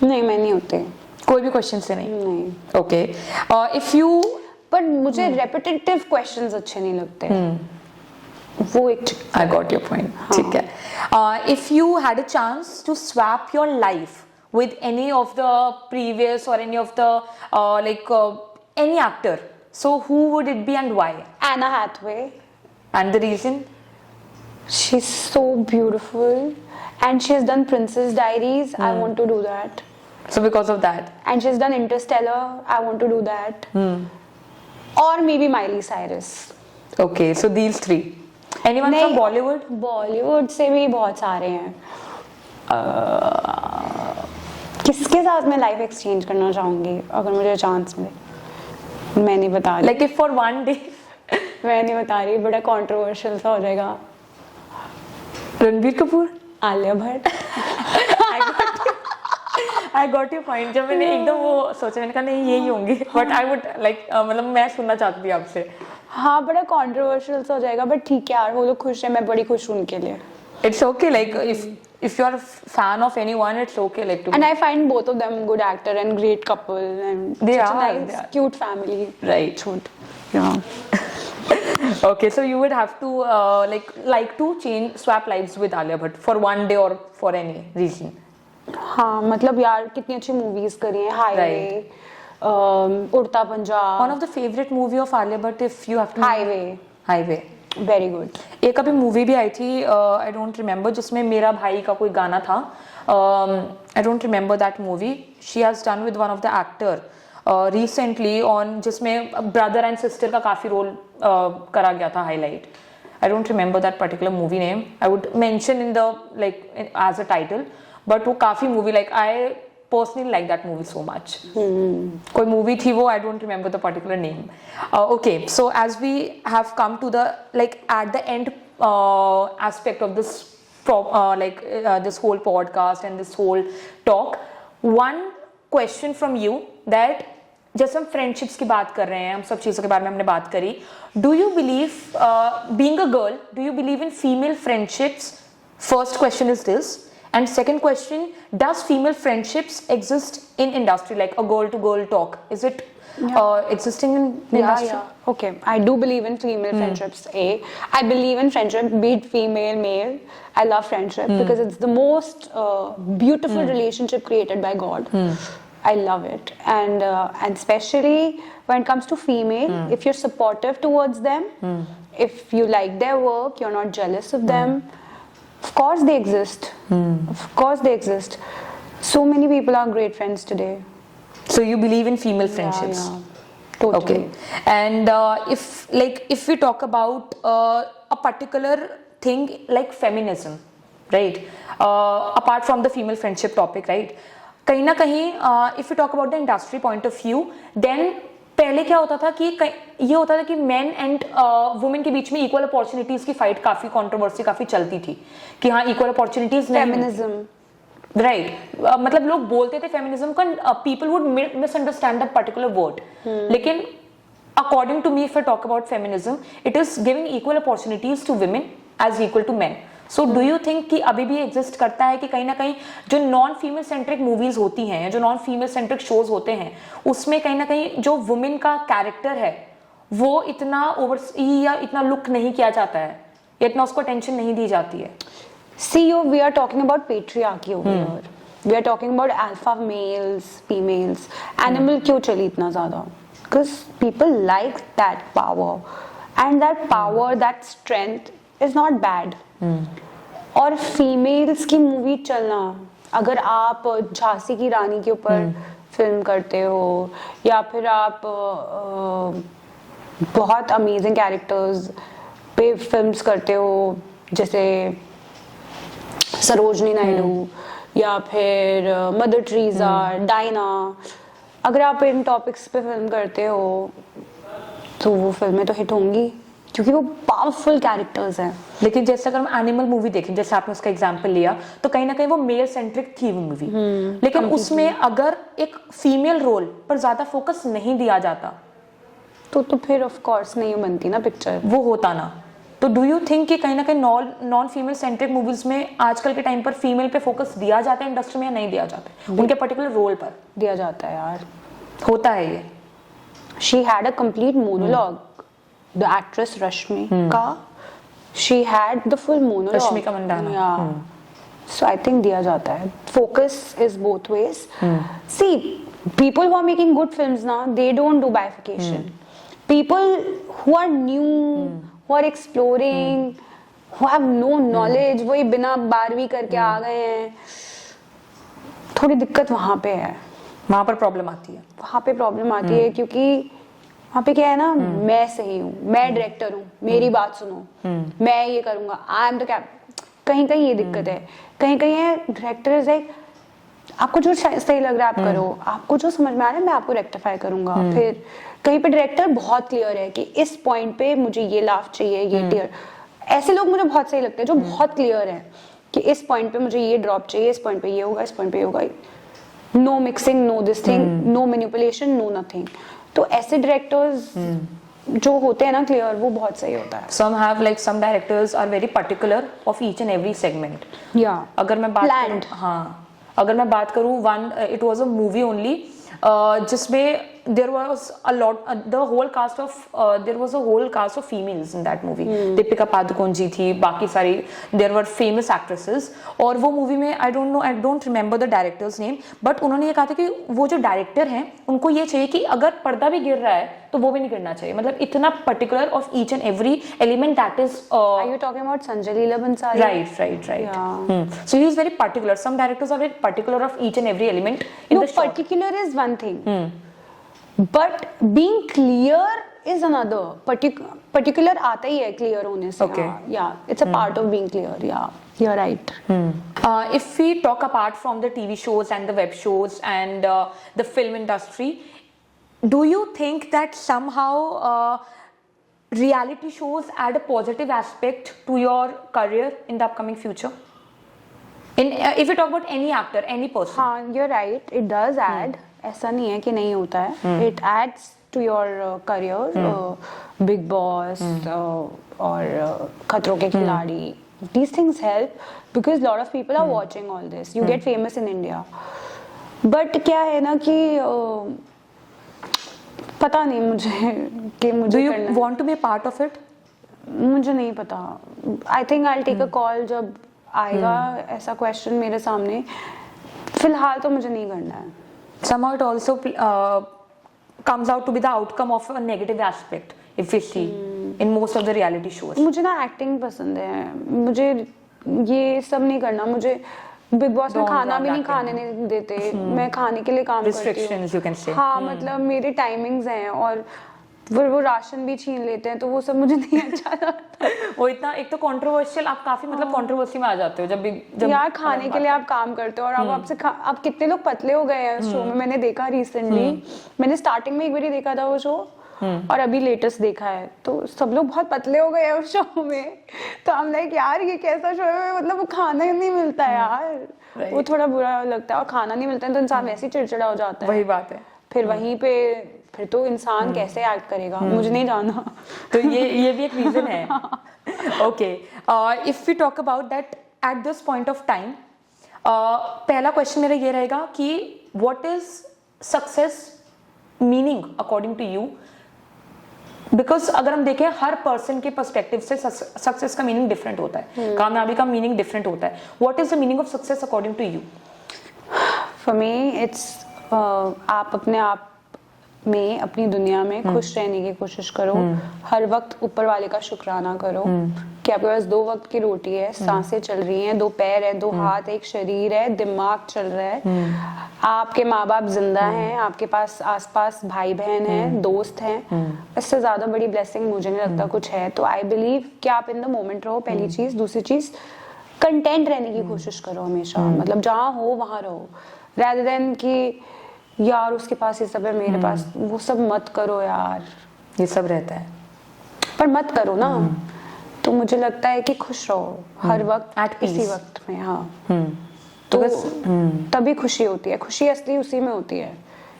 नहीं, मैं नहीं होते। कोई भी क्वेश्चन से नहीं. नहीं। Okay. If you पर मुझे repetitive questions अच्छे नहीं लगते। वो एक I got your point. ठीक है. If you had a chance to swap your life with any of the previous or any of the any actor, so who would it be and why? Anna Hathaway. And the reason? She's so beautiful and she has done Princess Diaries. I want to do that. So because of that. And she's done Interstellar. I want to do that. Or maybe Miley Cyrus. Okay, so these three. Anyone from Bollywood? Bollywood से भी बहुत सारे हैं। किसके साथ मैं life exchange करना चाहूंगी अगर मुझे चांस मिले? मैं नहीं बता रही। Like if for one day. मैं नहीं बता रही, बड़ा कंट्रोवर्शियल सा हो जाएगा। Ranbir Kapoor? Alia Bhatt. I got your point. जब मैंने एकदम वो सोचा, मैंने कहा नहीं यही होंगी, but I would like मतलब मैं सुनना चाहती थी आपसे। हाँ, बड़ा कंट्रोवर्शियल सा हो जाएगा, बट ठीक है यार, वो लोग खुश है, मैं बड़ी खुश हूँ उनके लिए। It's okay, like if you are a fan of anyone, it's okay, like to. And I find both of them good actor and great couple and They such are, a nice, they are. cute family. Right. Yeah. Okay, so you would have to like to swap lives with Alia Bhatt for one day or for any reason. हाँ, मतलब यार कितनी अच्छी movies करी हैं, highway, उड़ता Punjab. One of the favorite movie of Alia Bhatt, if you have to. Highway. Very good. एक अभी मूवी भी आई थी, I don't remember, जिसमें मेरा भाई का कोई गाना था. I don't remember that movie. She has done with one of the actor recently on जिसमें brother and sister का काफी रोल करा गया था highlight. I don't remember that particular movie name. I would mention in the as a title. But वो काफी movie I personally like that movie so much. कोई movie थी वो, I don't remember the particular name. Okay, so as we have come to the at the end aspect of this this whole podcast and this whole talk, one question from you that जैसे हम friendships की बात कर रहे हैं, हम सब चीज़ों के बारे में हमने बात करी, do you believe being a girl, do you believe in female friendships? First question is this. And second question, does female friendships exist in industry, like a girl to girl talk? Is it existing in industry? Yeah. Okay, I do believe in female friendships. I believe in friendship, be it female, male. I love friendship because it's the most beautiful relationship created by God. I love it, and especially when it comes to female, if you're supportive towards them, if you like their work, you're not jealous of them. Of course they exist. Of course they exist. So many people are great friends today. So you believe in female friendships? Yeah, totally. Okay. And if we talk about a particular thing like feminism, right? Apart from the female friendship topic, right? कहीं ना कहीं if we talk about the industry point of view, then पहले क्या होता था कि ये होता था कि मेन एंड वुमेन के बीच में इक्वल अपॉर्चुनिटीज की फाइट काफी कंट्रोवर्सी काफी चलती थी कि हाँ इक्वल अपॉर्चुनिटीज फेमिनिज्म राइट मतलब लोग बोलते थे फेमिनिज्म का, people would misunderstand that particular word, लेकिन according to me if I talk about feminism, it is giving equal opportunities to women as equal to men. So do you think कि अभी भी exist करता है कि कहीं ना कहीं जो नॉन फीमेल सेंट्रिक मूवीज होती हैं, जो नॉन फीमेल सेंट्रिक शोज होते हैं, उसमें कहीं ना कहीं जो वुमेन का कैरेक्टर है वो इतना ओवर या इतना लुक नहीं किया जाता है, या इतना उसको अटेंशन नहीं दी जाती है? See, we are talking about patriarchy over here. We are talking about alpha males, females. Animal क्यों चली इतना ज़्यादा? Because people like that power, and that power, that strength is not bad. और females की movie चलना, अगर आप झांसी की रानी के ऊपर फिल्म करते हो, या फिर आप बहुत अमेजिंग कैरेक्टर्स पे फिल्म्स करते हो, जैसे सरोजनी नायडू या फिर मदर टेरेसा, डायना, अगर आप इन टॉपिक्स पे फिल्म करते हो तो वो फिल्में तो हिट होंगी क्योंकि वो पावरफुल कैरेक्टर्स हैं. लेकिन जैसे अगर हम एनिमल मूवी देखें, जैसे आपने उसका एग्जांपल लिया, तो कहीं ना कहीं वो मेल सेंट्रिक थी वो मूवी, लेकिन उसमें अगर एक फीमेल रोल पर ज्यादा फोकस नहीं दिया जाता तो फिर ऑफ कोर्स नहीं बनती ना पिक्चर, वो होता ना. तो डू यू थिंक कि कहीं ना कहीं नॉन फीमेल सेंट्रिक मूवीज में आजकल के टाइम पर फीमेल पे फोकस दिया जाता है इंडस्ट्री में, या नहीं दिया जाता है? उनके पर्टिकुलर रोल पर दिया जाता है यार, होता है ये. She had a complete monologue, the actress Rashmika, she had the full monologue, Rashmika Mandanna. So I think दिया जाता है. Focus is both ways. See, people who are making good films now, they don't do bifurcation. People who are new, who are exploring, who have no knowledge, वही बिना 12वीं करके आ गए हैं, थोड़ी दिक्कत वहाँ पे है. वहाँ पर प्रॉब्लम आती है. वहाँ पे प्रॉब्लम आती है क्योंकि वहाँ पे क्या है ना, मैं सही हूँ, मैं डायरेक्टर हूँ, मेरी बात सुनो, मैं ये करूँगा, आई एम द कैप. कहीं कहीं ये दिक्कत है, कहीं कहीं है डायरेक्टर इज लाइक आपको जो सही लग रहा है आप करो, आपको जो समझ में आ रहा है मैं आपको रेक्टिफाई करूंगा. फिर कहीं पे डायरेक्टर बहुत क्लियर है कि इस पॉइंट पे मुझे ये लाफ चाहिए, ये टीयर. ऐसे लोग मुझे बहुत सही लगते हैं जो बहुत क्लियर है कि इस पॉइंट पे मुझे ये ड्रॉप चाहिए, इस पॉइंट पे ये होगा, इस पॉइंट पे ये होगा. No mixing, no this thing, no manipulation, no nothing. तो ऐसे डायरेक्टर्स जो होते हैं ना क्लियर, वो बहुत सही होता है. Some have like some directors are very particular of each and every segment. Yeah. अगर मैं बात करूँ, हाँ, अगर मैं बात करूँ, it was a movie only, जिसमें there was a lot, there was a whole cast of females in that movie. Deepika Padukone जी थी, बाकी सारी there were famous actresses. और वो मूवी में I don't remember the director's name, but उन्होंने ये कहा था कि वो जो डायरेक्टर हैं उनको ये चाहिए कि अगर पर्दा भी गिर रहा है तो वो भी नहीं गिरना चाहिए. मतलब इतना particular of each and every element that is. Are you talking about Sanjay Leela Bhansali? Right. Yeah. So he is very particular. Some directors are very particular of each and every element in the shot. Particular is one thing. But being clear is another. Particular आता ही है clear होने से. Okay. Yeah, it's a part of being clear. Yeah, you're right. If we talk apart from the TV shows and the web shows and the film industry, do you think that somehow reality shows add a positive aspect to your career in the upcoming future? If we talk about any actor, any person. हाँ, you're right. It does add. ऐसा नहीं है कि नहीं होता है. It adds to your career. Big Boss और खतरों के खिलाड़ी. These things help because lot of people are watching all this. You get famous in India. But क्या है ना कि पता नहीं मुझे कि मुझे Do you करना want to be a part of it? मुझे नहीं पता. I think I'll take a call जब आएगा ऐसा क्वेश्चन मेरे सामने. फिलहाल तो मुझे नहीं करना है. Somehow it also comes out to be the outcome of a negative aspect if we see in most of the reality shows. मुझे ना एक्टिंग पसंद है. मुझे ये सब नहीं करना. मुझे बिग बॉस में खाना भी नहीं खाने नहीं देते. मैं खाने के लिए काम करती हूँ. Restrictions you can say. हाँ, मतलब मेरे टाइमिंग्स हैं और वो राशन भी छीन लेते हैं तो वो सब मुझे नहीं अच्छा लगता. वो इतना एक तो कंट्रोवर्शियल, आप काफी मतलब कंट्रोवर्सी में आ जाते हो जब यार खाने के लिए आप काम करते हो और आप कितने लोग पतले हो गए हैं शो में. मैंने देखा रिसेंटली, मैंने स्टार्टिंग में एक बार ही देखा था वो शो. और अभी लेटेस्ट देखा है तो सब लोग बहुत पतले हो गए हैं उस शो में, तो हम लाइक यार ये कैसा शो है, मतलब वो खाना ही नहीं मिलता है यार, वो थोड़ा बुरा लगता है, और खाना नहीं मिलता है तो इंसान वैसे ही चिड़चिड़ा हो जाता है। वही बात है। फिर वहीं पे फिर तो इंसान कैसे एक्ट करेगा, मुझे नहीं जाना। तो ये भी एक रीजन है। Okay, if we talk about that at this point of time, पहला क्वेश्चन मेरा ये रहेगा कि what is success meaning according to you, because अगर हम देखें हर पर्सन के पर्सपेक्टिव से सक्सेस का मीनिंग डिफरेंट होता है, कामयाबी का मीनिंग डिफरेंट होता है। What is the meaning of success according to you? For me it's आप अपने आप में, अपनी दुनिया में खुश रहने की कोशिश करो, हर वक्त ऊपर वाले का शुक्राना करो कि आपके पास 2 वक्त की रोटी है, सांसें चल रही हैं, 2 पैर है, 2 हाथ, एक शरीर है, दिमाग चल रहा है, आपके माँ बाप जिंदा हैं, आपके पास आसपास भाई बहन हैं, दोस्त हैं, इससे ज्यादा बड़ी ब्लेसिंग मुझे नहीं लगता कुछ है। तो आई बिलीव कि आप इन द मोमेंट रहो, पहली चीज। दूसरी चीज, कंटेंट रहने की कोशिश करो हमेशा, मतलब जहाँ हो वहां रहो, rather than कि यार उसके पास ये सब है मेरे पास, वो सब मत करो यार। ये सब रहता है पर मत करो ना। तो मुझे लगता है कि खुश रहो हर वक्त, At इसी peace. वक्त में। हाँ, तो तभी खुशी होती है। खुशी असली उसी में होती है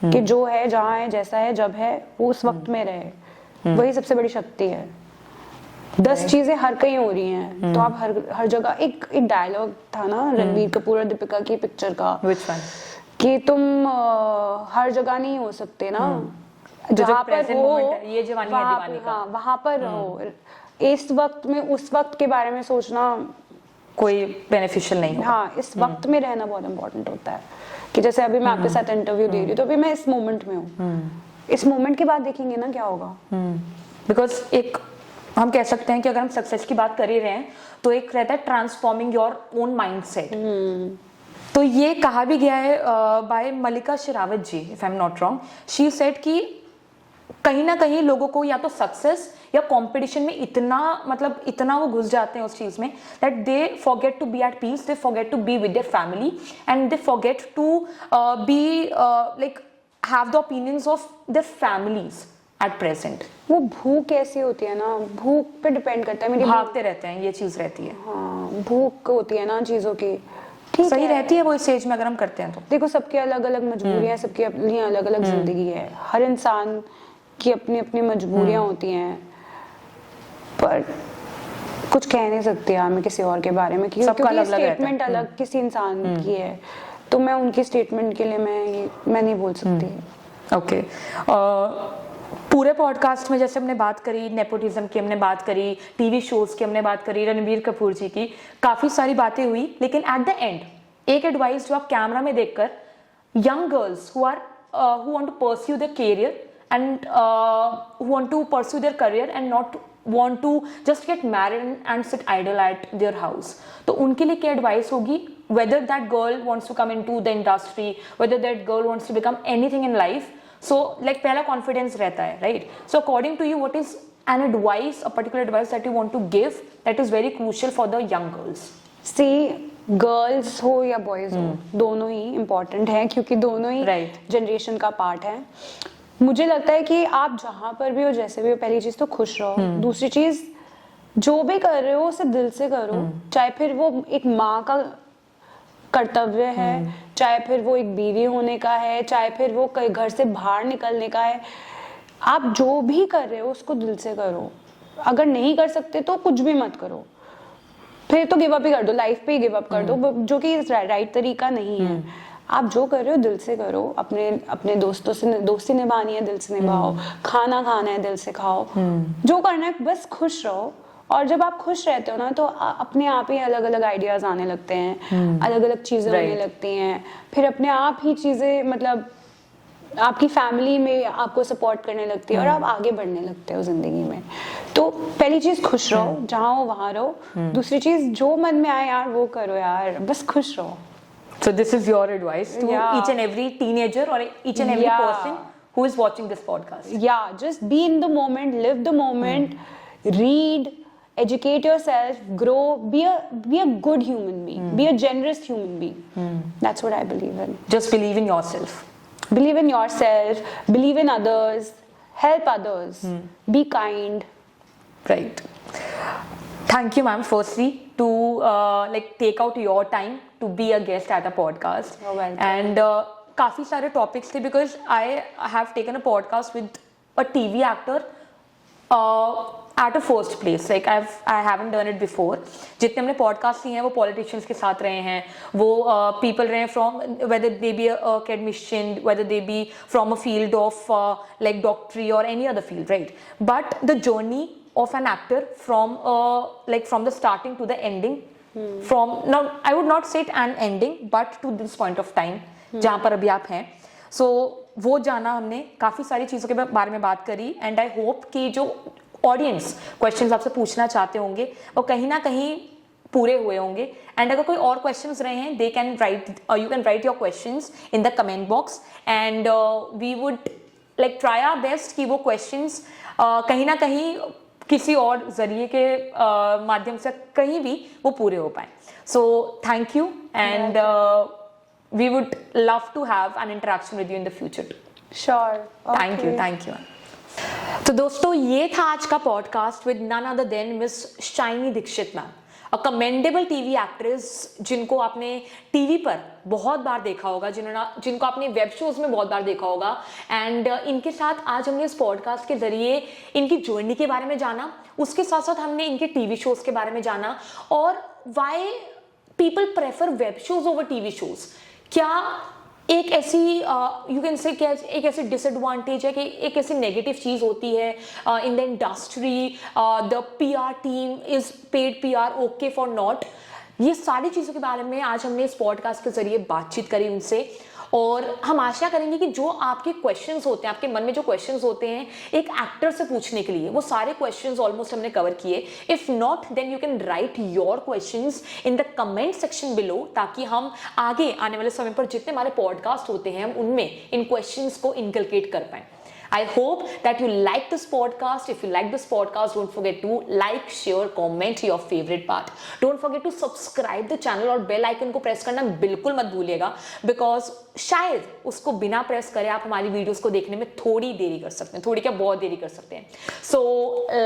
कि जो है, जहाँ है, जैसा है, जब है, वो उस वक्त में रहे, वही सबसे बड़ी शक्ति है। 10 चीजें हर कहीं हो रही हैं, तो आप हर जगह। एक डायलॉग था ना रणबीर कपूर और दीपिका की पिक्चर का, Which one? कि तुम हर जगह नहीं हो सकते ना, जहाँ पर हो ये जवानी है दीवानी का, हाँ वहाँ पर रहो। इस वक्त में उस वक्त के बारे में सोचना कोई बेनिफिशियल नहीं होगा। हाँ, इस वक्त में रहना बहुत इम्पोर्टेंट होता है। कि जैसे अभी मैं आपके साथ इंटरव्यू दे रही हूँ, तो अभी मैं इस मोमेंट में हूँ, इस मोमेंट के बाद देखेंगे ना क्या होगा। बिकॉज एक हम कह सकते हैं कि अगर हम सक्सेस की बात कर ही रहे हैं तो एक रहता है ट्रांसफॉर्मिंग योर ओन माइंडसेट। तो ये कहा भी गया है by Mallika Sherawat ji, if I am not wrong, she said कि कहीं ना कहीं लोगों को या तो सक्सेस या कंपटीशन में इतना वो घुस जाते हैं उस चीज में that they forget to be at peace, they forget to be with their family, and they forget to be like have the opinions of their families at present. वो भूख कैसी होती है ना, भूख पे डिपेंड करता है। मेरी भागते रहते हैं, ये चीज रहती है। हाँ, भूख होती है ना चीजों की, ठीक सही है। रहती है वो इस एज में अगर हम करते हैं तो। देखो, सबके अलग अलग मजबूरियां, सबकी अपनी अलग अलग जिंदगी है, हर इंसान की अपनी अपनी मजबूरियां होती हैं, पर कुछ कह नहीं सकते यार मैं किसी और के बारे में, क्योंकि स्टेटमेंट अलग किसी इंसान की है, तो मैं उनकी स्टेटमेंट के लिए मैं नहीं बोल सकती। ओके, पूरे पॉडकास्ट में जैसे हमने बात करी नेपोटिज्म की, हमने बात करी टीवी शोज की, हमने बात करी रणबीर कपूर जी की, काफी सारी बातें हुई, लेकिन एट द एंड एक एडवाइस जो आप कैमरा में देखकर young girls who want to pursue their career and who want to pursue their career and not want to just get married and sit idle at their house, तो उनके लिए क्या advice होगी? whether that girl wants to come into the industry, whether that girl wants to become anything in life, so like पहला confidence रहता है, right? So according to you, what is an advice, a particular advice that you want to give that is very crucial for the young girls? See, girls हो या boys हो, दोनों ही important हैं, क्योंकि दोनों ही जनरेशन का पार्ट है। मुझे लगता है कि आप जहां पर भी हो, जैसे भी हो, पहली चीज तो खुश रहो। दूसरी चीज, जो भी कर रहे हो उसे दिल से करो, चाहे फिर वो एक माँ का कर्तव्य है, चाहे फिर वो एक बीवी होने का है, चाहे फिर वो घर से बाहर निकलने का है। आप जो भी कर रहे हो उसको दिल से करो। अगर नहीं कर सकते तो कुछ भी मत करो, फिर तो गिव अप ही कर दो, लाइफ पे ही गिव अप कर दो, जो कि राइट तरीका नहीं है। आप जो कर रहे हो दिल से करो, अपने दोस्तों से दोस्ती निभानी है दिल से निभाओ, खाना खाना है दिल से खाओ, जो करना है बस खुश रहो। और जब आप खुश रहते हो ना, तो अपने आप ही अलग अलग आइडियाज आने लगते हैं, अलग अलग चीजें होने लगती हैं, फिर अपने आप ही चीजें, मतलब आपकी फैमिली में आपको सपोर्ट करने लगती है और आप आगे बढ़ने लगते हो जिंदगी में। तो पहली चीज खुश रहो, जहाँ हो वहां रहो। दूसरी चीज, जो मन में आए यार वो करो यार, बस खुश रहो। So this is your advice to each and every teenager or each and every person who is watching this podcast. Yeah, just be in the moment, live the moment, read, educate yourself, grow, be a good human being, be a generous human being. That's what I believe in. Just believe in yourself. Believe in yourself, believe in others, help others, be kind. Right. Thank you, ma'am, firstly, to take out your time to be a guest at a podcast. You're welcome. And काफ़ी सारे topics थे because I have taken a podcast with a TV actor at a first place. Like I haven't done it before. जितने हमने podcast लिए हैं वो politicians के साथ रहे हैं, वो people रहे हैं from whether they be a academician, whether they be from a field of like doctorate or any other field, right? But the journey of an actor from from the starting to the ending, from now I would not say it an ending, but to this point of time जहाँ पर अभी आप हैं, so वो जाना हमने काफ़ी सारी चीज़ों के बारे में बात करी. एंड आई होप कि जो ऑडियंस क्वेश्चंस आपसे पूछना चाहते होंगे वो कहीं ना कहीं पूरे हुए होंगे. एंड अगर कोई और क्वेश्चंस रहे हैं they can write, you can write your questions in the comment box and we would try our best कि वो क्वेश्चंस कहीं ना कहीं किसी और जरिए के माध्यम से कहीं भी वो पूरे हो पाए. So thank you and we would love to have an interaction with you in the future. Sure. Thank you. तो दोस्तों ये था आज का podcast with none other than miss Shiny Dixit ma'am, a commendable TV actress जिनको आपने टीवी पर बहुत बार देखा होगा, जिनको आपने वेब शोज में बहुत बार देखा होगा. एंड इनके साथ आज हमने इस पॉडकास्ट के जरिए इनकी जर्नी के बारे में जाना, उसके साथ साथ हमने इनके टीवी शोज के बारे में जाना और why people prefer web shows over TV shows. क्या एक ऐसी यू कैन से क्या एक ऐसी डिसएडवांटेज है कि एक ऐसी नेगेटिव चीज़ होती है in the industry, the PR team is paid PR okay for not. ये सारी चीज़ों के बारे में आज हमने इस पॉडकास्ट के जरिए बातचीत करी उनसे और हम आशा करेंगे कि जो आपके क्वेश्चंस होते हैं, आपके मन में जो क्वेश्चंस होते हैं एक एक्टर से पूछने के लिए, वो सारे क्वेश्चंस ऑलमोस्ट हमने कवर किए. If not then you can write your questions in the comment section below, ताकि हम आगे आने वाले समय पर जितने हमारे पॉडकास्ट होते हैं हम उनमें इन क्वेश्चंस को इनकलकेट कर पाएं. I hope that you like this podcast. If you like this podcast, don't forget to like, share, comment your favorite part. Don't forget to subscribe the channel और bell icon को press करना बिल्कुल मत भूलिएगा, because शायद उसको बिना press करे आप हमारी वीडियोस को देखने में थोड़ी देरी कर सकते हैं, थोड़ी क्या बहुत देरी कर सकते हैं. So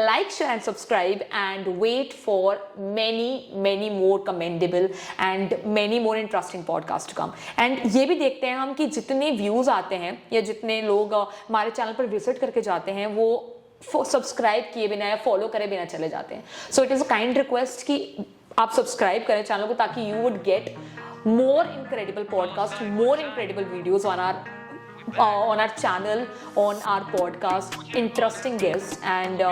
like, share and subscribe and wait for many more commendable and many more interesting podcasts to come. And ये भी देखते हैं हम कि जितने व्यूज आते हैं या जितने लोग हमारे चैनल पर विजिट करके जाते हैं वो सब्सक्राइब किए बिना या फॉलो करे बिना चले जाते हैं. So it is a kind request कि आप सब्सक्राइब करें चैनल को, ताकि you would gate more incredible podcasts, more incredible videos on our channel, on our podcast, interesting guests, and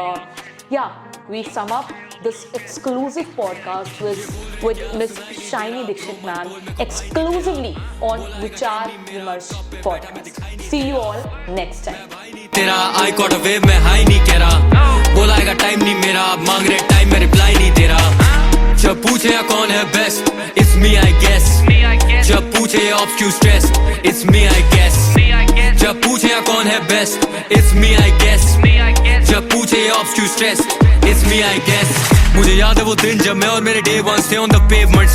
we sum up this exclusive podcast with Miss Shaini Dikshit ma'am exclusively on Vichar Vimarsh podcast. See you all next time. तेरा आई caught a wave में high नहीं कह रहा, बोलाएगा time नहीं मेरा, मांग रहे time में रिप्लाई नहीं तेरा. जब पूछे कौन है best, it's me I guess. जब पूछे ऑफ क्यों stress, it's me I guess. जब पूछे कौन है best, it's me I guess. जब पूछे ऑफ क्यों stress, it's me I guess. मुझे याद है वो दिन जब मैं और मेरे डे वंस थे ऑन द पेवमेंट.